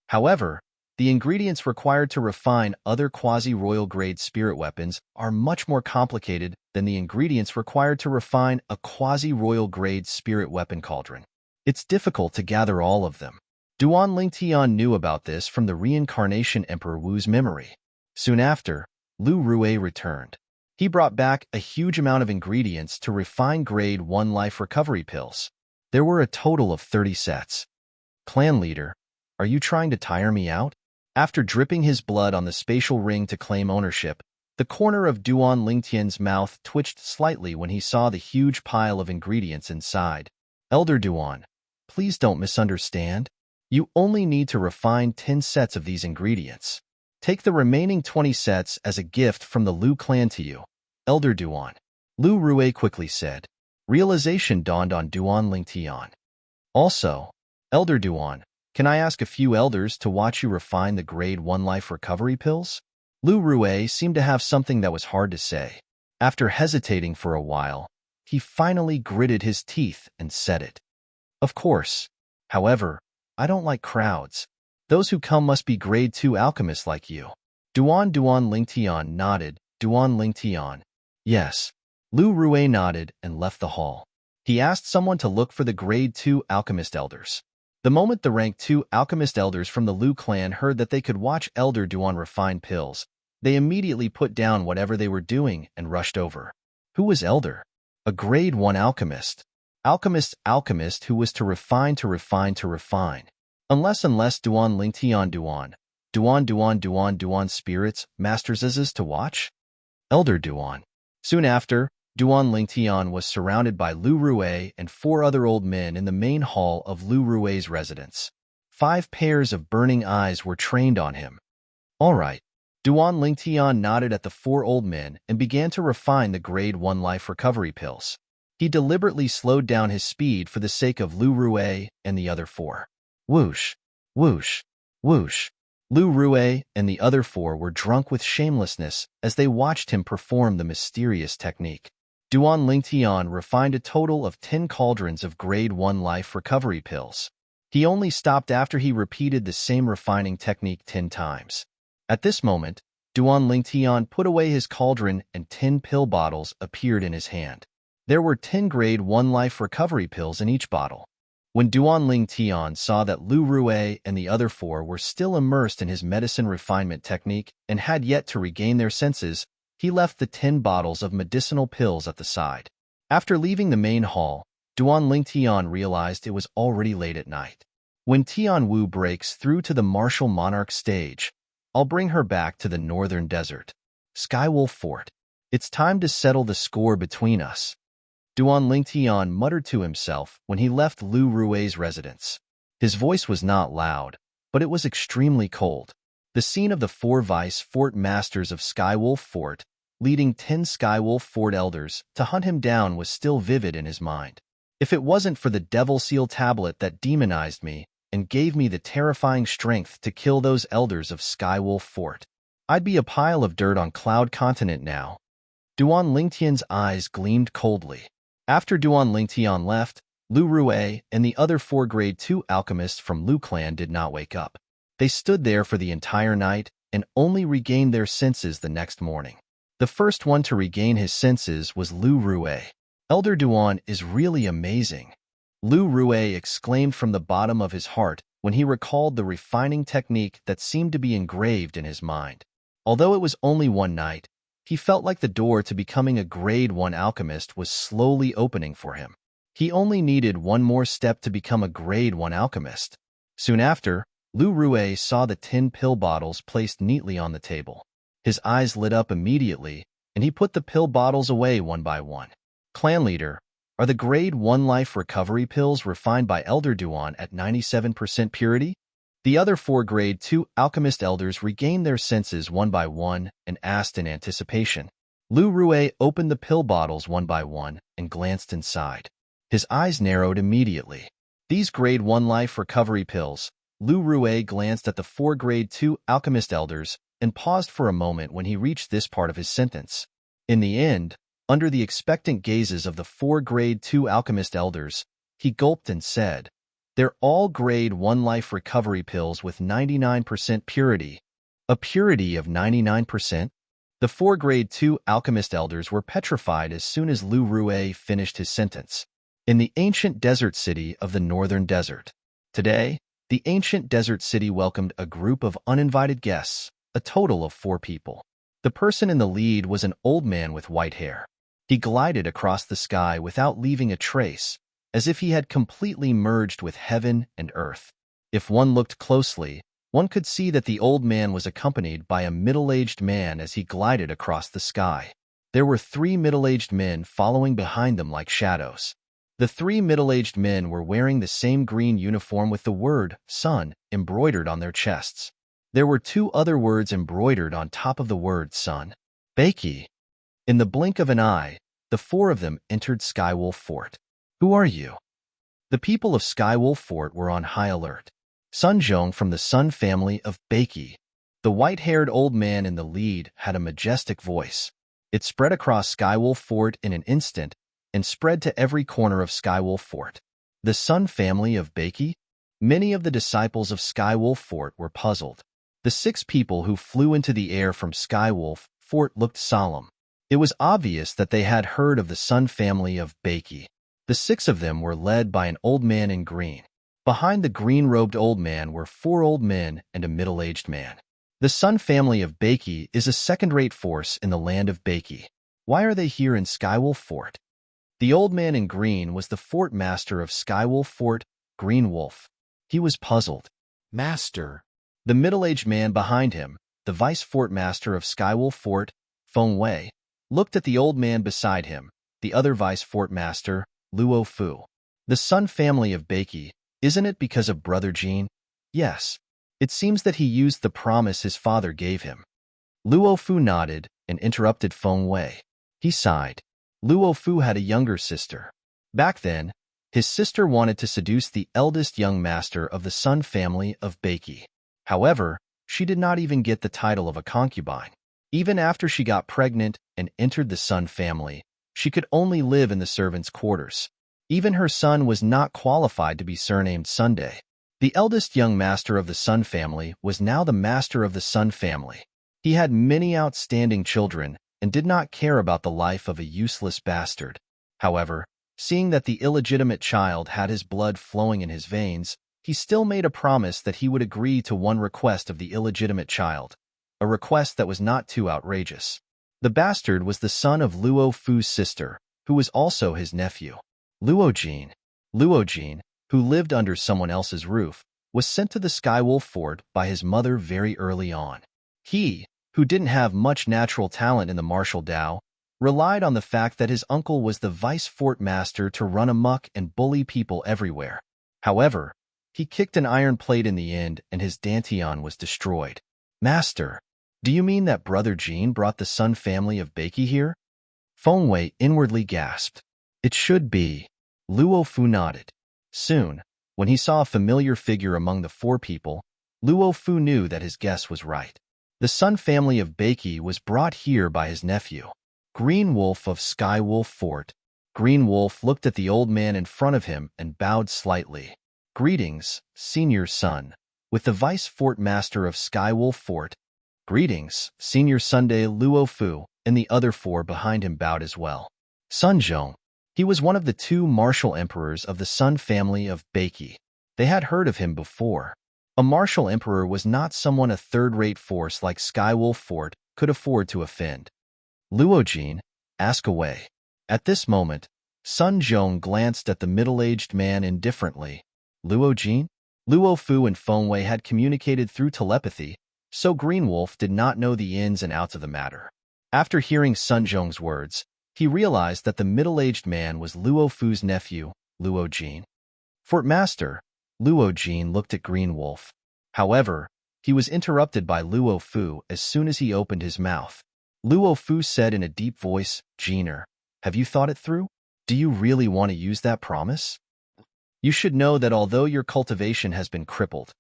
However, the ingredients required to refine other quasi-royal grade spirit weapons are much more complicated than the ingredients required to refine a quasi-royal grade spirit weapon cauldron. It's difficult to gather all of them. Duan Lingtian knew about this from the reincarnation Emperor Wu's memory. Soon after, Lu Rue returned. He brought back a huge amount of ingredients to refine grade 1 life recovery pills. There were a total of 30 sets. Clan Leader, are you trying to tire me out? After dripping his blood on the spatial ring to claim ownership, The corner of Duan Lingtian's mouth twitched slightly when he saw the huge pile of ingredients inside. Elder Duan, please don't misunderstand. You only need to refine 10 sets of these ingredients. Take the remaining 20 sets as a gift from the Lu clan to you, Elder Duan. Lu Rue quickly said. Realization dawned on Duan Lingtian. Also, Elder Duan, can I ask a few elders to watch you refine the Grade 1 life recovery pills? Lu Rue seemed to have something that was hard to say. After hesitating for a while, he finally gritted his teeth and said it. Of course. However, I don't like crowds. Those who come must be Grade 2 alchemists like you. Duan Lingtian nodded. Duan Lingtian. Yes. Lu Rue nodded and left the hall. He asked someone to look for the Grade 2 alchemist elders. The moment the Rank 2 alchemist elders from the Lu clan heard that they could watch Elder Duan refine pills, they immediately put down whatever they were doing and rushed over. Who was Elder? A Grade 1 alchemist. Alchemist who was to refine. Unless Duan Lingtian Duan spirits, masters is to watch? Elder Duan. Soon after, Duan Lingtian was surrounded by Lu Rue and 4 other old men in the main hall of Lu Rue's residence. 5 pairs of burning eyes were trained on him. All right. Duan Lingtian nodded at the 4 old men and began to refine the Grade 1 life recovery pills. He deliberately slowed down his speed for the sake of Lu Rue and the other 4. Whoosh, whoosh, whoosh. Lu Rue and the other 4 were drunk with shamelessness as they watched him perform the mysterious technique. Duan Lingtian refined a total of 10 cauldrons of Grade 1 life recovery pills. He only stopped after he repeated the same refining technique 10 times. At this moment, Duan Lingtian put away his cauldron and 10 pill bottles appeared in his hand. There were 10 Grade 1 life recovery pills in each bottle. When Duan Lingtian saw that Lu Rue and the other 4 were still immersed in his medicine refinement technique and had yet to regain their senses, he left the 10 bottles of medicinal pills at the side. After leaving the main hall, Duan Lingtian realized it was already late at night. When Tian Wu breaks through to the martial monarch stage, I'll bring her back to the northern desert. Skywolf Fort. It's time to settle the score between us. Duan Lingtian muttered to himself when he left Lu Rue's residence. His voice was not loud, but it was extremely cold. The scene of the 4 vice fort masters of Skywolf Fort, leading 10 Skywolf Fort elders to hunt him down, was still vivid in his mind. If it wasn't for the Devil Seal tablet that demonized me and gave me the terrifying strength to kill those elders of Skywolf Fort, I'd be a pile of dirt on Cloud Continent now. Duan Lingtian's eyes gleamed coldly. After Duan Lingtian left, Lu Rue and the other 4 Grade 2 alchemists from Lu clan did not wake up. They stood there for the entire night and only regained their senses the next morning. The first one to regain his senses was Lu Rue. Elder Duan is really amazing. Lu Rue exclaimed from the bottom of his heart when he recalled the refining technique that seemed to be engraved in his mind. Although it was only one night, he felt like the door to becoming a Grade 1 alchemist was slowly opening for him. He only needed one more step to become a Grade 1 alchemist. Soon after, Lu Rue saw the 10 pill bottles placed neatly on the table. His eyes lit up immediately, and he put the pill bottles away one by one. Clan leader, are the Grade 1 life recovery pills refined by Elder Duan at 97% purity? The other 4 Grade 2 alchemist elders regained their senses one by one and asked in anticipation. Lu Rue opened the pill bottles one by one and glanced inside. His eyes narrowed immediately. These Grade 1 life recovery pills. Lu Rue glanced at the 4 Grade 2 alchemist elders and paused for a moment when he reached this part of his sentence. In the end, under the expectant gazes of the 4 Grade 2 alchemist elders, he gulped and said, "They're all Grade 1 life recovery pills with 99% purity." A purity of 99%? The 4 Grade 2 alchemist elders were petrified as soon as Lu Rue finished his sentence. In the ancient desert city of the northern desert. Today, the ancient desert city welcomed a group of uninvited guests, a total of 4 people. The person in the lead was an old man with white hair. He glided across the sky without leaving a trace, as if he had completely merged with heaven and earth. If one looked closely, One could see that the old man was accompanied by a middle-aged man as he glided across the sky. There were 3 middle-aged men following behind them like shadows. The 3 middle-aged men were wearing the same green uniform with the word sun embroidered on their chests. There were 2 other words embroidered on top of the word sun. Bakey. In the blink of an eye, the 4 of them entered Skywolf Fort. Who are you? The people of Skywolf Fort were on high alert. Sun Zhong from the Sun family of Bakey. The white-haired old man in the lead had a majestic voice. It spread across Skywolf Fort in an instant and spread to every corner of Skywolf Fort. The Sun family of Bakey? Many of the disciples of Skywolf Fort were puzzled. The 6 people who flew into the air from Skywolf Fort looked solemn. It was obvious that they had heard of the Sun family of Bakey. The 6 of them were led by an old man in green. Behind the green-robed old man were 4 old men and a middle-aged man. The Sun family of Bakey is a second-rate force in the land of Bakey. Why are they here in Skywolf Fort? The old man in green was the fort master of Skywolf Fort, Green Wolf. He was puzzled. Master. The middle-aged man behind him, the vice fort master of Skywolf Fort, Feng Wei, looked at the old man beside him, the other vice fort master, Luo Fu. The Sun family of Bakey. Isn't it because of Brother Jean? Yes. It seems that he used the promise his father gave him. Luo Fu nodded and interrupted Feng Wei. He sighed. Luo Fu had a younger sister. Back then, his sister wanted to seduce the eldest young master of the Sun family of Bakey. However, she did not even get the title of a concubine. Even after she got pregnant and entered the Sun family, she could only live in the servants' quarters. Even her son was not qualified to be surnamed Sunday. The eldest young master of the Sun family was now the master of the Sun family. He had many outstanding children and did not care about the life of a useless bastard. However, seeing that the illegitimate child had his blood flowing in his veins, he still made a promise that he would agree to one request of the illegitimate child, a request that was not too outrageous. The bastard was the son of Luo Fu's sister, who was also his nephew. Luo Jin, who lived under someone else's roof, was sent to the Skywolf Fort by his mother very early on. He, who didn't have much natural talent in the martial Dao, relied on the fact that his uncle was the vice fort master to run amok and bully people everywhere. However, he kicked an iron plate in the end and his Dantian was destroyed. Master, do you mean that Brother Jean brought the Sun family of Bakey here? Feng Wei inwardly gasped. It should be. Luo Fu nodded. Soon, when he saw a familiar figure among the 4 people, Luo Fu knew that his guess was right. The Sun family of Bakey was brought here by his nephew. Green Wolf of Skywolf Fort. Green Wolf looked at the old man in front of him and bowed slightly. Greetings, Senior Sun. With the vice fort master of Skywolf Fort. Greetings, Senior Sunday Luo Fu, and the other 4 behind him bowed as well. Sun Zhong. He was one of the 2 martial emperors of the Sun family of Bakey. They had heard of him before. A martial emperor was not someone a third-rate force like Skywolf Fort could afford to offend. Luo Jin, ask away. At this moment, Sun Zhong glanced at the middle-aged man indifferently. Luo Jin? Luo Fu and Feng Wei had communicated through telepathy, so Green Wolf did not know the ins and outs of the matter. After hearing Sun Zhong's words, he realized that the middle-aged man was Luo Fu's nephew, Luo Jin. Fort Master, Luo Jin looked at Green Wolf. However, he was interrupted by Luo Fu as soon as he opened his mouth. Luo Fu said in a deep voice, Jeaner, have you thought it through? Do you really want to use that promise? You should know that although your cultivation has been crippled,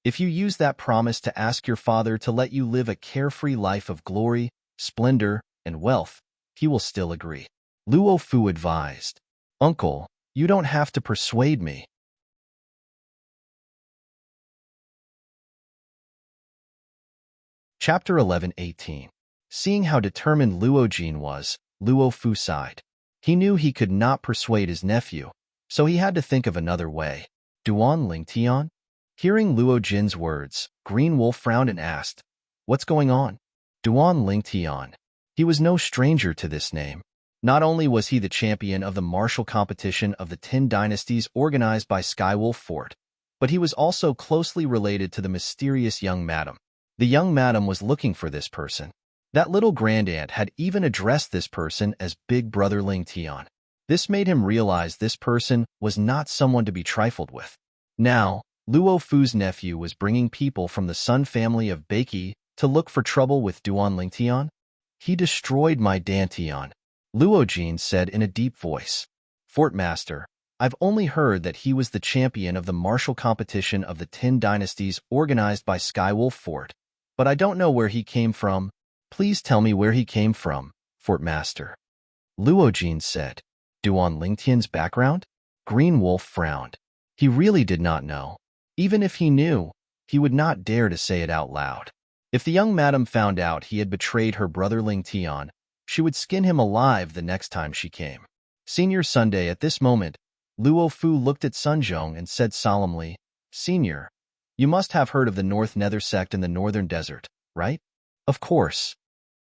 if you use that promise to ask your father to let you live a carefree life of glory, splendor, and wealth, he will still agree. Luo Fu advised, Uncle, you don't have to persuade me. Chapter 11:18. Seeing how determined Luo Jin was, Luo Fu sighed. He knew he could not persuade his nephew, so he had to think of another way. Duan Ling Tian? Hearing Luo Jin's words, Green Wolf frowned and asked, What's going on? Duan Ling Tian. He was no stranger to this name. Not only was he the champion of the martial competition of the 10 dynasties organized by Skywolf Fort, but he was also closely related to the mysterious young madam. The young madam was looking for this person. That little grandaunt had even addressed this person as Big Brother Ling Tian. This made him realize this person was not someone to be trifled with. Now, Luo Fu's nephew was bringing people from the Sun family of Beiki to look for trouble with Duan Lingtian. He destroyed my Dantian, Luo Jin said in a deep voice. Fort Master, I've only heard that he was the champion of the martial competition of the 10 dynasties organized by Skywolf Fort, but I don't know where he came from. Please tell me where he came from, Fort Master. Luo Jin said. Duan Lingtian's background? Green Wolf frowned. He really did not know. Even if he knew, he would not dare to say it out loud. If the young madam found out he had betrayed her brother Ling Tian, she would skin him alive the next time she came. Senior Sunday. At this moment, Luo Fu looked at Sun Zhong and said solemnly, Senior, you must have heard of the North Nether sect in the Northern Desert, right? Of course.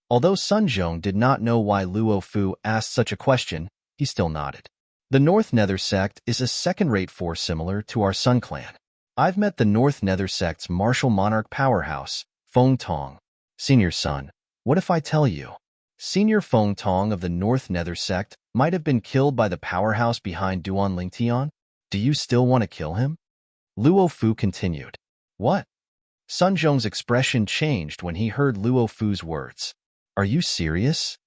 Although Sun Zhong did not know why Luo Fu asked such a question, he still nodded. The North Nether sect is a second-rate force similar to our Sun clan. I've met the North Nether sect's martial monarch powerhouse, Feng Tong. Senior Sun, what if I tell you? Senior Feng Tong of the North Nether sect might have been killed by the powerhouse behind Duan Lingtian. Do you still want to kill him? Luo Fu continued. What? Sun Zhong's expression changed when he heard Luo Fu's words. Are you serious?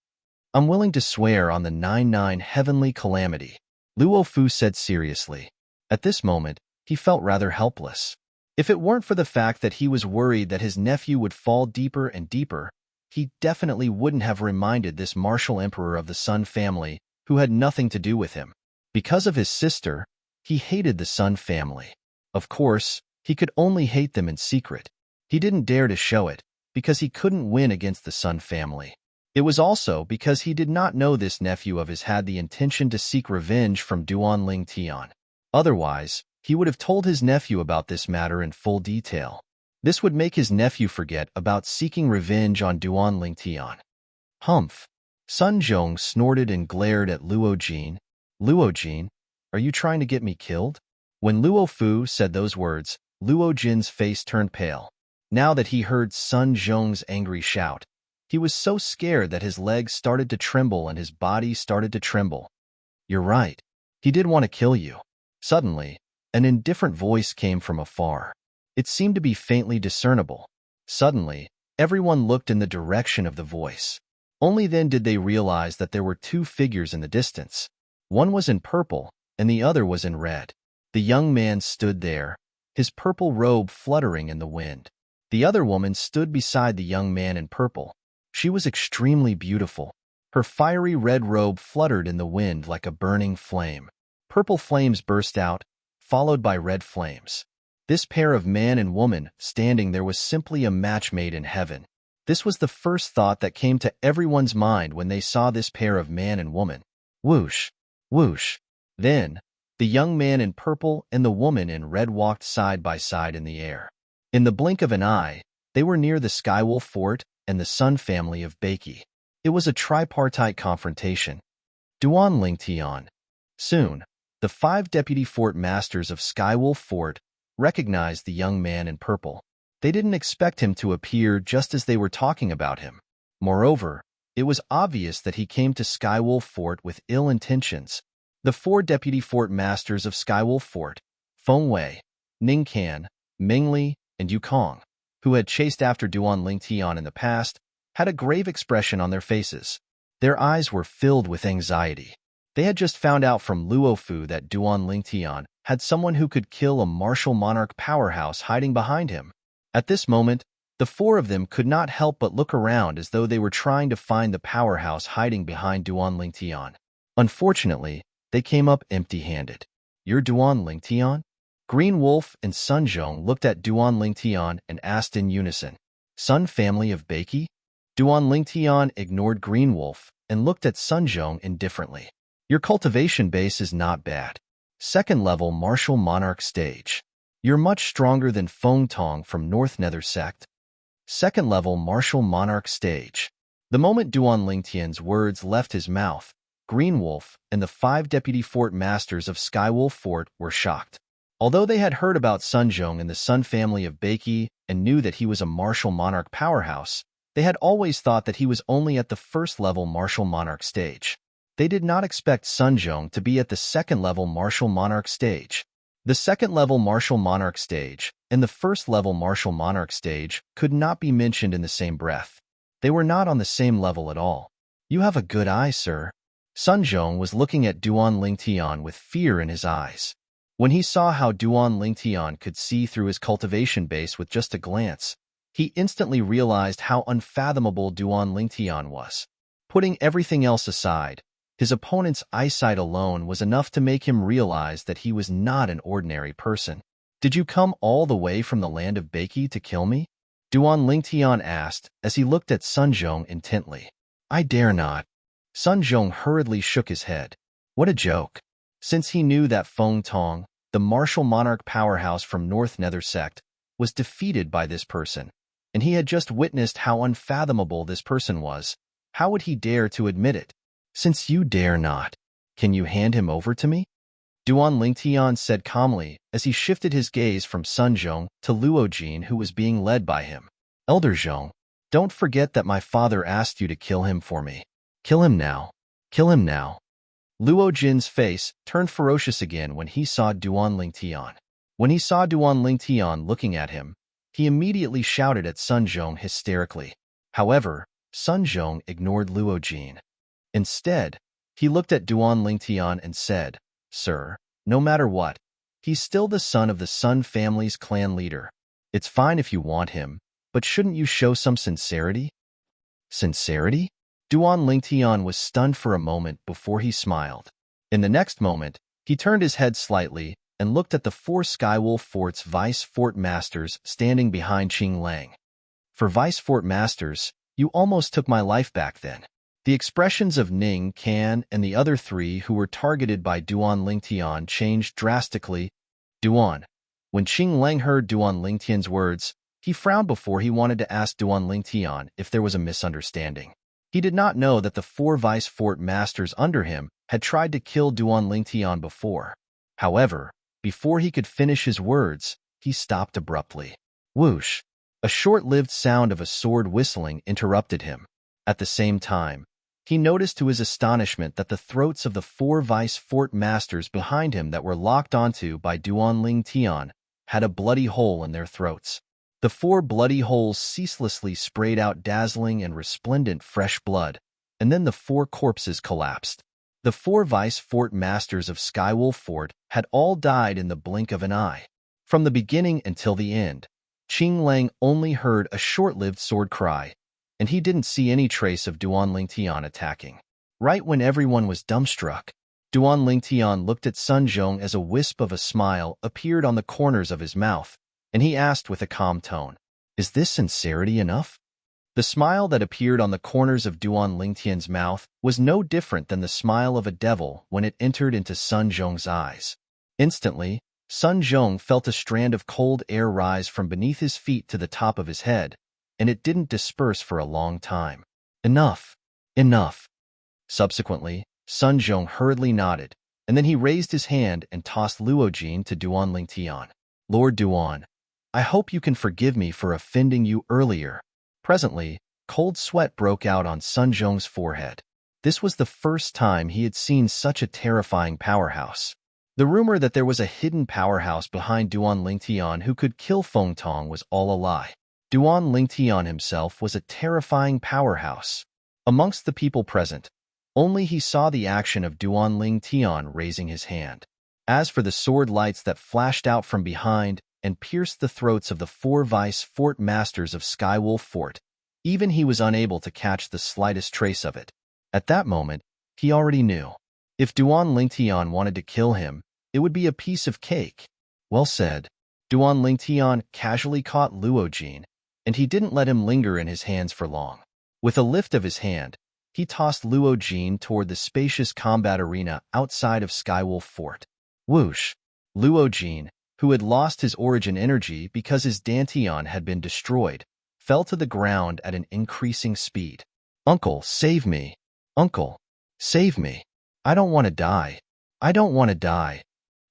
I'm willing to swear on the 99 heavenly calamity, Luo Fu said seriously. At this moment, he felt rather helpless. If it weren't for the fact that he was worried that his nephew would fall deeper and deeper, he definitely wouldn't have reminded this martial emperor of the Sun family, who had nothing to do with him. Because of his sister, he hated the Sun family. Of course, he could only hate them in secret. He didn't dare to show it, because he couldn't win against the Sun family. It was also because he did not know this nephew of his had the intention to seek revenge from Duan Lingtian. Otherwise, he would have told his nephew about this matter in full detail. This would make his nephew forget about seeking revenge on Duan Lingtian. Humph. Sun Zhong snorted and glared at Luo Jin. Luo Jin, are you trying to get me killed? When Luo Fu said those words, Luo Jin's face turned pale. Now that he heard Sun Zhong's angry shout, he was so scared that his legs started to tremble and his body started to tremble. You're right. He did want to kill you. Suddenly, an indifferent voice came from afar. It seemed to be faintly discernible. Suddenly, everyone looked in the direction of the voice. Only then did they realize that there were two figures in the distance. One was in purple, and the other was in red. The young man stood there, his purple robe fluttering in the wind. The other woman stood beside the young man in purple. She was extremely beautiful. Her fiery red robe fluttered in the wind like a burning flame. Purple flames burst out, followed by red flames. This pair of man and woman standing there was simply a match made in heaven. This was the first thought that came to everyone's mind when they saw this pair of man and woman. Whoosh, whoosh. Then, the young man in purple and the woman in red walked side by side in the air. In the blink of an eye, they were near the Skywolf Fort and the Sun family of Beiki. It was a tripartite confrontation. Duan Lingtian. Soon, the 5 deputy fort masters of Skywolf Fort recognized the young man in purple. They didn't expect him to appear just as they were talking about him. Moreover, it was obvious that he came to Skywolf Fort with ill intentions. The 4 deputy fort masters of Skywolf Fort, Feng Wei, Ning Kan, Ming Li, and Yukong, who had chased after Duan Lingtian in the past, had a grave expression on their faces. Their eyes were filled with anxiety. They had just found out from Luo Fu that Duan Lingtian had someone who could kill a martial monarch powerhouse hiding behind him. At this moment, the 4 of them could not help but look around as though they were trying to find the powerhouse hiding behind Duan Lingtian. Unfortunately, they came up empty-handed. You're Duan Lingtian? Green Wolf and Sun Zhong looked at Duan Lingtian and asked in unison. Sun family of Beiki? Duan Lingtian ignored Green Wolf and looked at Sun Zhong indifferently. Your cultivation base is not bad. Second-level martial monarch stage. You're much stronger than Feng Tong from North Nether sect. Second-level martial monarch stage. The moment Duan Lingtian's words left his mouth, Green Wolf and the 5 deputy fort masters of Skywolf Fort were shocked. Although they had heard about Sun Zhong and the Sun family of Beiki and knew that he was a martial monarch powerhouse, they had always thought that he was only at the first-level martial monarch stage. They did not expect Sun Zhong to be at the second-level martial monarch stage. The second-level martial monarch stage and the first-level martial monarch stage could not be mentioned in the same breath. They were not on the same level at all. "You have a good eye, sir." Sun Zhong was looking at Duan Lingtian with fear in his eyes. When he saw how Duan Lingtian could see through his cultivation base with just a glance, he instantly realized how unfathomable Duan Lingtian was. Putting everything else aside, his opponent's eyesight alone was enough to make him realize that he was not an ordinary person. "Did you come all the way from the land of Beiki to kill me?" Duan Lingtian asked as he looked at Sun Zhong intently. "I dare not." Sun Zhong hurriedly shook his head. What a joke. Since he knew that Feng Tong, the martial monarch powerhouse from North Nether sect, was defeated by this person, and he had just witnessed how unfathomable this person was, how would he dare to admit it? "Since you dare not, can you hand him over to me?" Duan Lingtian said calmly as he shifted his gaze from Sun Zhong to Luo Jin, who was being led by him. "Elder Zhong, don't forget that my father asked you to kill him for me. Kill him now. Kill him now." Luo Jin's face turned ferocious again when he saw Duan Lingtian. When he saw Duan Lingtian looking at him, he immediately shouted at Sun Zhong hysterically. However, Sun Zhong ignored Luo Jin. Instead, he looked at Duan Lingtian and said, "Sir, no matter what, he's still the son of the Sun family's clan leader. It's fine if you want him, but shouldn't you show some sincerity?" Sincerity? Duan Lingtian was stunned for a moment before he smiled. In the next moment, he turned his head slightly and looked at the 4 Skywolf Fort's Vice Fort Masters standing behind Qing Lang. "For Vice Fort Masters, you almost took my life back then." The expressions of Ning, Kan, and the other 3 who were targeted by Duan Lingtian changed drastically. Duan. When Qing Lang heard Duan Lingtian's words, he frowned before he wanted to ask Duan Lingtian if there was a misunderstanding. He did not know that the 4 Vice Fort Masters under him had tried to kill Duan Lingtian before. However, before he could finish his words, he stopped abruptly. Whoosh! A short-lived sound of a sword whistling interrupted him. At the same time, he noticed to his astonishment that the throats of the 4 Vice Fort Masters behind him that were locked onto by Duan Lingtian had a bloody hole in their throats. The 4 bloody holes ceaselessly sprayed out dazzling and resplendent fresh blood, and then the 4 corpses collapsed. The 4 Vice Fort Masters of Skywolf Fort had all died in the blink of an eye. From the beginning until the end, Qing Lang only heard a short-lived sword cry, and he didn't see any trace of Duan Lingtian attacking. Right when everyone was dumbstruck, Duan Lingtian looked at Sun Zhong as a wisp of a smile appeared on the corners of his mouth, and he asked with a calm tone, "Is this sincerity enough?" The smile that appeared on the corners of Duan Lingtian's mouth was no different than the smile of a devil when it entered into Sun Zhong's eyes. Instantly, Sun Zhong felt a strand of cold air rise from beneath his feet to the top of his head, and it didn't disperse for a long time. "Enough! Enough!" Subsequently, Sun Zhong hurriedly nodded, and then he raised his hand and tossed Luo Jin to Duan Lingtian. "Lord Duan, I hope you can forgive me for offending you earlier." Presently, cold sweat broke out on Sun Zhong's forehead. This was the first time he had seen such a terrifying powerhouse. The rumor that there was a hidden powerhouse behind Duan Lingtian who could kill Feng Tong was all a lie. Duan Lingtian himself was a terrifying powerhouse. Amongst the people present, only he saw the action of Duan Lingtian raising his hand. As for the sword lights that flashed out from behind and pierced the throats of the 4 Vice Fort Masters of Skywolf Fort, even he was unable to catch the slightest trace of it. At that moment, he already knew. If Duan Lingtian wanted to kill him, it would be a piece of cake. Well said. Duan Lingtian casually caught Luo Jin, and he didn't let him linger in his hands for long. With a lift of his hand, he tossed Luo Jin toward the spacious combat arena outside of Skywolf Fort. Whoosh! Luo Jin, who had lost his origin energy because his Dantian had been destroyed, fell to the ground at an increasing speed. "Uncle, save me! Uncle, save me! I don't want to die! I don't want to die!"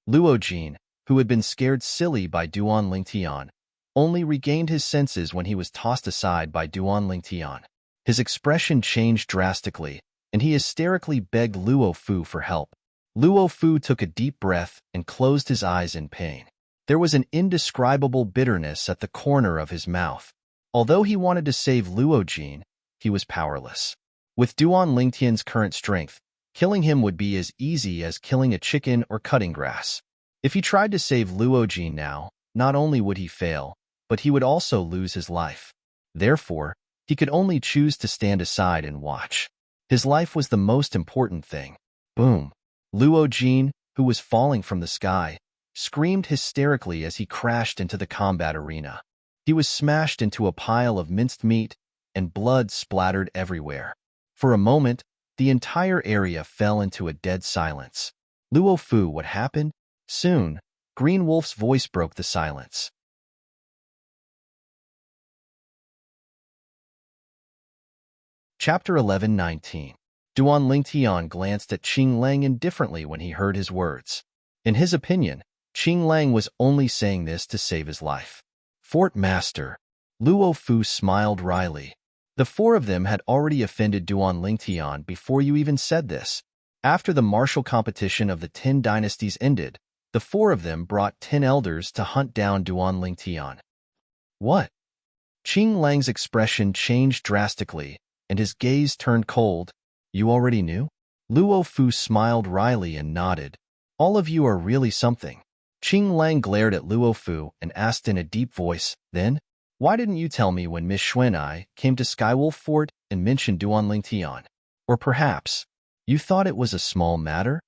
Luo Jin, who had been scared silly by Duan Lingtian, only regained his senses when he was tossed aside by Duan Lingtian. His expression changed drastically, and he hysterically begged Luo Fu for help. Luo Fu took a deep breath and closed his eyes in pain. There was an indescribable bitterness at the corner of his mouth. Although he wanted to save Luo Jin, he was powerless. With Duan Lingtian's current strength, killing him would be as easy as killing a chicken or cutting grass. If he tried to save Luo Jin now, not only would he fail, but he would also lose his life. Therefore, he could only choose to stand aside and watch. His life was the most important thing. Boom! Luo Jin, who was falling from the sky, screamed hysterically as he crashed into the combat arena. He was smashed into a pile of minced meat, and blood splattered everywhere. For a moment, the entire area fell into a dead silence. Luo Fu, what happened? Soon, Green Wolf's voice broke the silence. Chapter 11:19. Duan Lingtian glanced at Qing Lang indifferently when he heard his words. In his opinion, Qing Lang was only saying this to save his life. Fort Master. Luo Fu smiled wryly. The four of them had already offended Duan Lingtian before you even said this. After the martial competition of the 10 dynasties ended, the four of them brought 10 elders to hunt down Duan Lingtian. What? Qing Lang's expression changed drastically, and his gaze turned cold. You already knew? Luo Fu smiled wryly and nodded. All of you are really something. Qing Lang glared at Luo Fu and asked in a deep voice, then, why didn't you tell me when Miss Xuan'ai came to Skywolf Fort and mentioned Duan Lingtian? Or perhaps, you thought it was a small matter?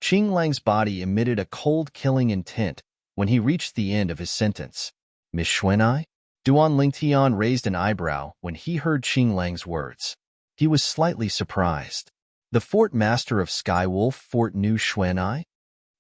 Qing Lang's body emitted a cold killing intent when he reached the end of his sentence. Miss Xuan'ai? Duan Lingtian raised an eyebrow when he heard Qing Lang's words. He was slightly surprised. The Fort Master of Skywolf Fort knew Xuan'ai?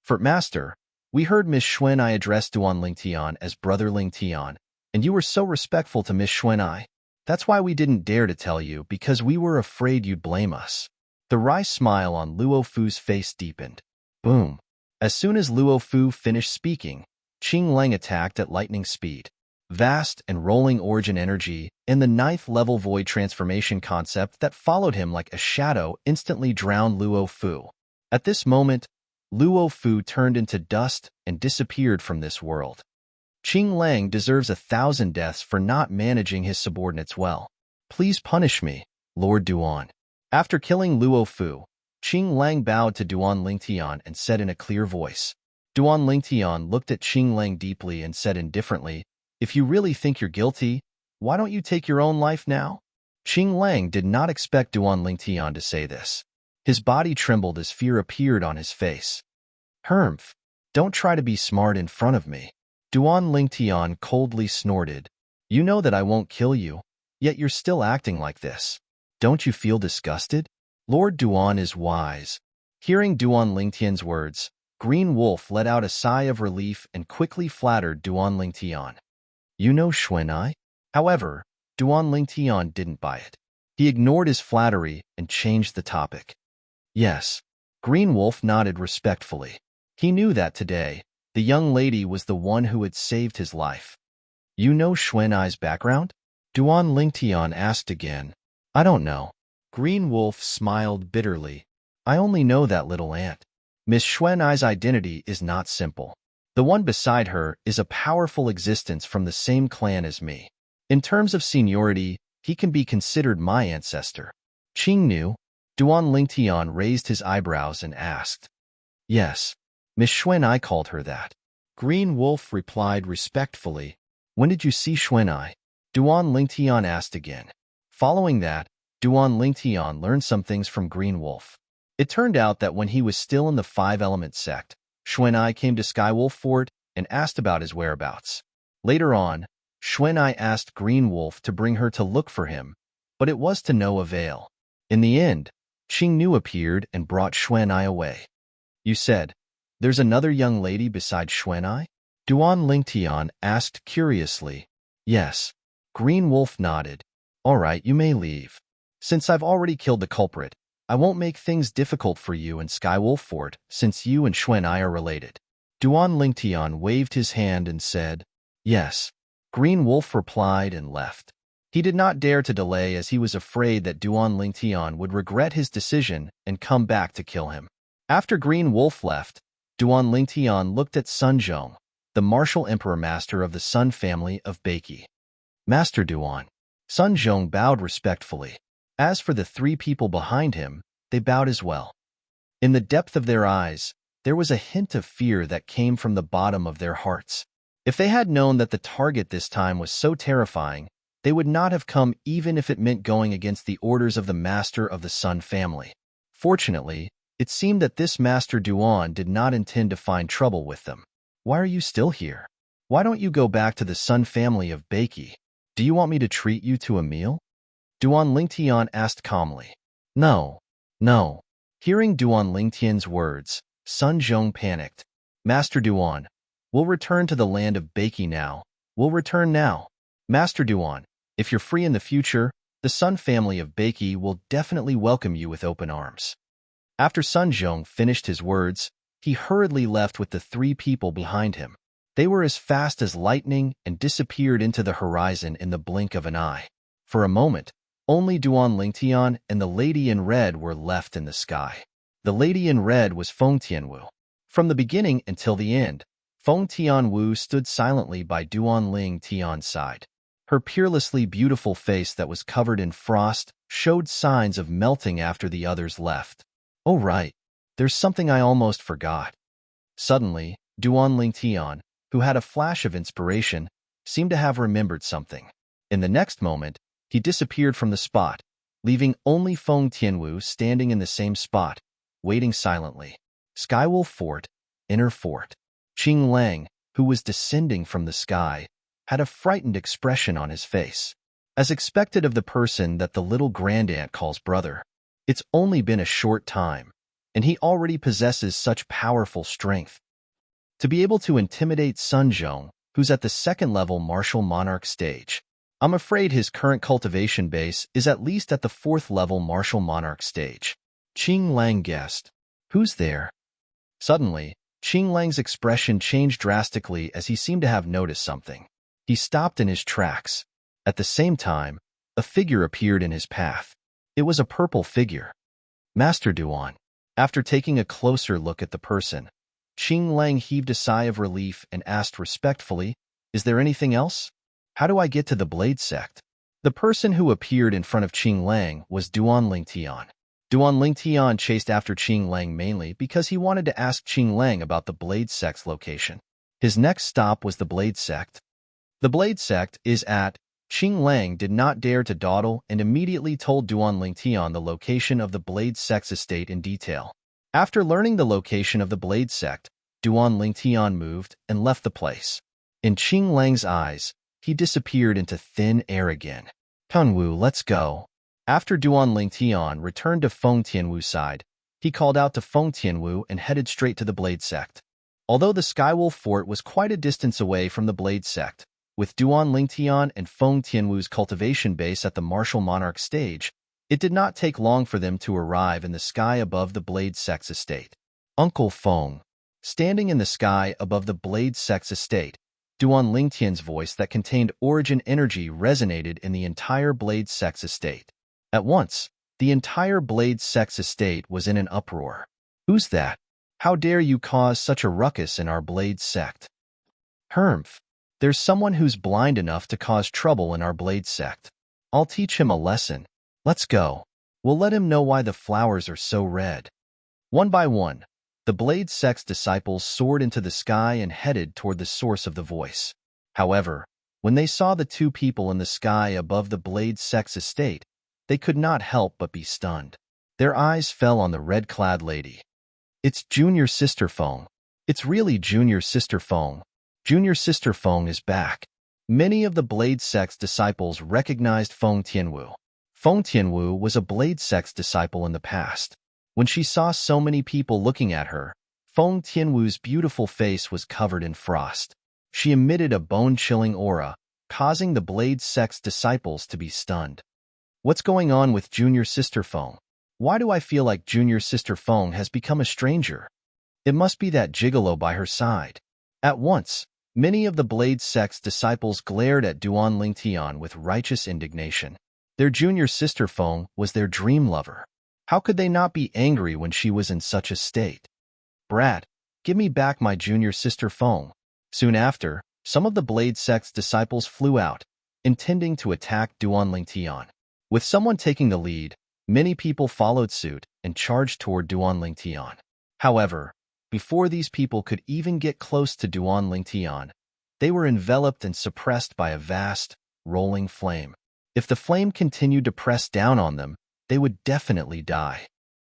Fort Master, we heard Miss Xuan'ai address Duan Lingtian as Brother Lingtian, and you were so respectful to Miss Xuan'ai. That's why we didn't dare to tell you, because we were afraid you'd blame us. The wry smile on Luo Fu's face deepened. Boom. As soon as Luo Fu finished speaking, Qing Lang attacked at lightning speed. Vast and rolling origin energy and the 9th level void transformation concept that followed him like a shadow instantly drowned Luo Fu. At this moment, Luo Fu turned into dust and disappeared from this world. Qing Lang deserves 1,000 deaths for not managing his subordinates well. Please punish me, Lord Duan. After killing Luo Fu, Qing Lang bowed to Duan Lingtian and said in a clear voice. Duan Lingtian looked at Qing Lang deeply and said indifferently, if you really think you're guilty, why don't you take your own life now? Qing Lang did not expect Duan Lingtian to say this. His body trembled as fear appeared on his face. Hermph, don't try to be smart in front of me. Duan Lingtian coldly snorted. You know that I won't kill you, yet you're still acting like this. Don't you feel disgusted? Lord Duan is wise. Hearing Duan Lingtian's words, Green Wolf let out a sigh of relief and quickly flattered Duan Lingtian. You know Xuan'ai? However, Duan Lingtian didn't buy it. He ignored his flattery and changed the topic. Yes. Green Wolf nodded respectfully. He knew that today, the young lady was the one who had saved his life. You know Xuan'ai's background? Duan Lingtian asked again. I don't know. Green Wolf smiled bitterly. I only know that little ant. Miss Xuan'ai's identity is not simple. The one beside her is a powerful existence from the same clan as me. In terms of seniority, he can be considered my ancestor. Qing knew. Duan Lingtian raised his eyebrows and asked. Yes, Miss Xuan'ai called her that. Green Wolf replied respectfully. When did you see Xuan'ai? Duan Lingtian asked again. Following that, Duan Lingtian learned some things from Green Wolf. It turned out that when he was still in the 5-element sect, Xuan'ai came to Skywolf Fort and asked about his whereabouts. Later on, Xuan'ai asked Green Wolf to bring her to look for him, but it was to no avail. In the end, Qing Nu appeared and brought Xuan'ai away. You said, there's another young lady besides Xuan'ai? Duan Lingtian asked curiously. Yes. Green Wolf nodded. All right, you may leave. Since I've already killed the culprit, I won't make things difficult for you in Skywolf Fort since you and Xuan'ai are related. Duan Lingtian waved his hand and said, "Yes." Green Wolf replied and left. He did not dare to delay as he was afraid that Duan Lingtian would regret his decision and come back to kill him. After Green Wolf left, Duan Lingtian looked at Sun Zhong, the martial emperor master of the Sun family of Beiki. "Master Duan." Sun Zhong bowed respectfully. As for the three people behind him, they bowed as well. In the depth of their eyes, there was a hint of fear that came from the bottom of their hearts. If they had known that the target this time was so terrifying, they would not have come even if it meant going against the orders of the master of the Sun family. Fortunately, it seemed that this Master Duan did not intend to find trouble with them. "Why are you still here? Why don't you go back to the Sun family of Beiki? Do you want me to treat you to a meal?" Duan Lingtian asked calmly. No. Hearing Duan Lingtian's words, Sun Zhong panicked. "Master Duan, we'll return to the land of Beiki now. We'll return now. Master Duan, if you're free in the future, the Sun family of Beiki will definitely welcome you with open arms." After Sun Zhong finished his words, he hurriedly left with the three people behind him. They were as fast as lightning and disappeared into the horizon in the blink of an eye. For a moment, only Duan Lingtian and the lady in red were left in the sky. The lady in red was Feng Tianwu. From the beginning until the end, Feng Tianwu stood silently by Duan Lingtian's side. Her peerlessly beautiful face that was covered in frost showed signs of melting after the others left. "Oh right, there's something I almost forgot." Suddenly, Duan Lingtian, who had a flash of inspiration, seemed to have remembered something. In the next moment, he disappeared from the spot, leaving only Feng Tianwu standing in the same spot, waiting silently. Skywolf Fort, Inner Fort. Qing Lang, who was descending from the sky, had a frightened expression on his face. As expected of the person that the little grandaunt calls brother, it's only been a short time, and he already possesses such powerful strength. To be able to intimidate Sun Zhong, who's at the second-level martial monarch stage. I'm afraid his current cultivation base is at least at the fourth-level martial monarch stage. Qing Lang guessed. "Who's there?" Suddenly, Qing Lang's expression changed drastically as he seemed to have noticed something. He stopped in his tracks. At the same time, a figure appeared in his path. It was a purple figure. Master Duan. After taking a closer look at the person, Qing Lang heaved a sigh of relief and asked respectfully, "Is there anything else? How do I get to the Blade Sect?" The person who appeared in front of Qing Lang was Duan Lingtian. Duan Lingtian chased after Qing Lang mainly because he wanted to ask Qing Lang about the Blade Sect's location. His next stop was the Blade Sect. The Blade Sect is at. Qing Lang did not dare to dawdle and immediately told Duan Lingtian the location of the Blade Sect's estate in detail. After learning the location of the Blade Sect, Duan Lingtian moved and left the place. In Qing Lang's eyes, he disappeared into thin air again. "Tianwu, let's go." After Duan Lingtian returned to Feng Tianwu's side, he called out to Feng Tianwu and headed straight to the Blade Sect. Although the Skywolf Fort was quite a distance away from the Blade Sect, with Duan Lingtian and Feng Tianwu's cultivation base at the martial monarch stage, it did not take long for them to arrive in the sky above the Blade Sect's estate. Uncle Feng. Standing in the sky above the Blade Sect's estate, Duan Lingtian's voice that contained origin energy resonated in the entire Blade Sect's estate. At once, the entire Blade Sect's estate was in an uproar. "Who's that? How dare you cause such a ruckus in our Blade Sect?" "Hermf. There's someone who's blind enough to cause trouble in our Blade Sect. I'll teach him a lesson. Let's go. We'll let him know why the flowers are so red." One by one, the Blade Sect's disciples soared into the sky and headed toward the source of the voice. However, when they saw the two people in the sky above the Blade Sect's estate, they could not help but be stunned. Their eyes fell on the red-clad lady. "It's Junior Sister Feng. It's really Junior Sister Feng. Junior Sister Feng is back." Many of the Blade Sect's disciples recognized Feng Tianwu. Feng Tianwu was a Blade Sect's disciple in the past. When she saw so many people looking at her, Feng Tianwu's beautiful face was covered in frost. She emitted a bone-chilling aura, causing the Blade Sect's disciples to be stunned. "What's going on with Junior Sister Feng? Why do I feel like Junior Sister Feng has become a stranger?" It must be that gigolo by her side. At once, many of the Blade sect's disciples glared at Duan Lingtian with righteous indignation. Their junior sister Feng was their dream lover. How could they not be angry when she was in such a state? Brat, give me back my junior sister Feng. Soon after, some of the Blade sect's disciples flew out, intending to attack Duan Lingtian. With someone taking the lead, many people followed suit and charged toward Duan Lingtian. However, before these people could even get close to Duan Lingtian, they were enveloped and suppressed by a vast, rolling flame. If the flame continued to press down on them, they would definitely die.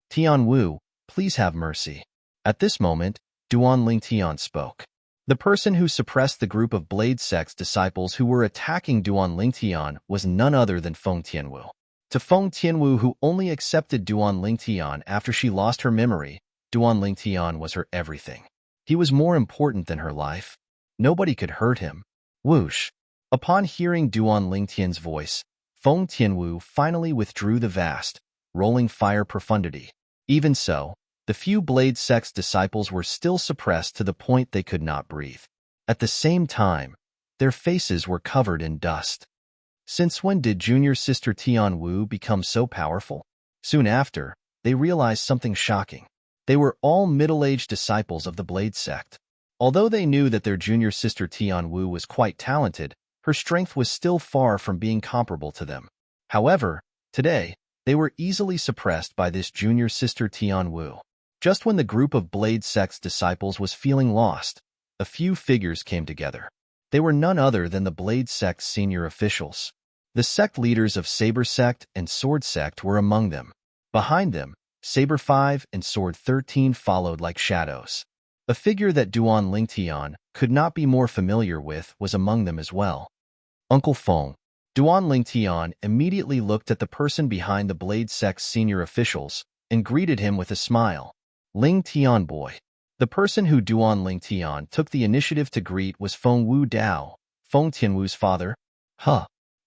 Tian Wu, please have mercy. At this moment, Duan Lingtian spoke. The person who suppressed the group of Blade sect's disciples who were attacking Duan Lingtian was none other than Feng Tianwu. To Feng Tianwu, who only accepted Duan Lingtian after she lost her memory, Duan Lingtian was her everything. He was more important than her life. Nobody could hurt him. Whoosh! Upon hearing Duan Lingtian's voice, Feng Tianwu finally withdrew the vast, rolling fire profundity. Even so, the few Blade sect's disciples were still suppressed to the point they could not breathe. At the same time, their faces were covered in dust. Since when did junior sister Tian Wu become so powerful? Soon after, they realized something shocking. They were all middle-aged disciples of the Blade sect. Although they knew that their junior sister Tian Wu was quite talented, her strength was still far from being comparable to them. However, today, they were easily suppressed by this junior sister Tian Wu. Just when the group of Blade sect's disciples was feeling lost, a few figures came together. They were none other than the Blade sect's senior officials. The sect leaders of Saber sect and Sword sect were among them. Behind them, Saber 5 and Sword 13 followed like shadows. A figure that Duan Lingtian could not be more familiar with was among them as well. Uncle Feng. Duan Lingtian immediately looked at the person behind the Blade sect's senior officials and greeted him with a smile. Ling Tian boy. The person who Duan Lingtian took the initiative to greet was Feng Wu Dao, Feng Tianwu's father.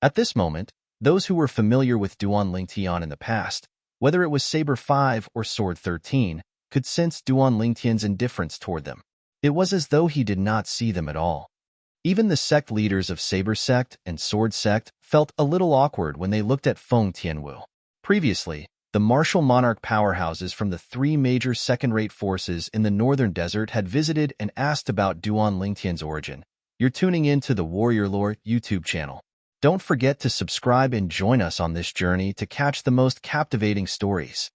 At this moment, those who were familiar with Duan Lingtian in the past, whether it was Saber 5 or Sword 13, could sense Duan Lingtian's indifference toward them. It was as though he did not see them at all. Even the sect leaders of Saber sect and Sword sect felt a little awkward when they looked at Feng Tianwu. Previously, the martial monarch powerhouses from the three major second-rate forces in the northern desert had visited and asked about Duan Lingtian's origin. You're tuning in to the Warrior Lore YouTube channel. Don't forget to subscribe and join us on this journey to catch the most captivating stories.